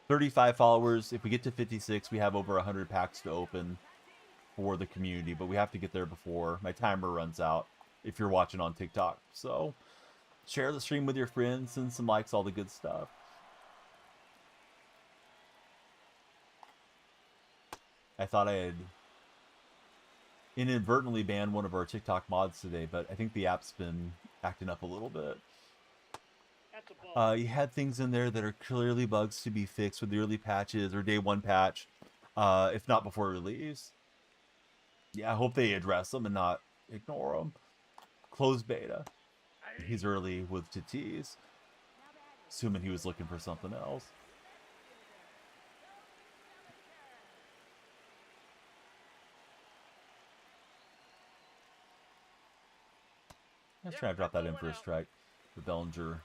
[SPEAKER 1] 35 followers. If we get to 56, we have over 100 packs to open for the community, but we have to get there before my timer runs out if you're watching on TikTok. So share the stream with your friends, send some likes, all the good stuff. I thought I had inadvertently banned one of our TikTok mods today, but I think the app's been acting up a little bit. You had things in there that are clearly bugs to be fixed with the early patches or day one patch, if not before release. Yeah, I hope they address them and not ignore them. Closed beta. He's early with Tatis. Assuming he was looking for something else. Let's try to drop that in for a strike. The Bellinger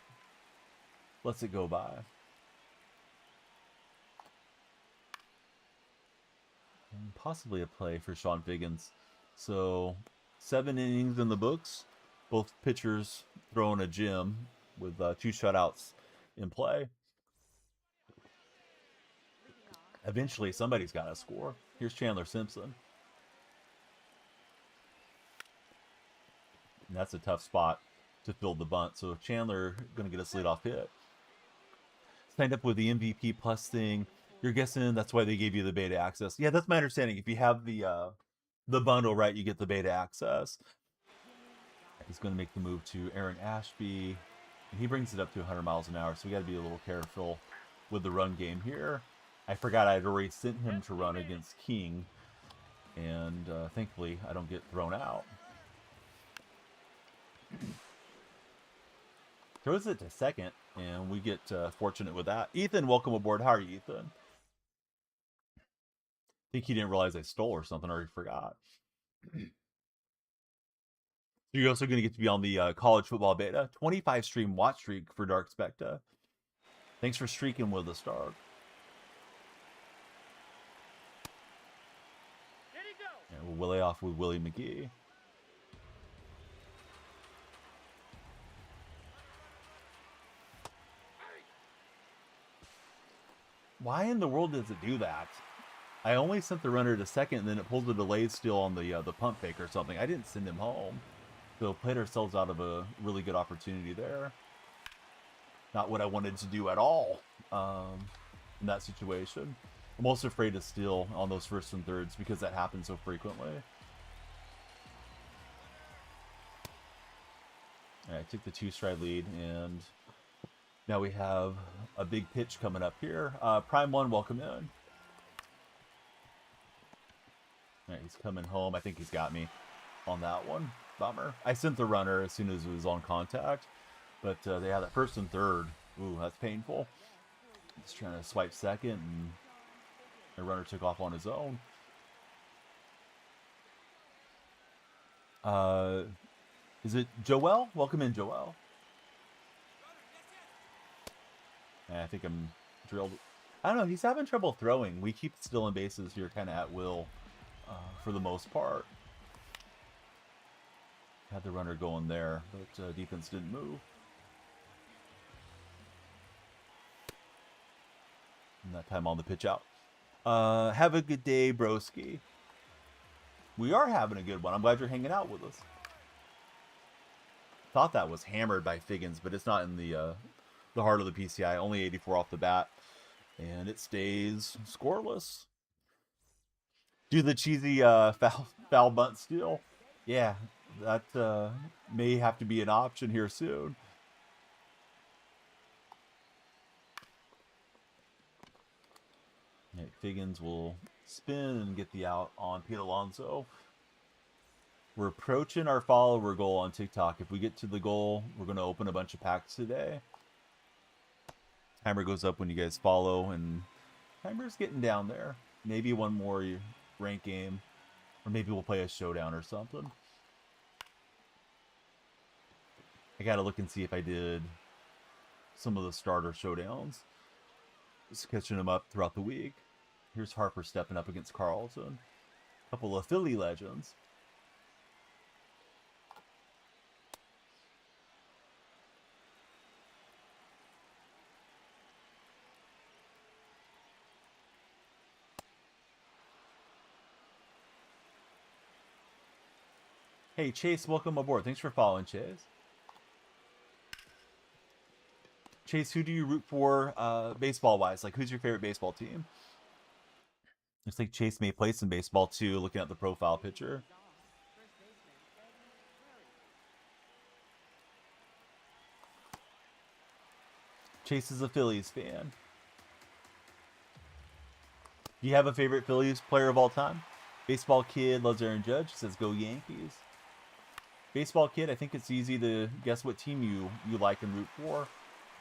[SPEAKER 1] lets it go by. And possibly a play for Sean Figgins. So 7 innings in the books. Both pitchers throwing a gem with 2 shutouts in play. Eventually somebody's got to score. Here's Chandler Simpson. And that's a tough spot to fill the bunt. So Chandler going to get a leadoff hit. Signed up with the MVP Plus thing. You're guessing that's why they gave you the beta access. Yeah, that's my understanding. If you have the bundle, right, you get the beta access. He's going to make the move to Aaron Ashby. And he brings it up to 100 miles an hour, so we got to be a little careful with the run game here. I forgot I had already sent him to run against King. And thankfully, I don't get thrown out. Throws it to second, and we get fortunate with that. Ethan, welcome aboard. How are you, Ethan? I think he didn't realize I stole or something, or he forgot. So you're also going to get to be on the college football beta. 25 stream watch streak for Dark Spectre. Thanks for streaking with us, Dark. And we'll Willie off with Willie McGee. Why in the world does it do that? I only sent the runner to second, and then it pulls the delayed steal on the pump fake or something. I didn't send him home. So played ourselves out of a really good opportunity there. Not what I wanted to do at all in that situation. I'm also afraid to steal on those first and thirds because that happens so frequently. All right, took the 2-stride lead, and now we have a big pitch coming up here. Prime 1, welcome in. All right, he's coming home. I think he's got me on that one. Bummer. I sent the runner as soon as it was on contact, but they had that first and third. Ooh, that's painful. Just trying to swipe second, and the runner took off on his own. Is it Joel? Welcome in, Joel. I think I'm drilled. I don't know. He's having trouble throwing. We keep stealing bases here kind of at will for the most part. Had the runner going there, but defense didn't move. And that time on the pitch out. Have a good day, broski. We are having a good one. I'm glad you're hanging out with us. Thought that was hammered by Figgins, but it's not in the heart of the PCI. Only 84 off the bat. And it stays scoreless. Do the cheesy foul bunt steal. Yeah, that may have to be an option here soon. Right, Figgins will spin and get the out on Pete Alonso. We're approaching our follower goal on TikTok. If we get to the goal, we're going to open a bunch of packs today. Timer goes up when you guys follow, and timer's getting down there. Maybe one more rank game, or maybe we'll play a showdown or something. I got to look and see if I did some of the starter showdowns. Just catching them up throughout the week. Here's Harper stepping up against Carlton. A couple of Philly legends. Hey, Chase, welcome aboard. Thanks for following, Chase. Chase, who do you root for baseball-wise? Like, who's your favorite baseball team? Looks like Chase may play some baseball, too, looking at the profile picture. Chase is a Phillies fan. Do you have a favorite Phillies player of all time? Baseball Kid loves Aaron Judge. Says, go Yankees. Baseball Kid, I think it's easy to guess what team you like and root for.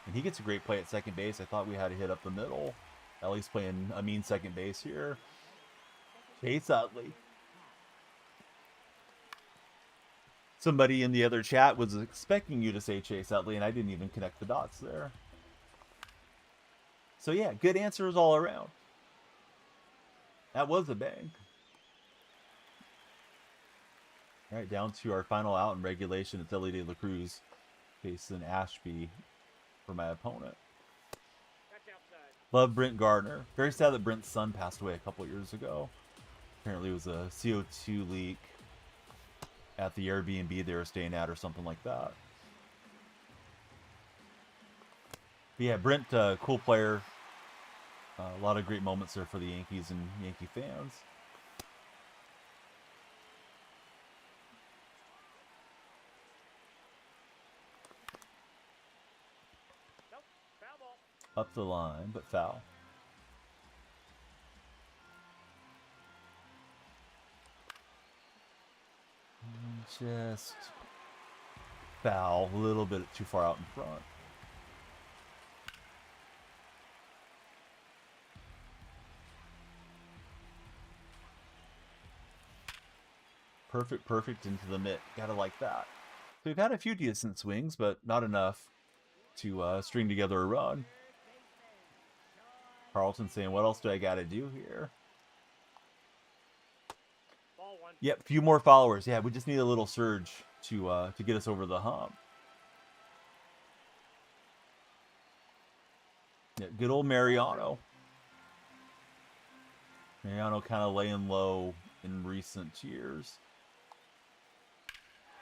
[SPEAKER 1] And he gets a great play at second base. I thought we had to hit up the middle. At least playing a mean second base here. Chase Utley. Somebody in the other chat was expecting you to say Chase Utley, and I didn't even connect the dots there. So yeah, good answers all around. That was a bang. All right, down to our final out in regulation. It's Ellie De La Cruz facing Ashby for my opponent. Love Brent Gardner. Very sad that Brent's son passed away a couple years ago. Apparently it was a CO2 leak at the Airbnb they were staying at or something like that. But yeah, Brent, cool player. A lot of great moments there for the Yankees and Yankee fans. Up the line, but foul. Just foul, a little bit too far out in front. Perfect into the mitt. Gotta like that. So we've had a few decent swings, but not enough to string together a run. Carlton saying, what else do I got to do here? Yep, few more followers. Yeah, we just need a little surge to get us over the hump. Yeah, good old Mariano. Mariano kind of laying low in recent years.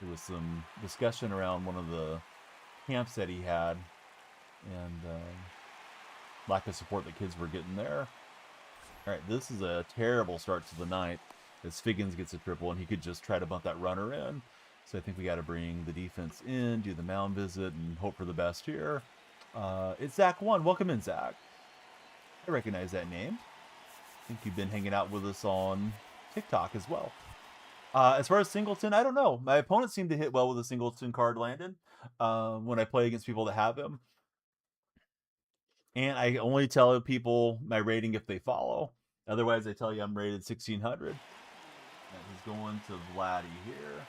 [SPEAKER 1] There was some discussion around one of the camps that he had, and lack of support that kids were getting there. All right, this is a terrible start to the ninth as Figgins gets a triple, and he could just try to bunt that runner in. So I think we got to bring the defense in, do the mound visit, and hope for the best here. It's Zach 1. Welcome in, Zach. I recognize that name. I think you've been hanging out with us on TikTok as well. As far as Singleton, I don't know. My opponents seem to hit well with a Singleton card landed when I play against people that have him. And I only tell people my rating if they follow. Otherwise, I tell you I'm rated 1600. And he's going to Vladdy here.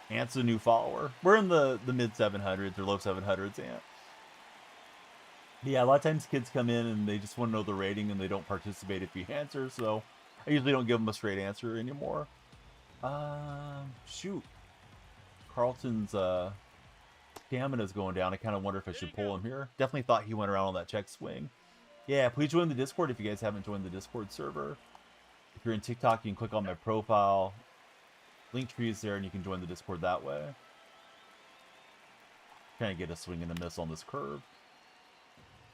[SPEAKER 1] Ant's a new follower. We're in the mid 700s or low 700s, Ant. Yeah, a lot of times kids come in and they just want to know the rating and they don't participate if you answer, so I usually don't give them a straight answer anymore. Shoot. Carlton's stamina's going down. I kind of wonder if I should pull him here. Definitely thought he went around on that check swing. Yeah, please join the Discord if you guys haven't joined the Discord server. If you're in TikTok, you can click on my profile. Link tree is there, and you can join the Discord that way. Trying to get a swing and a miss on this curve.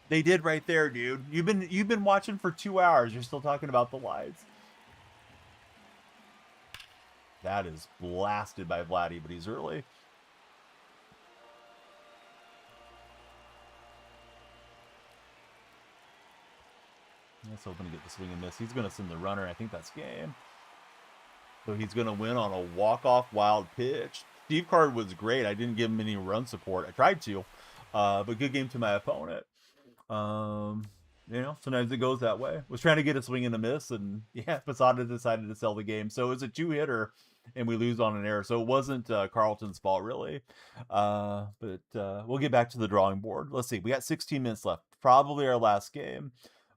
[SPEAKER 1] They did right there, dude. You've been watching for 2 hours. You're still talking about the lights. That is blasted by Vladdy, but he's early. Let's hoping to get the swing and miss. He's going to send the runner. I think that's game. So he's going to win on a walk-off wild pitch. Steve Card was great. I didn't give him any run support. I tried to, but good game to my opponent. You know, sometimes it goes that way. Was trying to get a swing and a miss, and yeah, Posada decided to sell the game. So it was a 2-hitter, and we lose on an error. So it wasn't Carlton's fault, really. But we'll get back to the drawing board. Let's see. We got 16 minutes left. Probably our last game.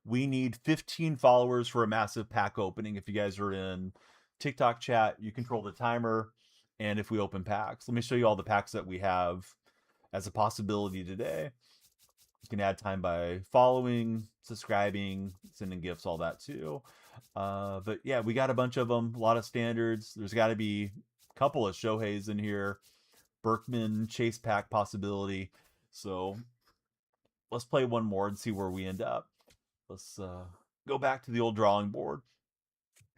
[SPEAKER 1] We need 15 followers for a massive pack opening. If you guys are in TikTok chat, you control the timer. And if we open packs, let me show you all the packs that we have as a possibility today. You can add time by following, subscribing, sending gifts, all that too. But yeah, we got a bunch of them, a lot of standards. There's got to be a couple of Shoheis in here. Berkman, Chase pack possibility. So let's play one more and see where we end up. Let's go back to the old drawing board.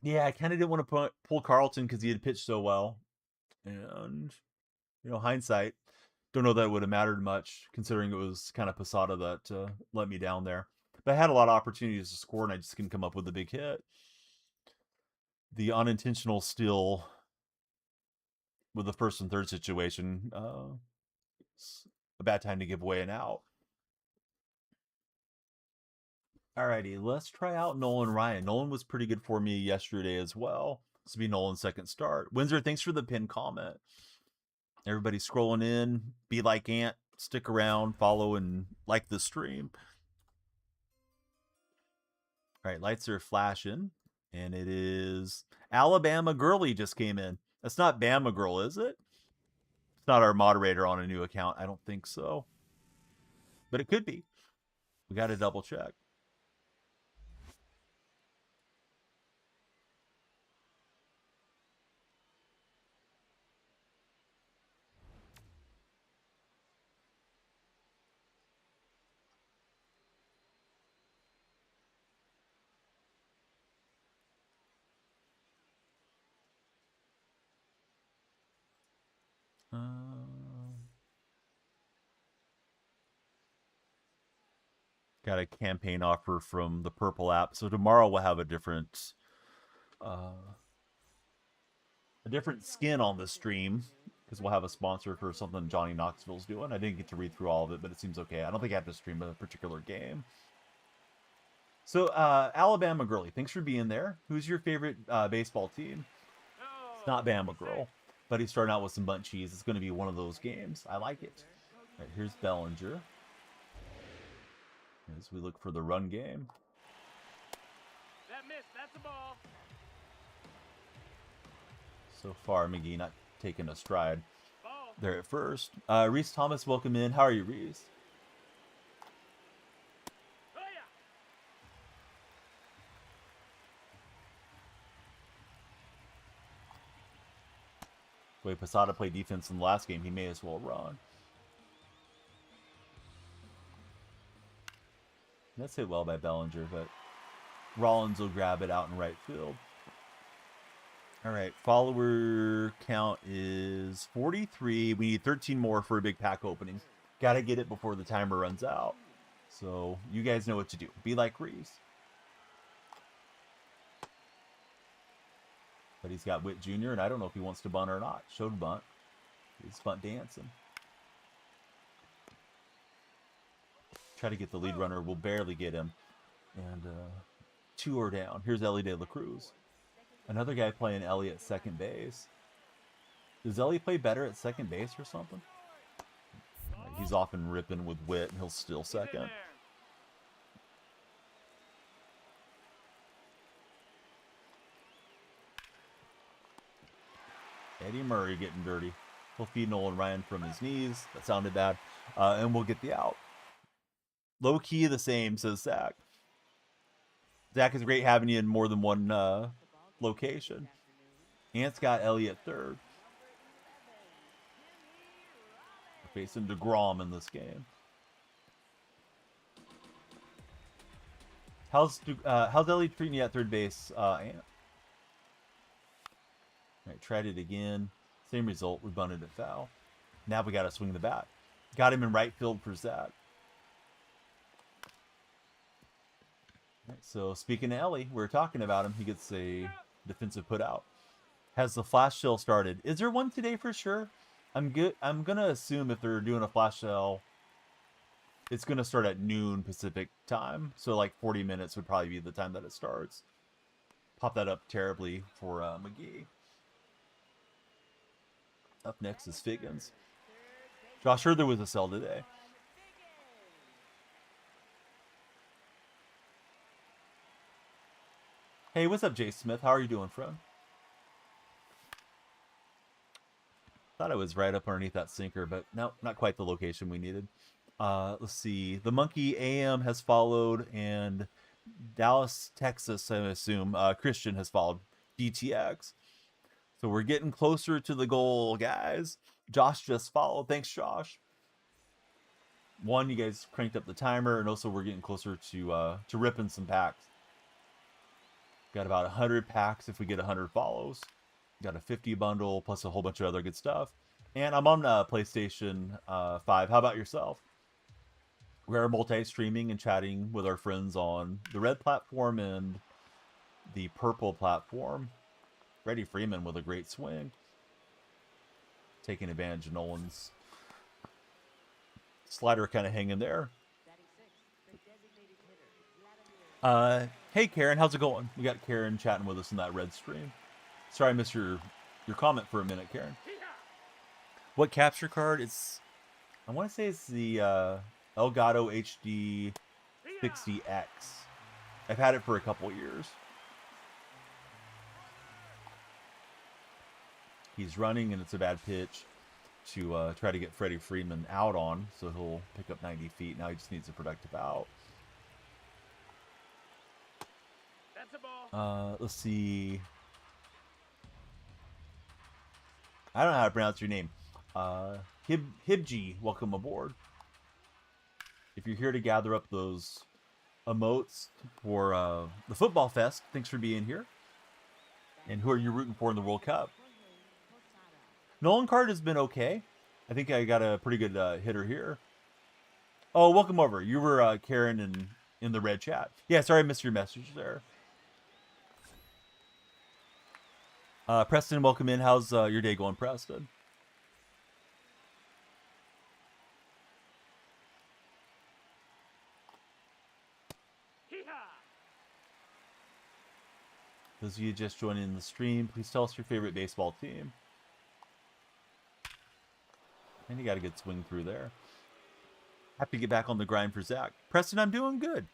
[SPEAKER 1] Yeah, I kind of didn't want to pull Carlton because he had pitched so well. And, you know, hindsight, don't know that it would have mattered much considering it was kind of Posada that let me down there. But I had a lot of opportunities to score and I just couldn't come up with a big hit. The unintentional steal with the first and third situation, it's a bad time to give away an out. Alrighty, let's try out Nolan Ryan. Nolan was pretty good for me yesterday as well. This will be Nolan's second start. Windsor, thanks for the pinned comment. Everybody scrolling in. Be like Ant. Stick around, follow, and like the stream. All right, lights are flashing. And it is Alabama Girlie just came in. That's not Bama Girl, is it? It's not our moderator on a new account. I don't think so. But it could be. We got to double check. Got a campaign offer from the Purple app. So tomorrow we'll have a different skin on the stream because we'll have a sponsor for something Johnny Knoxville's doing. I didn't get to read through all of it, but it seems okay. I don't think I have to stream a particular game. So Alabama Girlie, thanks for being there. Who's your favorite baseball team? It's not Bama Girl, but he's starting out with some bunt cheese. It's going to be one of those games. I like it. All right, here's Bellinger. As we look for the run game.
[SPEAKER 2] That miss, that's a ball.
[SPEAKER 1] So far, McGee not taking a stride
[SPEAKER 2] Ball.
[SPEAKER 1] there at first. Reese Thomas, welcome in. How are you, Reese?
[SPEAKER 2] Oh, yeah.
[SPEAKER 1] The way Posada played defense in the last game, he may as well run. That's hit well by Bellinger, but Rollins will grab it out in right field. All right, follower count is 43. We need 13 more for a big pack opening. Got to get it before the timer runs out. So you guys know what to do. Be like Reese. But he's got Witt Jr., and I don't know if he wants to bunt or not. Showed bunt. He's bunt dancing. Try to get the lead runner. We'll barely get him. And 2 are down. Here's Ellie De La Cruz. Another guy playing Ellie at second base. Does Ellie play better at second base or something? He's often ripping with wit, and he'll steal second. Eddie Murray getting dirty. He'll feed Nolan Ryan from his knees. That sounded bad. And we'll get the out. Low key the same, says Zach. Zach, is great having you in more than one location. Ant's got Ellie at third. We're facing DeGrom in this game. How's Ellie treating you at third base, Ant? All right, tried it again. Same result. We bunted it foul. Now we got to swing the bat. Got him in right field for Zach. All right, so speaking of Ellie, we were talking about him. He gets a defensive put out. Has the flash sale started? Is there one today for sure? I'm gonna assume if they're doing a flash sale, it's gonna start at noon Pacific time. So like 40 minutes would probably be the time that it starts. Pop that up terribly for McGee. Up next is Figgins. Josh, heard there was a sell today. Hey, what's up, Jay Smith? How are you doing, friend? Thought I was right up underneath that sinker, but no, not quite the location we needed. Let's see. The Monkey AM has followed, and Dallas, Texas, I assume, Christian has followed DTX. So we're getting closer to the goal, guys. Josh just followed. Thanks, Josh. One, you guys cranked up the timer, and also we're getting closer to ripping some packs. Got about 100 packs if we get 100 follows. Got a 50 bundle plus a whole bunch of other good stuff. And I'm on PlayStation 5. How about yourself? We're multi-streaming and chatting with our friends on the red platform and the purple platform. Freddie Freeman with a great swing. Taking advantage of Nolan's slider kind of hanging there. Hey Karen, how's it going? We got Karen chatting with us in that red stream. Sorry I missed your comment for a minute, Karen. What capture card? It's, I want to say it's the Elgato HD 60X. I've had it for a couple years. He's running, and it's a bad pitch to try to get Freddie Freeman out on, so he'll pick up 90 feet. Now he just needs a productive out.
[SPEAKER 2] That's a ball.
[SPEAKER 1] Let's see. I don't know how to pronounce your name. Hibji, welcome aboard. If you're here to gather up those emotes for the football fest, thanks for being here. And who are you rooting for in the World Cup? Nolan card has been okay. I think I got a pretty good hitter here. Oh, welcome over. You were Karen in the red chat. Yeah, sorry I missed your message there. Preston, welcome in. How's your day going, Preston? Those of you just joining the stream, please tell us your favorite baseball team. And you got a good swing through there. Happy to get back on the grind for Zach. Preston, I'm doing good.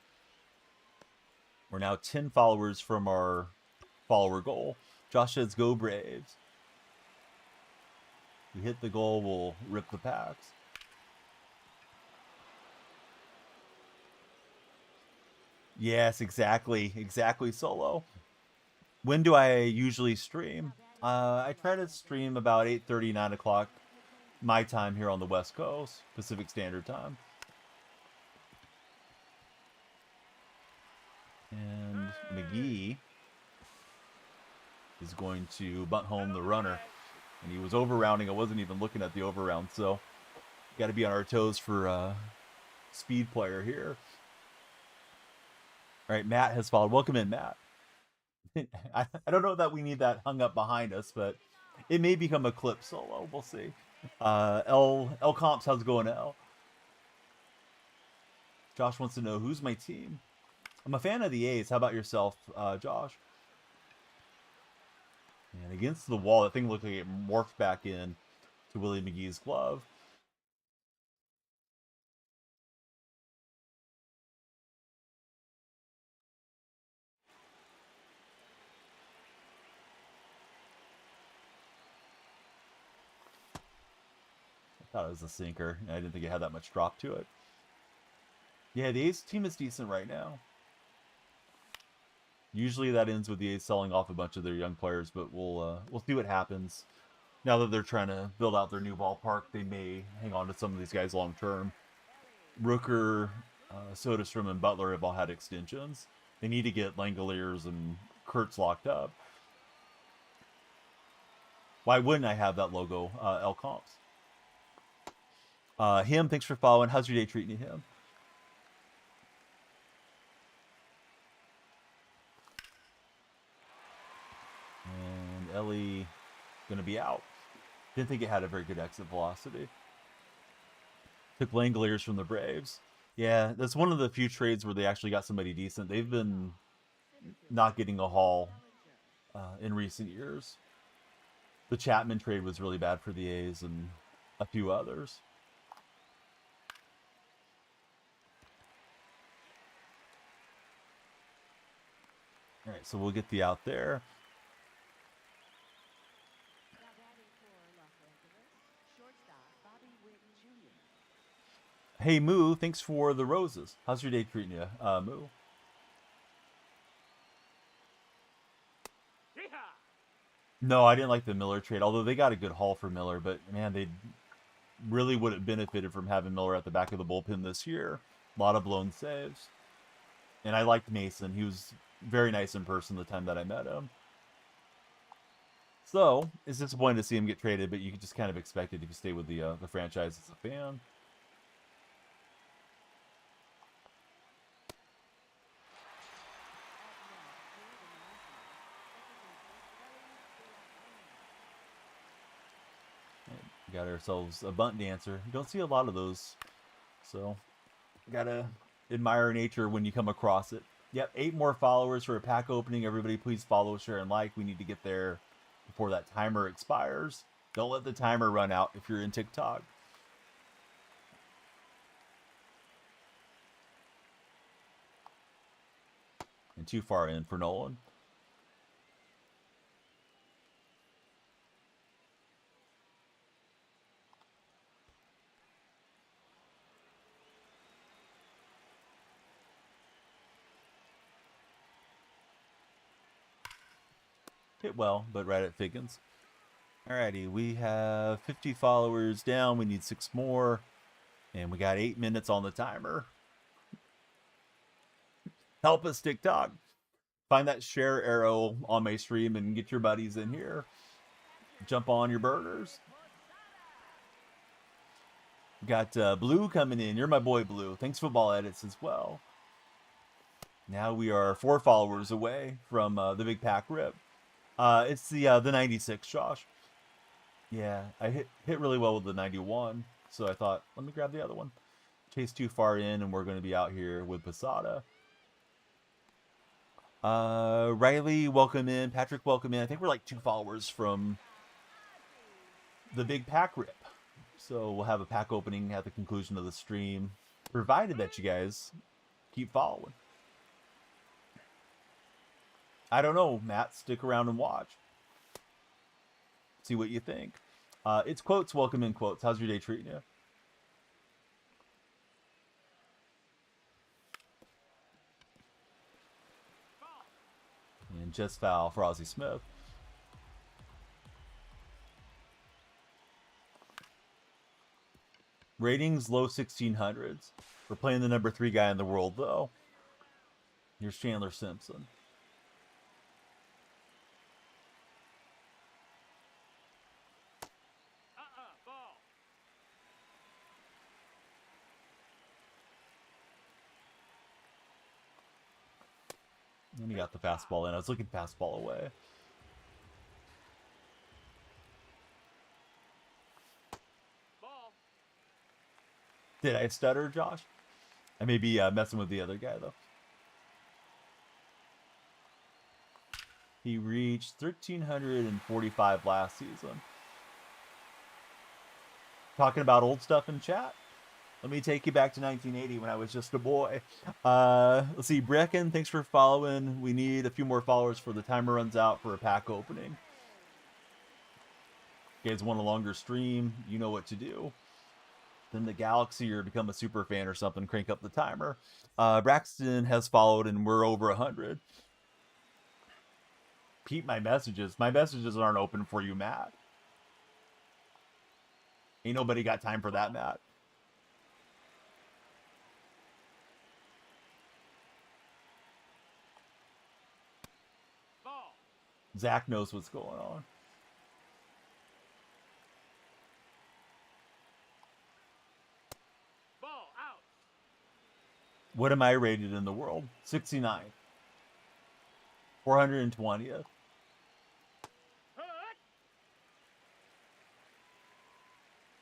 [SPEAKER 1] We're now 10 followers from our follower goal. Josh says, go Braves. We hit the goal, we'll rip the packs. Yes, exactly. Exactly, Solo. When do I usually stream? I try to stream about 8:30, 9 o'clock my time here on the West Coast, Pacific Standard Time. And McGee is going to bunt home the runner. And he was over-rounding. I wasn't even looking at the over-round, so got to be on our toes for speed player here. All right, Matt has followed. Welcome in, Matt. I don't know that we need that hung up behind us, but it may become a clip solo. We'll see. L Comps, how's it going, L? Josh wants to know, who's my team? I'm a fan of the A's. How about yourself, Josh? And against the wall, that thing looked like it morphed back in to Willie McGee's glove. I thought it was a sinker. I didn't think it had that much drop to it. Yeah, the A's team is decent right now. Usually that ends with the A's selling off a bunch of their young players, but we'll see what happens. Now that they're trying to build out their new ballpark, they may hang on to some of these guys long term. Rooker, Soderstrom, and Butler have all had extensions. They need to get Langoliers and Kurtz locked up. Why wouldn't I have that logo, L Comps? Him, thanks for following. How's your day treating you, him? And Ellie going to be out. Didn't think it had a very good exit velocity. Took Langoliers from the Braves. Yeah, that's one of the few trades where they actually got somebody decent. They've been not getting a haul in recent years. The Chapman trade was really bad for the A's and a few others. All right, so we'll get the out there. Hey, Moo, thanks for the roses. How's your day treating you, Moo? No, I didn't like the Miller trade, although they got a good haul for Miller, but man, they really would have benefited from having Miller at the back of the bullpen this year. A lot of blown saves. And I liked Mason. He was very nice in person the time that I met him. So, it's disappointing to see him get traded, but you can just kind of expect it if you stay with the franchise as a fan. Got ourselves a bunt dancer. You don't see a lot of those, so gotta admire nature when you come across it. Yep, 8 more followers for a pack opening. Everybody please follow, share, and like. We need to get there before that timer expires. Don't let the timer run out if you're in TikTok. And too far in for Nolan. Hit well, but right at Figgins. Alrighty, we have 50 followers down. We need 6 more. And we got 8 minutes on the timer. Help us, TikTok. Find that share arrow on my stream and get your buddies in here. Jump on your burgers. Got Blue coming in. You're my boy, Blue. Thanks, Football Edits, as well. Now we are 4 followers away from the big pack rip. It's the 96, Josh. Yeah, I hit really well with the 91, so I thought, let me grab the other one. Chase too far in, and we're going to be out here with Posada. Riley, welcome in. Patrick, welcome in. I think we're like 2 followers from the big pack rip. So we'll have a pack opening at the conclusion of the stream, provided that you guys keep following. I don't know, Matt. Stick around and watch. See what you think. It's Quotes. Welcome in, Quotes. How's your day treating you? And just foul for Ozzie Smith. Ratings low 1600s. We're playing the number 3 guy in the world, though. Here's Chandler Simpson.
[SPEAKER 2] Ball.
[SPEAKER 1] And he got the fastball in. I was looking fastball away.
[SPEAKER 2] Ball.
[SPEAKER 1] Did I stutter, Josh? I may be messing with the other guy, though. He reached 1,345 last season. Talking about old stuff in chat. Let me take you back to 1980 when I was just a boy. Let's see, Brecken, thanks for following. We need a few more followers for the timer runs out for a pack opening. You guys want a longer stream? You know what to do. Then the Galaxy or become a super fan or something, crank up the timer. Braxton has followed and we're over 100. Peep my messages. My messages aren't open for you, Matt. Ain't nobody got time for that, Matt.
[SPEAKER 2] Ball.
[SPEAKER 1] Zach knows what's going on.
[SPEAKER 2] Ball out.
[SPEAKER 1] What am I rated in the world? 69. 420th.
[SPEAKER 2] Hook.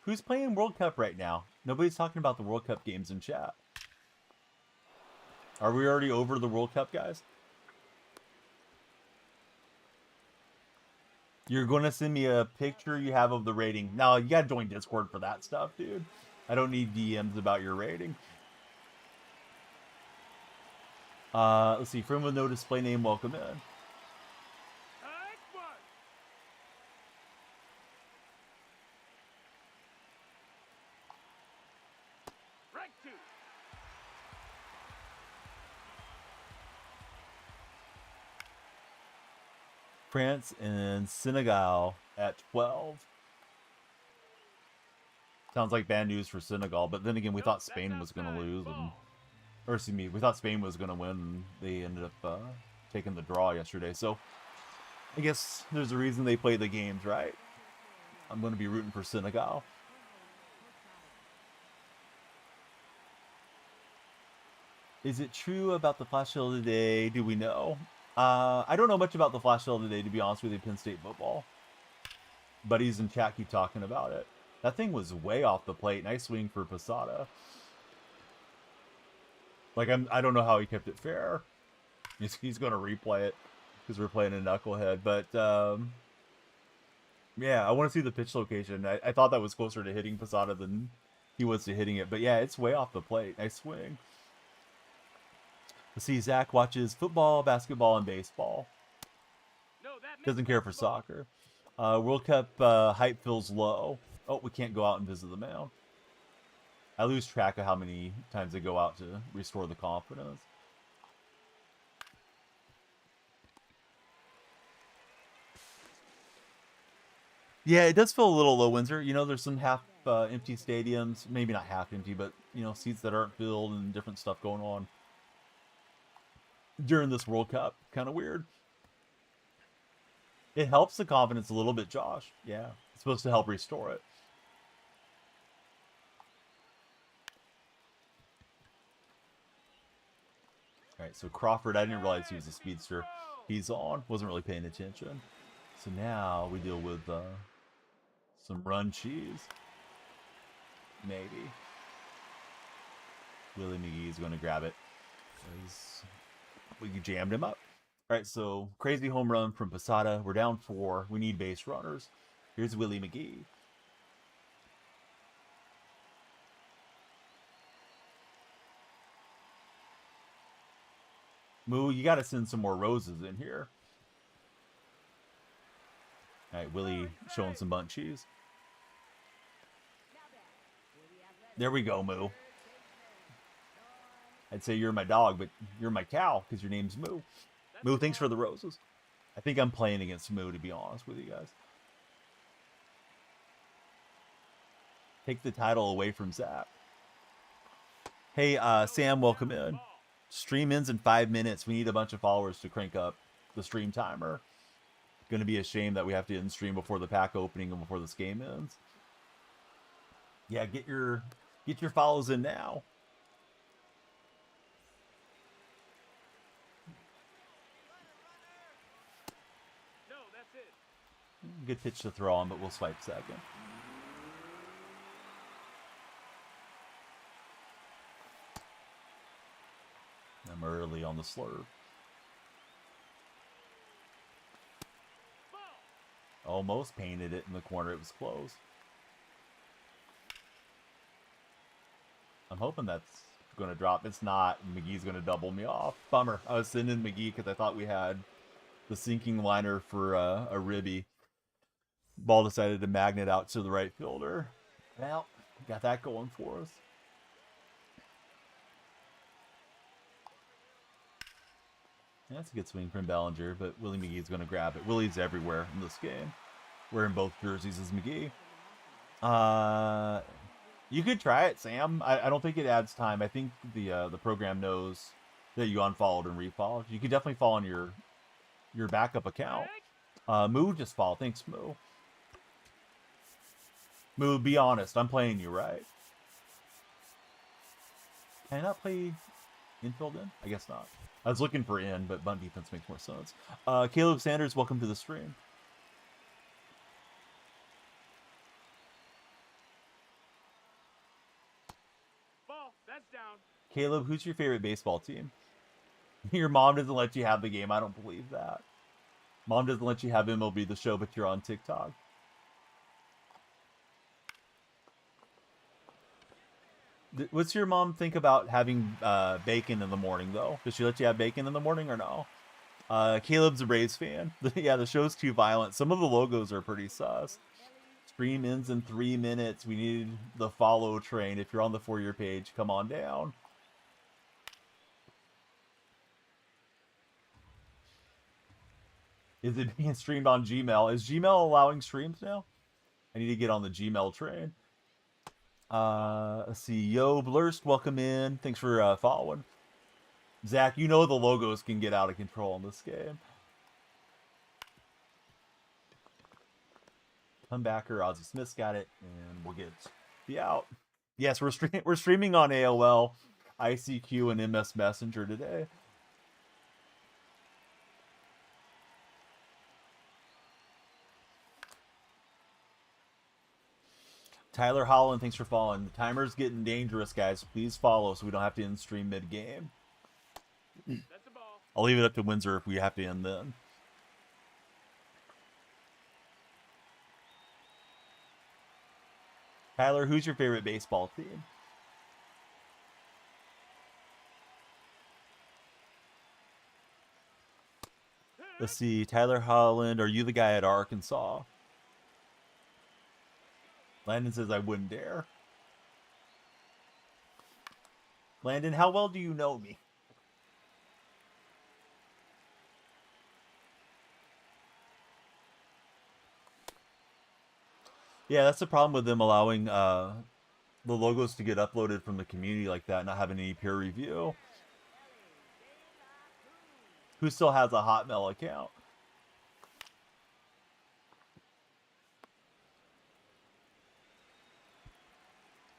[SPEAKER 1] Who's playing World Cup right now? Nobody's talking about the World Cup games in chat. Are we already over the World Cup, guys? You're going to send me a picture you have of the rating. No, you got to join Discord for that stuff, dude. I don't need DMs about your rating. Let's see. Friend with no display name, welcome in.
[SPEAKER 2] Take one. Rake two.
[SPEAKER 1] France and Senegal at 12. Sounds like bad news for Senegal, but then again, we thought Spain was going to lose, or excuse me, we thought Spain was going to win, and they ended up taking the draw yesterday. So I guess there's a reason they play the games, right? I'm going to be rooting for Senegal. Is it true about the flash sale today? Do we know? I don't know much about the flash sale today, to be honest with you, Penn State football. Buddies in chat keep talking about it. That thing was way off the plate. Nice swing for Posada. Like, I don't know how he kept it fair. He's going to replay it because we're playing a knucklehead. But, yeah, I want to see the pitch location. I thought that was closer to hitting Posada than he was to hitting it. But, yeah, it's way off the plate. Nice swing. Let's see, Zach watches football, basketball, and baseball.
[SPEAKER 2] No, that
[SPEAKER 1] Doesn't care for
[SPEAKER 2] missed. That's the ball.
[SPEAKER 1] soccer. World Cup hype feels low. Oh, we can't go out and visit the mound. I lose track of how many times they go out to restore the confidence. Yeah, it does feel a little low, Windsor. You know, there's some half empty stadiums. Maybe not half empty, but, you know, seats that aren't filled and different stuff going on during this World Cup. Kind of weird. It helps the confidence a little bit, Josh. Yeah, it's supposed to help restore it. All right, so Crawford, I didn't realize he was a speedster. He's on. Wasn't really paying attention. So now we deal with some run cheese. Maybe. Willie McGee's going to grab it. We jammed him up. All right, so crazy home run from Posada. We're down 4. We need base runners. Here's Willie McGee. Moo, you got to send some more roses in here. All right, Willie showing some bunt cheese. There we go, Moo. I'd say you're my dog, but you're my cow because your name's Moo. Moo, thanks for the roses. I think I'm playing against Moo, to be honest with you guys. Take the title away from Zap. Hey, Sam, welcome in. Stream ends in 5 minutes. We need a bunch of followers to crank up the stream timer. Going to be a shame that we have to end stream before the pack opening and before this game ends. Yeah, get your follows in now.
[SPEAKER 2] No, that's it.
[SPEAKER 1] Good pitch to throw on, but we'll swipe second. I'm early on the slurve. Almost painted it in the corner. It was close. I'm hoping that's going to drop. It's not. McGee's going to double me off. Bummer. I was sending McGee because I thought we had the sinking liner for a ribby. Ball decided to magnet out to the right fielder. Well, got that going for us. Yeah, that's a good swing from Bellinger, but Willie McGee's going to grab it. Willie's everywhere in this game. Wearing both jerseys as McGee. You could try it, Sam. I don't think it adds time. I think the program knows that you unfollowed and refollowed. You could definitely follow on your backup account. Moo just followed. Thanks, Moo. Moo, be honest. I'm playing you, right? Can I not play infield in? I guess not. I was looking for in, but bunt defense makes more sense. Caleb Sanders, welcome to the stream.
[SPEAKER 2] Ball, that's down.
[SPEAKER 1] Caleb, who's your favorite baseball team? Your mom doesn't let you have the game. I don't believe that. Mom doesn't let you have MLB The Show, but you're on TikTok. What's your mom think about having bacon in the morning, though? Does she let you have bacon in the morning or no? Caleb's a Braves fan. Yeah, the show's too violent. Some of the logos are pretty sus. Stream ends in 3 minutes. We need the follow train. If you're on the For Your page, come on down. Is it being streamed on Gmail? Is Gmail allowing streams now? I need to get on the Gmail train. Let's see. Yo, Blurst, welcome in. Thanks for following. Zach, you know the logos can get out of control in this game. Comebacker, Ozzie Smith's got it, and we'll get the out. Yes, we're streaming on AOL, ICQ, and MS Messenger today. Tyler Holland, thanks for following. The timer's getting dangerous, guys. Please follow so we don't have to end stream mid-game.
[SPEAKER 2] That's a ball.
[SPEAKER 1] I'll leave it up to Windsor if we have to end then. Tyler, who's your favorite baseball team? Let's see. Tyler Holland, are you the guy at Arkansas? Landon says, I wouldn't dare. Landon, how well do you know me? Yeah, that's the problem with them allowing the logos to get uploaded from the community like that, not having any peer review. Who still has a Hotmail account?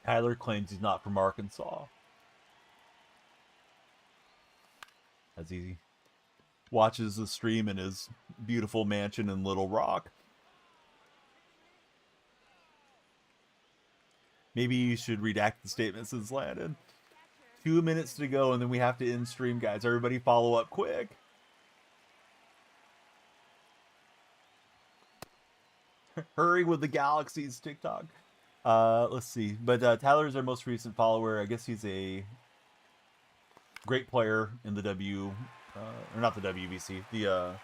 [SPEAKER 1] Tyler claims he's not from Arkansas, as he watches the stream in his beautiful mansion in Little Rock. Maybe you should redact the statement, since Landon. 2 minutes to go, and then we have to end stream, guys. Everybody follow up quick. Hurry with the Galaxies, TikTok. Let's see. But Tyler's our most recent follower. I guess he's a great player in the or not the WBC, the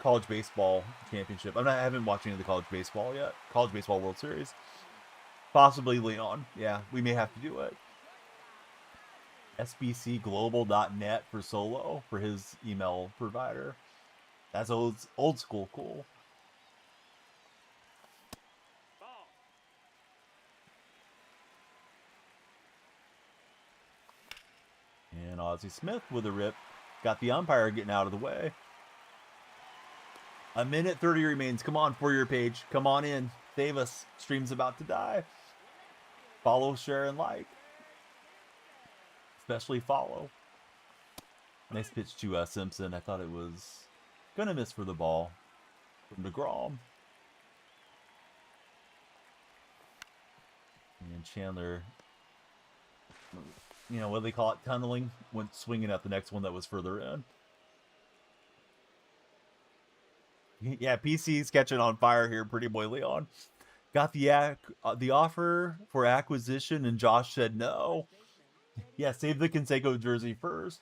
[SPEAKER 1] College Baseball Championship. I haven't watched any of the college baseball yet. College Baseball World Series. Possibly Leon. Yeah, we may have to do it. SBCglobal.net for Solo, for his email provider. That's old school cool.
[SPEAKER 2] Ball.
[SPEAKER 1] And Ozzie Smith with a rip. Got the umpire getting out of the way. 1:30 remains. Come on, For Your page. Come on in. Save us. Stream's about to die. Follow, share, and like. Especially follow. Nice pitch to Simpson. I thought it was going to miss for the ball from DeGrom. And Chandler, you know, what do they call it? Tunneling. Went swinging at the next one that was further in. Yeah, PC's catching on fire here, pretty boy Leon. Got the offer for acquisition, and Josh said no. Yeah, save the Canseco jersey first.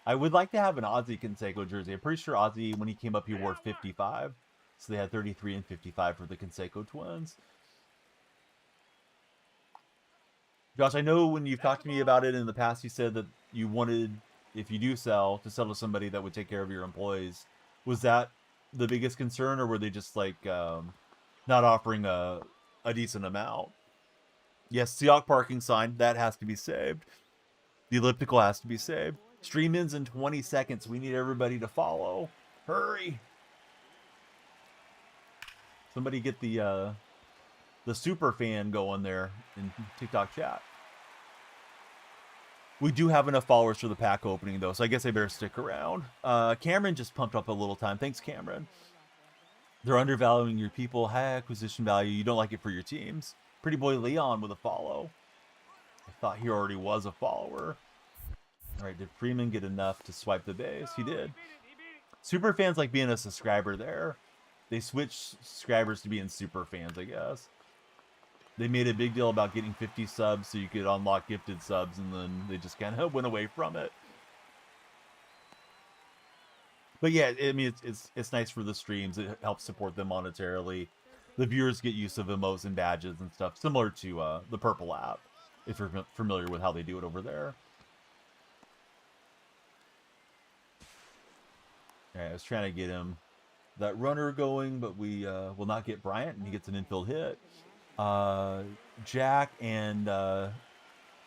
[SPEAKER 1] I would like to have an Ozzy Canseco jersey. I'm pretty sure Ozzy, when he came up, he wore 55. So they had 33 and 55 for the Canseco twins. Josh, I know when you've talked to me about it in the past, you said that you wanted, if you do sell, to sell to somebody that would take care of your employees. Was that the biggest concern, or were they just like not offering a decent amount? Yes, Seahawk parking sign, that has to be saved. The elliptical has to be saved. Stream ends in 20 seconds. We need everybody to follow. Hurry. Somebody get the super fan going there in TikTok chat. We do have enough followers for the pack opening, though, so I guess I better stick around. Cameron just pumped up a little time. Thanks, Cameron. They're undervaluing your people. High acquisition value. You don't like it for your teams. Pretty boy Leon with a follow. I thought he already was a follower. All right, did Freeman get enough to swipe the base? He did. Super fans like being a subscriber there. They switched subscribers to being super fans, I guess. They made a big deal about getting 50 subs so you could unlock gifted subs, and then they just kind of went away from it. But yeah, I mean, it's nice for the streams. It helps support them monetarily. The viewers get use of emotes and badges and stuff, similar to the Purple app, if you're familiar with how they do it over there. All right, I was trying to get him that runner going, but we will not get Bryant, and he gets an infield hit. Jack and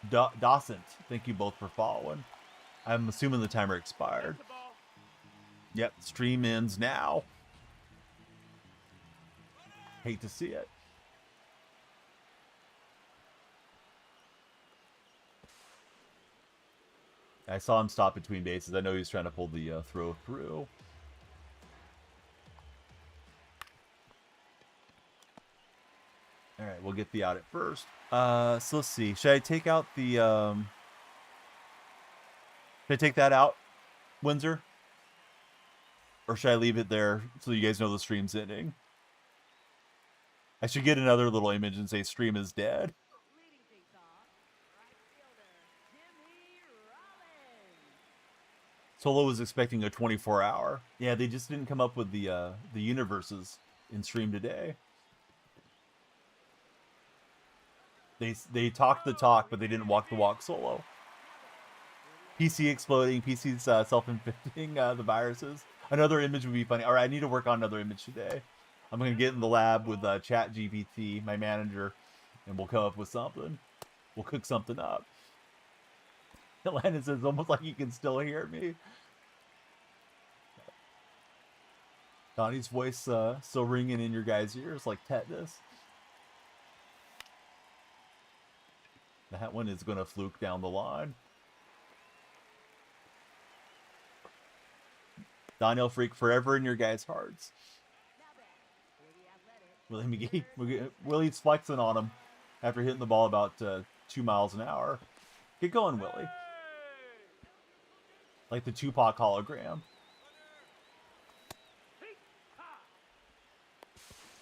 [SPEAKER 1] Dawson, thank you both for following. I'm assuming the timer expired. Yep, stream ends now. Hate to see it. I saw him stop between bases. I know he was trying to pull the throw through. All right, we'll get the out at first. So let's see. Should I take out the... Should I take that out, Windsor? Or should I leave it there so you guys know the stream's ending? I should get another little image and say stream is dead. Solo was expecting a 24-hour. Yeah, they just didn't come up with the universes in stream today. They talked the talk, but they didn't walk the walk solo. PC exploding, PC's self-inflicting the viruses. Another image would be funny. All right, I need to work on another image today. I'm going to get in the lab with ChatGPT, my manager, and we'll come up with something. We'll cook something up. Atlanta says, almost like you can still hear me. Donnie's voice still ringing in your guys' ears like tetanus. That one is going to fluke down the line. DonyellFreak forever in your guys' hearts. Willie McGee. Willie's flexing on him after hitting the ball about 2 miles an hour. Get going, Willie. Like the Tupac hologram.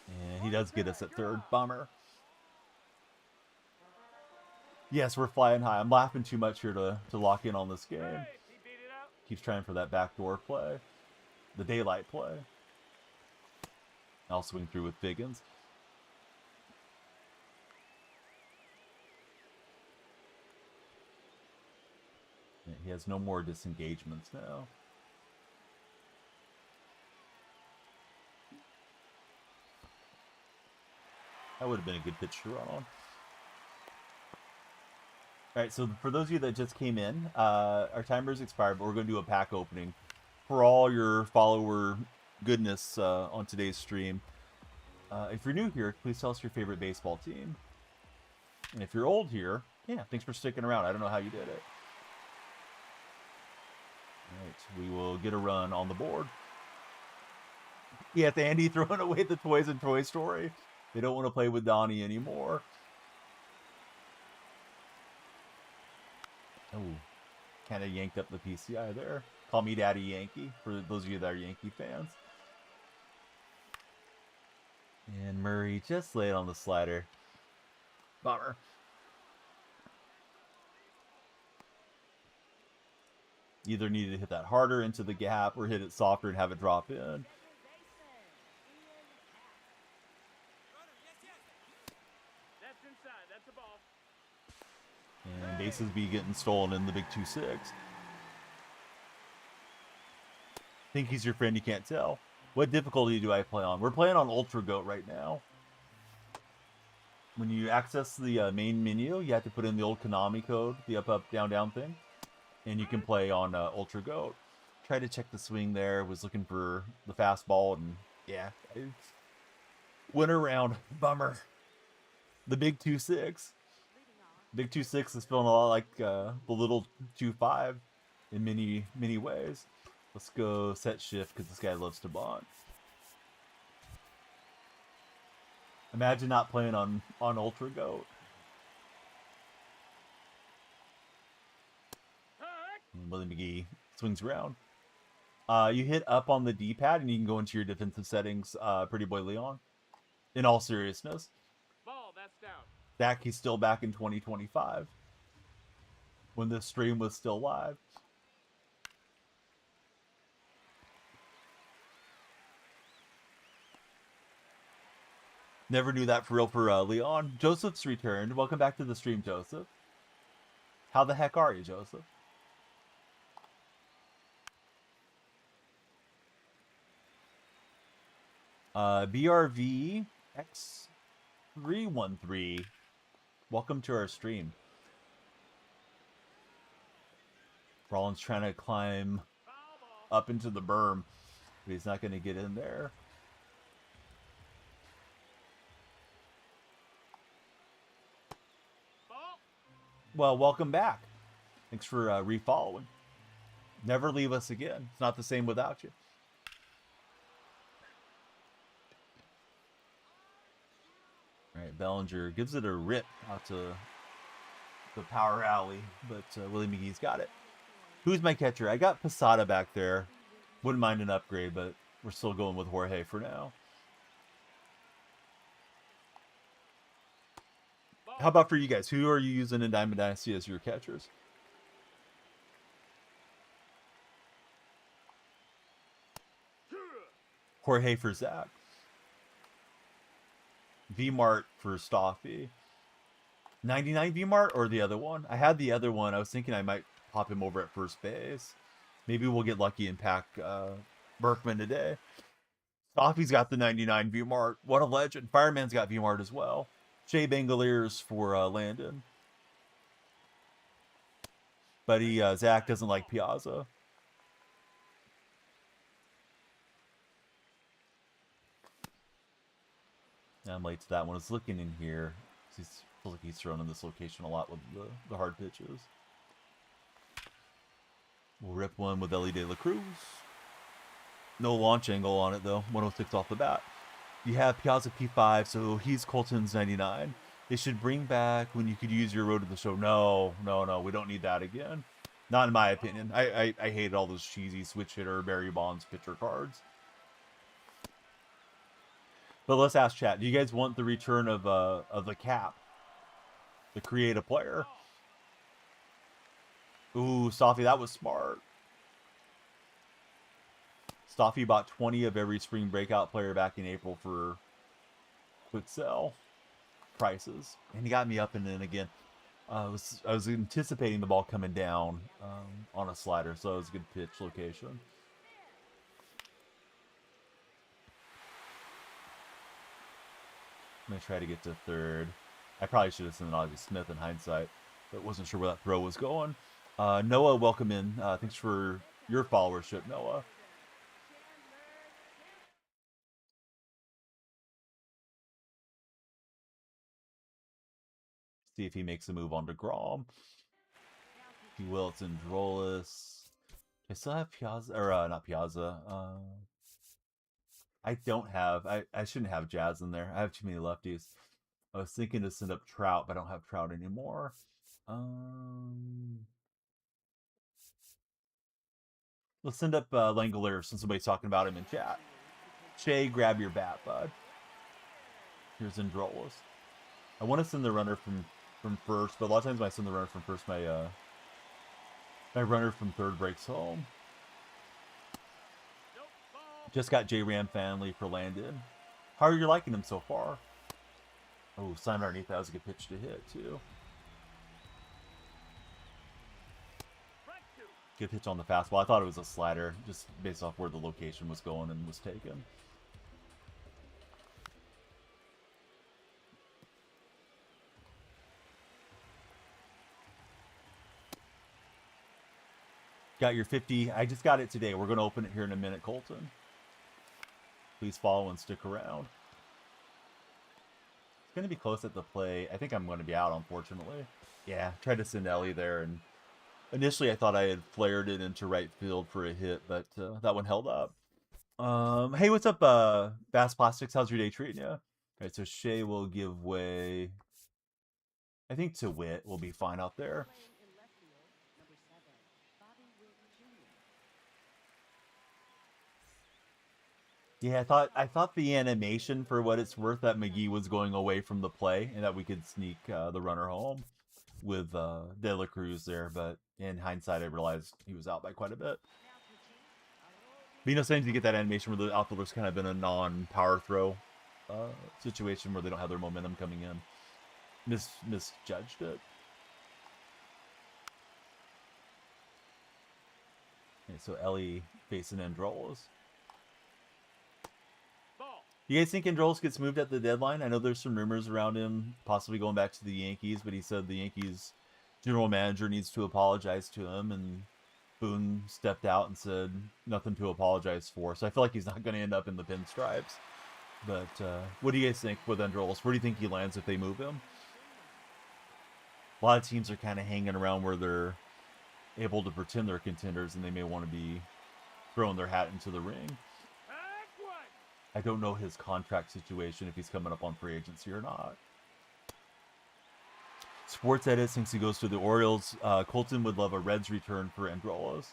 [SPEAKER 1] And he does get us at third. Bummer. Yes, we're flying high. I'm laughing too much here to lock in on this game. Keeps trying for that backdoor play. The daylight play. I'll swing through with Biggins. Yeah, he has no more disengagements now. That would have been a good pitch to run on. All right, so for those of you that just came in, our timer's expired, but we're going to do a pack opening for all your follower goodness on today's stream. If you're new here, please tell us your favorite baseball team. And if you're old here, yeah, thanks for sticking around. I don't know how you did it. All right, we will get a run on the board. Yeah, it's Andy throwing away the toys in Toy Story. They don't want to play with Donnie anymore. Oh, Kind of yanked up the PCI there. Call me Daddy Yankee for those of you that are Yankee fans. And Murray just laid on the slider. Bummer. Either needed to hit that harder into the gap or hit it softer and have it drop in.
[SPEAKER 2] That's inside. That's a ball.
[SPEAKER 1] And bases be getting stolen in the big 2-6. Think he's your friend, you can't tell. What difficulty do I play on? We're playing on Ultra Goat right now. When you access the main menu, you have to put in the old Konami code, the up, up, down, down thing. And you can play on Ultra Goat. Tried to check the swing there, was looking for the fastball, and yeah, it went around. Bummer. The big 2-6. Big 2-6 is feeling a lot like the little 2-5 in many ways. Let's go set shift because this guy loves to bond. Imagine not playing on Ultra Goat. And Willie McGee swings around. You hit up on the D-pad and you can go into your defensive settings, Pretty Boy Leon. In all seriousness.
[SPEAKER 2] Ball, that's down.
[SPEAKER 1] Dak, he's still back in 2025. When this stream was still live. Never knew that for real for Leon. Joseph's returned. Welcome back to the stream, Joseph. How the heck are you, Joseph? BRV X313. Welcome to our stream. Rollins trying to climb up into the berm, but he's not going to get in there. Well, welcome back. Thanks for refollowing. Never leave us again. It's not the same without you. All right, Bellinger gives it a rip out to the power alley, but Willie McGee's got it. Who's my catcher? I got Posada back there. Wouldn't mind an upgrade, but we're still going with Jorge for now. How about for you guys? Who are you using in Diamond Dynasty as your catchers? Jorge for Zach. V-Mart for Stoffy. 99 V-Mart or the other one? I had the other one. I was thinking I might pop him over at first base. Maybe we'll get lucky and pack Berkman today. Stoffy's got the 99 V-Mart. What a legend. Fireman's got V-Mart as well. Shea Bangaliers for Landon. Buddy, Zach doesn't like Piazza. I'm late to that one. I was looking in here. He feels like he's thrown in this location a lot with the hard pitches. We'll rip one with Ellie De La Cruz. No launch angle on it, though. 106 off the bat. You have Piazza P5, so he's Colton's 99. They should bring back when you could use your Road to the Show. No. We don't need that again. Not in my opinion. I hated all those cheesy switch hitter, Barry Bonds pitcher cards. But let's ask chat. Do you guys want the return of the cap? The creative player? Ooh, Stoffy, that was smart. Stoffy bought 20 of every spring breakout player back in April for quick sell prices. And he got me up and in again. I was anticipating the ball coming down on a slider, so it was a good pitch location. I'm going to try to get to third. I probably should have sent Ozzie Smith in hindsight, but wasn't sure where that throw was going. Noah, welcome in. Thanks for your followership, Noah. See if he makes a move on DeGrom. He will. It's in Drolis. I still have Piazza, or not Piazza. I don't have. I shouldn't have Jazz in there. I have too many lefties. I was thinking to send up Trout, but I don't have Trout anymore. Let's send up Langolier since somebody's talking about him in chat. Shay, grab your bat, bud. Here's Androlos. I want to send the runner from first, but a lot of times when I send the runner from first, my my runner from third breaks home. Just got J-Ram family for Landon. How are you liking him so far? Oh, sign underneath. That was a good pitch to hit, too. Good pitch on the fastball. I thought it was a slider, just based off where the location was going and was taken. Got your 50. I just got it today. We're going to open it here in a minute, Colton. Please follow and stick around. It's going to be close at the play. I think I'm going to be out, unfortunately. Yeah, tried to send Ellie there, and initially I thought I had flared it into right field for a hit, but that one held up. Hey, what's up, Bass Plastics? How's your day treating you? All right, so Shay will give way, I think, to Witt. Will be fine out there. Yeah, I thought the animation, for what it's worth, that McGee was going away from the play and that we could sneak the runner home with De La Cruz there, but in hindsight, I realized he was out by quite a bit. But, you know, sometimes you get that animation where the outfielder's kind of in a non-power throw situation where they don't have their momentum coming in. Misjudged it. Okay, so Ellie facing Androlos. You guys think Androlos gets moved at the deadline? I know there's some rumors around him possibly going back to the Yankees, but he said the Yankees general manager needs to apologize to him, and Boone stepped out and said nothing to apologize for. So I feel like he's not going to end up in the pinstripes. But what do you guys think with Androlos? Where do you think he lands if they move him? A lot of teams are kind of hanging around where they're able to pretend they're contenders, and they may want to be throwing their hat into the ring. I don't know his contract situation, if he's coming up on free agency or not. Sports Edit thinks he goes to the Orioles. Colton would love a Reds return for Androlos.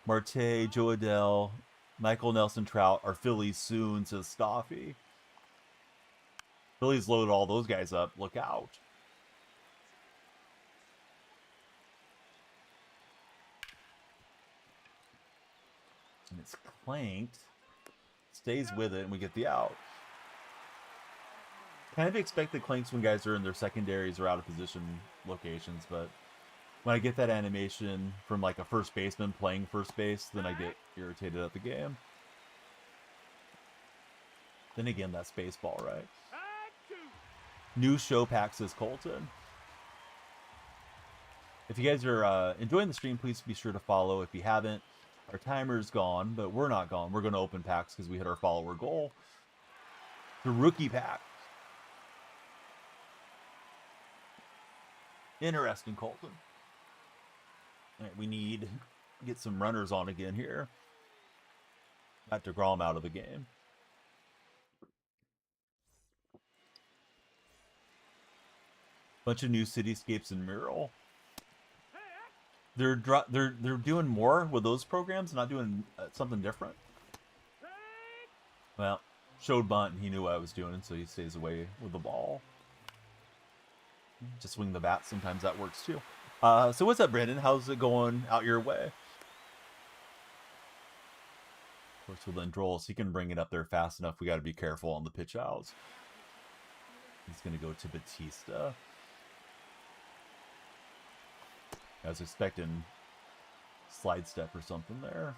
[SPEAKER 1] Marte, Joe Adele, Michael Nelson Trout are Phillies soon, says Staffy. Phillies loaded all those guys up. Look out. And it's clanked. Stays with it, and we get the out. Kind of expect the clanks when guys are in their secondaries or out of position locations, but when I get that animation from like a first baseman playing first base, then I get irritated at the game. Then again, that's baseball, right? New show pack, says Colton. If you guys are enjoying the stream, please be sure to follow. If you haven't, our timer's gone, but we're not gone. We're going to open packs because we hit our follower goal. The rookie pack. Interesting, Colton. All right, we need to get some runners on again here. Got DeGrom out of the game. Bunch of new cityscapes and mural. They're doing more with those programs, not doing something different. Well, showed bunt, and he knew what I was doing, so he stays away with the ball. Just swing the bat. Sometimes that works too. So what's up, Brandon? How's it going out your way? Of course, with Androlos, he can bring it up there fast enough. We got to be careful on the pitch outs. He's going to go to Batista. I was expecting slide step or something there.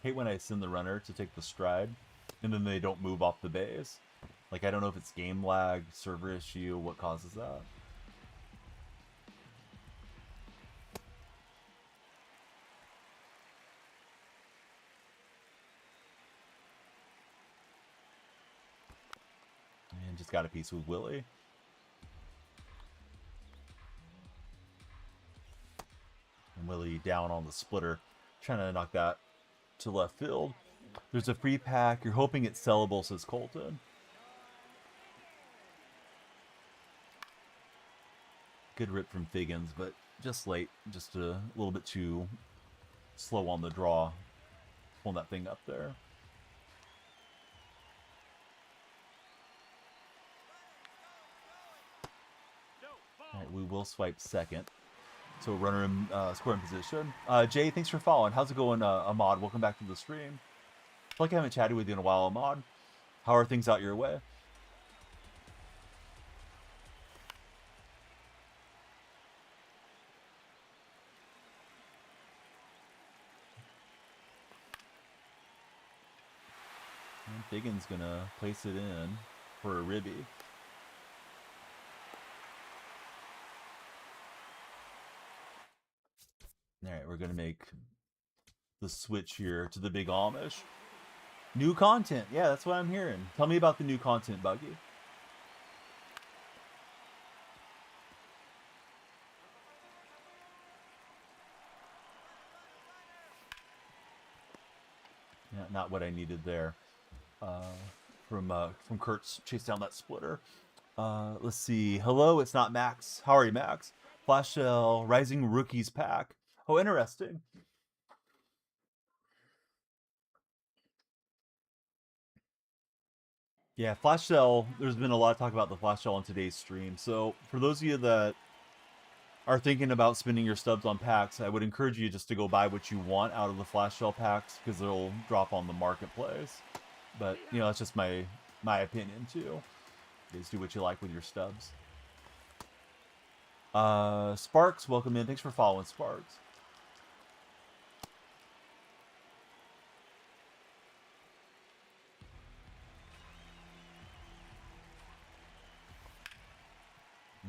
[SPEAKER 1] Hate when I send the runner to take the stride and then they don't move off the base. Like, I don't know if it's game lag, server issue, what causes that. And just got a piece with Willie. And Willie down on the splitter, trying to knock that to left field. There's a free pack. You're hoping it's sellable, says Colton. Good rip from Figgins, but just late. Just a little bit too slow on the draw. Pulling that thing up there. All right, we will swipe second. So runner in scoring position. Jay, thanks for following. How's it going, Ahmad? Welcome back to the stream. I feel like I haven't chatted with you in a while, Ahmad. How are things out your way? And Figgins gonna place it in for a ribby. All right, we're gonna make the switch here to the big Amish. New content, yeah, that's what I'm hearing. Tell me about the new content, Buggy. Yeah, not what I needed there. From Kurtz, chase down that splitter. Let's see. Hello, it's not Max. How are you, Max? Flash Shell, Rising Rookies pack. Oh, interesting. Yeah, Flash Shell, there's been a lot of talk about the Flash Shell on today's stream. So for those of you that are thinking about spending your stubs on packs, I would encourage you just to go buy what you want out of the Flash Shell packs because they'll drop on the marketplace. But, you know, that's just my opinion too. Is do what you like with your stubs. Sparks, welcome in. Thanks for following, Sparks.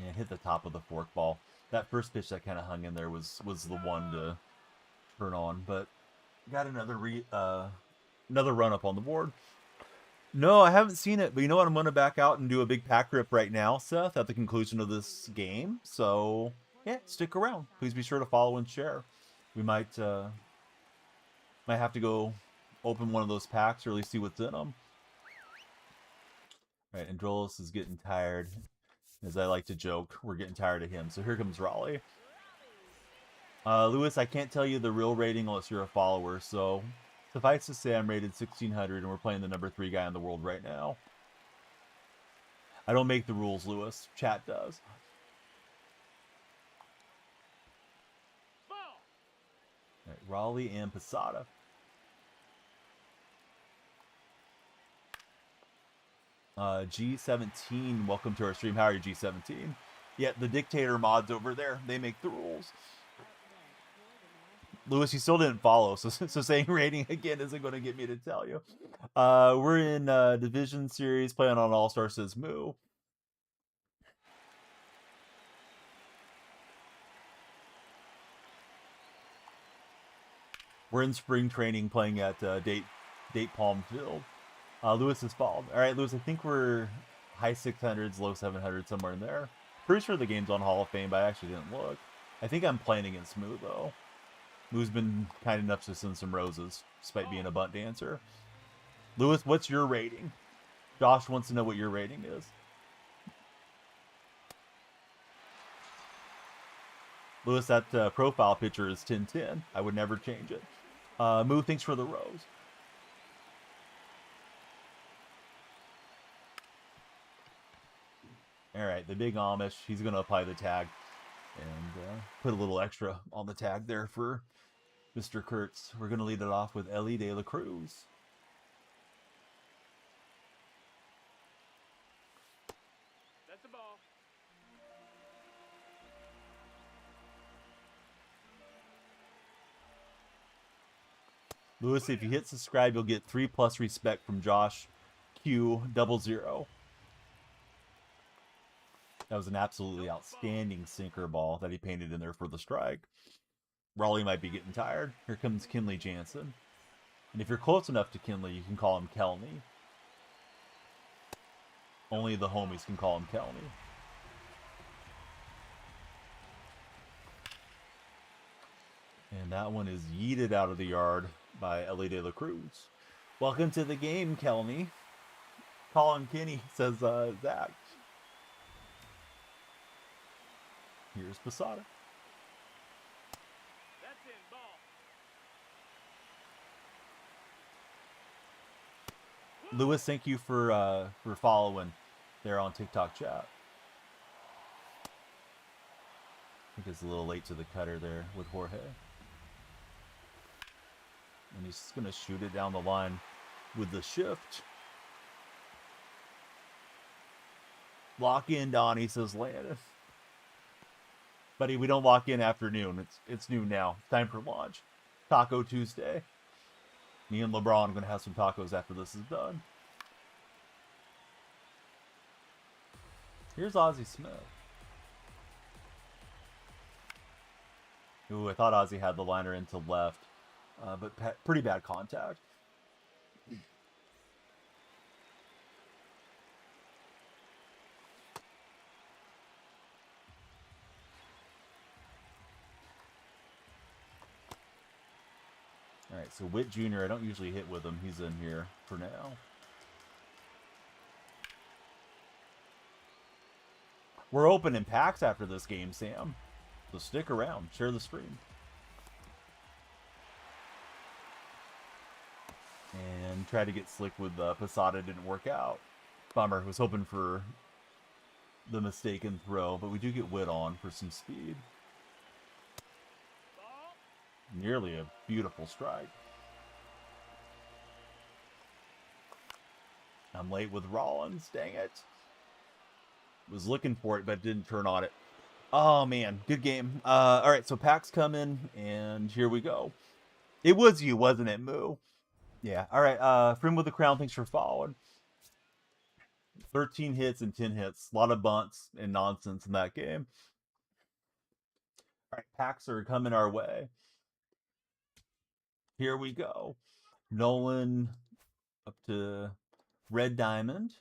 [SPEAKER 1] Yeah, hit the top of the fork ball. That first pitch that kind of hung in there was the one to turn on, but got another run up on the board. No, I haven't seen it, but you know what? I'm going to back out and do a big pack rip right now, Seth, at the conclusion of this game. So, yeah, stick around. Please be sure to follow and share. We might have to go open one of those packs or at least see what's in them. All right, Androlos is getting tired. As I like to joke, we're getting tired of him. So here comes Raleigh. Lewis, I can't tell you the real rating unless you're a follower, so suffice to say I'm rated 1600 and we're playing the number 3 guy in the world right now. I don't make the rules, Lewis. Chat does. All right, Raleigh and Posada. G17, welcome to our stream. How are you, G17? Yeah, the dictator mods over there, they make the rules. Lewis, you still didn't follow, so saying rating again isn't going to get me to tell you. We're in Division Series, playing on All-Star, says Moo. We're in spring training, playing at Date Palm Field. Lewis has followed. All right, Lewis, I think we're high 600s, low 700s, somewhere in there. Pretty sure the game's on Hall of Fame, but I actually didn't look. I think I'm playing against Moo, though. Moo's been kind enough to send some roses, despite being a butt dancer. Lewis, what's your rating? Josh wants to know what your rating is. Lewis, that profile picture is 1010. I would never change it. Moo, thanks for the rose. All right, the big Amish. He's going to apply the tag and put a little extra on the tag there for Mr. Kurtz. We're going to lead it off with Ellie De La Cruz.
[SPEAKER 2] That's a ball.
[SPEAKER 1] Lewis, if you hit subscribe, you'll get 3+ respect from Josh Q00. That was an absolutely outstanding sinker ball that he painted in there for the strike. Raleigh might be getting tired. Here comes Kinley Jansen. And if you're close enough to Kinley, you can call him Kelney. Only the homies can call him Kelney. And that one is yeeted out of the yard by Ellie De La Cruz. Welcome to the game, Kelney. Call him Kenny, says Zach. Here's Posada.
[SPEAKER 2] That's in ball.
[SPEAKER 1] Lewis, thank you for following there on TikTok chat. I think it's a little late to the cutter there with Jorge. And he's going to shoot it down the line with the shift. Lock in, Donnie, says Landon. Buddy, we don't lock in afternoon. It's noon now. Time for lunch. Taco Tuesday. Me and LeBron are going to have some tacos after this is done. Here's Ozzie Smith. Ooh, I thought Ozzie had the liner into left, but pretty bad contact. All right, so Witt Jr., I don't usually hit with him. He's in here for now. We're opening packs after this game, Sam. So stick around. Share the stream. And try to get slick with Posada. Didn't work out. Bummer. Was hoping for the mistaken throw, but we do get Witt on for some speed.
[SPEAKER 2] Ball.
[SPEAKER 1] Nearly a beautiful strike. I'm late with Rollins. Dang it. Was looking for it, but didn't turn on it. Oh, man. Good game. All right, so packs come in, and here we go. It was you, wasn't it, Moo? Yeah. All right, Friend with the Crown, thanks for following. 13 hits and 10 hits. A lot of bunts and nonsense in that game. All right, packs are coming our way. Here we go. Nolan up to Red Diamond.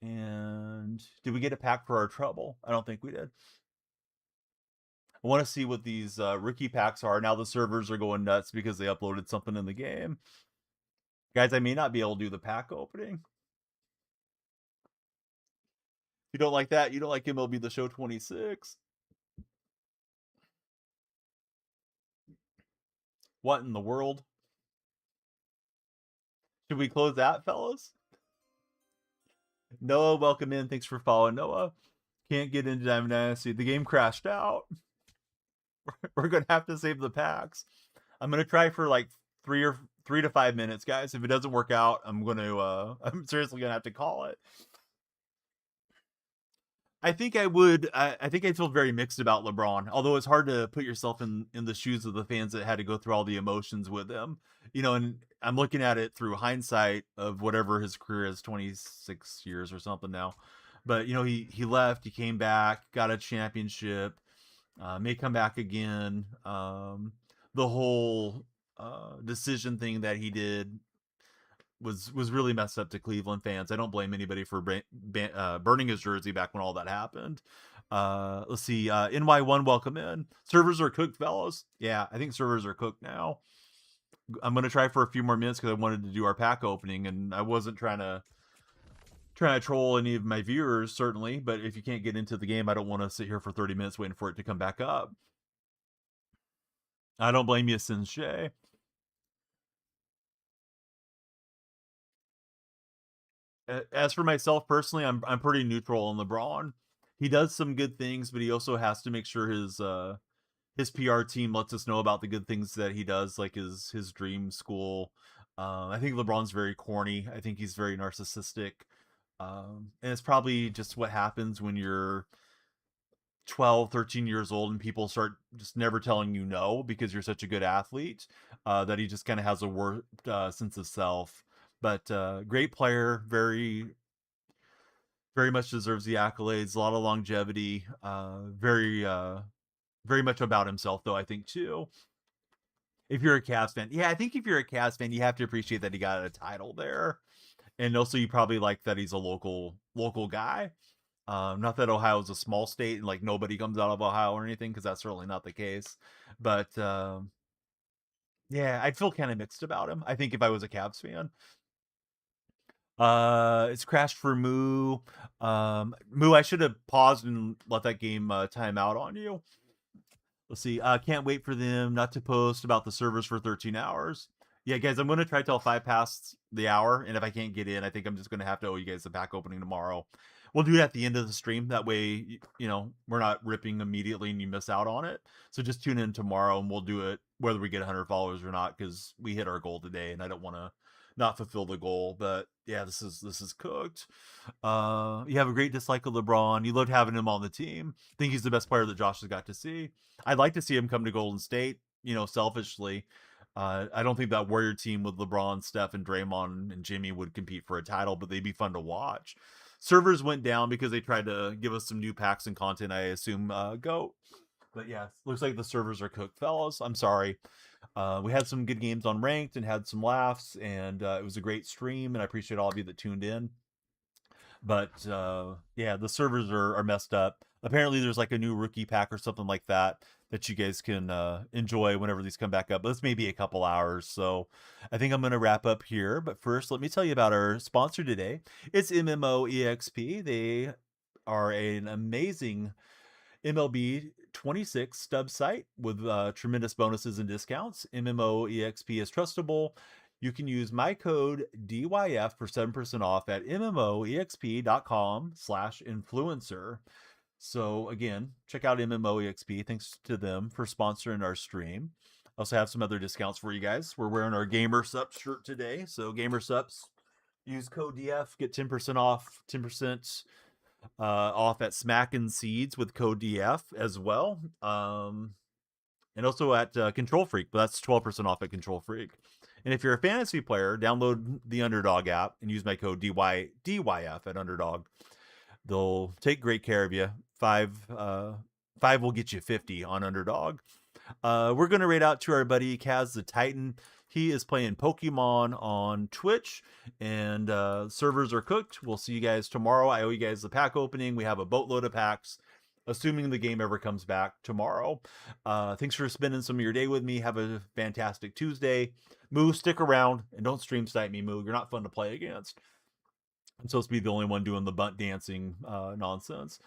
[SPEAKER 1] And did we get a pack for our trouble? I don't think we did. I want to see what these rookie packs are. Now the servers are going nuts because they uploaded something in the game. Guys, I may not be able to do the pack opening. If you don't like that, you don't like MLB The Show 26. What in the world? Should we close that, fellas? Noah, welcome in. Thanks for following, Noah. Can't get into Diamond Dynasty. The game crashed out. We're going to have to save the packs. I'm going to try for like 3 to 5 minutes, guys. If it doesn't work out, I'm seriously going to have to call it. I think I would. I think I feel very mixed about LeBron. Although it's hard to put yourself in the shoes of the fans that had to go through all the emotions with him. You know, and I'm looking at it through hindsight of whatever his career is, 26 years or something now. But you know, he left, he came back, got a championship, may come back again. The whole decision thing that he did was really messed up to Cleveland fans. I don't blame anybody for burning his jersey back when all that happened. Let's see. NY1, welcome in. Servers are cooked, fellows. Yeah, I think servers are cooked now. I'm going to try for a few more minutes because I wanted to do our pack opening, and I wasn't trying to troll any of my viewers, certainly. But if you can't get into the game, I don't want to sit here for 30 minutes waiting for it to come back up. I don't blame you, Sensei. As for myself personally, I'm pretty neutral on LeBron. He does some good things, but he also has to make sure his PR team lets us know about the good things that he does, like his dream school. I think LeBron's very corny. I think he's very narcissistic. And it's probably just what happens when you're 12, 13 years old and people start just never telling you no because you're such a good athlete, that he just kind of has a warped sense of self. But great player, very much deserves the accolades. A lot of longevity. Very much about himself, though, I think, too. If you're a Cavs fan, yeah, I think if you're a Cavs fan, you have to appreciate that he got a title there, and also you probably like that he's a local guy. Not that Ohio is a small state and like nobody comes out of Ohio or anything, because that's certainly not the case. But yeah, I'd feel kind of mixed about him. I think if I was a Cavs fan. It's crashed for Moo. Moo, I should have paused and let that game time out on you. Let's see. Can't wait for them not to post about the servers for 13 hours. Yeah, guys, I'm going to try till 5 past the hour. And if I can't get in, I think I'm just going to have to owe you guys a pack opening tomorrow. We'll do it at the end of the stream. That way, we're not ripping immediately and you miss out on it. So just tune in tomorrow and we'll do it whether we get 100 followers or not because we hit our goal today and I don't want to not fulfill the goal. But yeah, this is cooked. You have a great dislike of LeBron. You loved having him on the team. Think he's the best player that Josh has got to see. I'd like to see him come to Golden State, selfishly. I don't think that Warrior team with LeBron, Steph, and Draymond and Jimmy would compete for a title, but they'd be fun to watch. Servers went down because they tried to give us some new packs and content, I assume, GOAT. But yeah, looks like the servers are cooked, fellas. I'm sorry. We had some good games on Ranked and had some laughs, and it was a great stream, and I appreciate all of you that tuned in. But yeah, the servers are messed up. Apparently, there's like a new rookie pack or something like that that you guys can enjoy whenever these come back up. But this may be a couple hours, so I think I'm going to wrap up here. But first, let me tell you about our sponsor today. It's MMOEXP. They are an amazing MLB 26 stub site with tremendous bonuses and discounts. MMOEXP is trustable. You can use my code DYF for 7% off at MMOEXP.com/influencer. So again, check out MMOEXP. Thanks to them for sponsoring our stream. I also have some other discounts for you guys. We're wearing our Gamer Sups shirt today. So Gamer Sups, use code DF, get 10% off, 10% off at Smack and Seeds with code DF as well. And also at Control Freak, but that's 12% off at Control Freak. And if you're a fantasy player, download the Underdog app and use my code DYF at Underdog. They'll take great care of you. Five will get you 50 on Underdog. We're going to raid out to our buddy Kaz the Titan. He is playing Pokemon on Twitch, and servers are cooked. We'll see you guys tomorrow. I owe you guys the pack opening. We have a boatload of packs, assuming the game ever comes back tomorrow. Thanks for spending some of your day with me. Have a fantastic Tuesday. Moo, stick around, and don't stream snipe me, Moo. You're not fun to play against. I'm supposed to be the only one doing the butt dancing nonsense.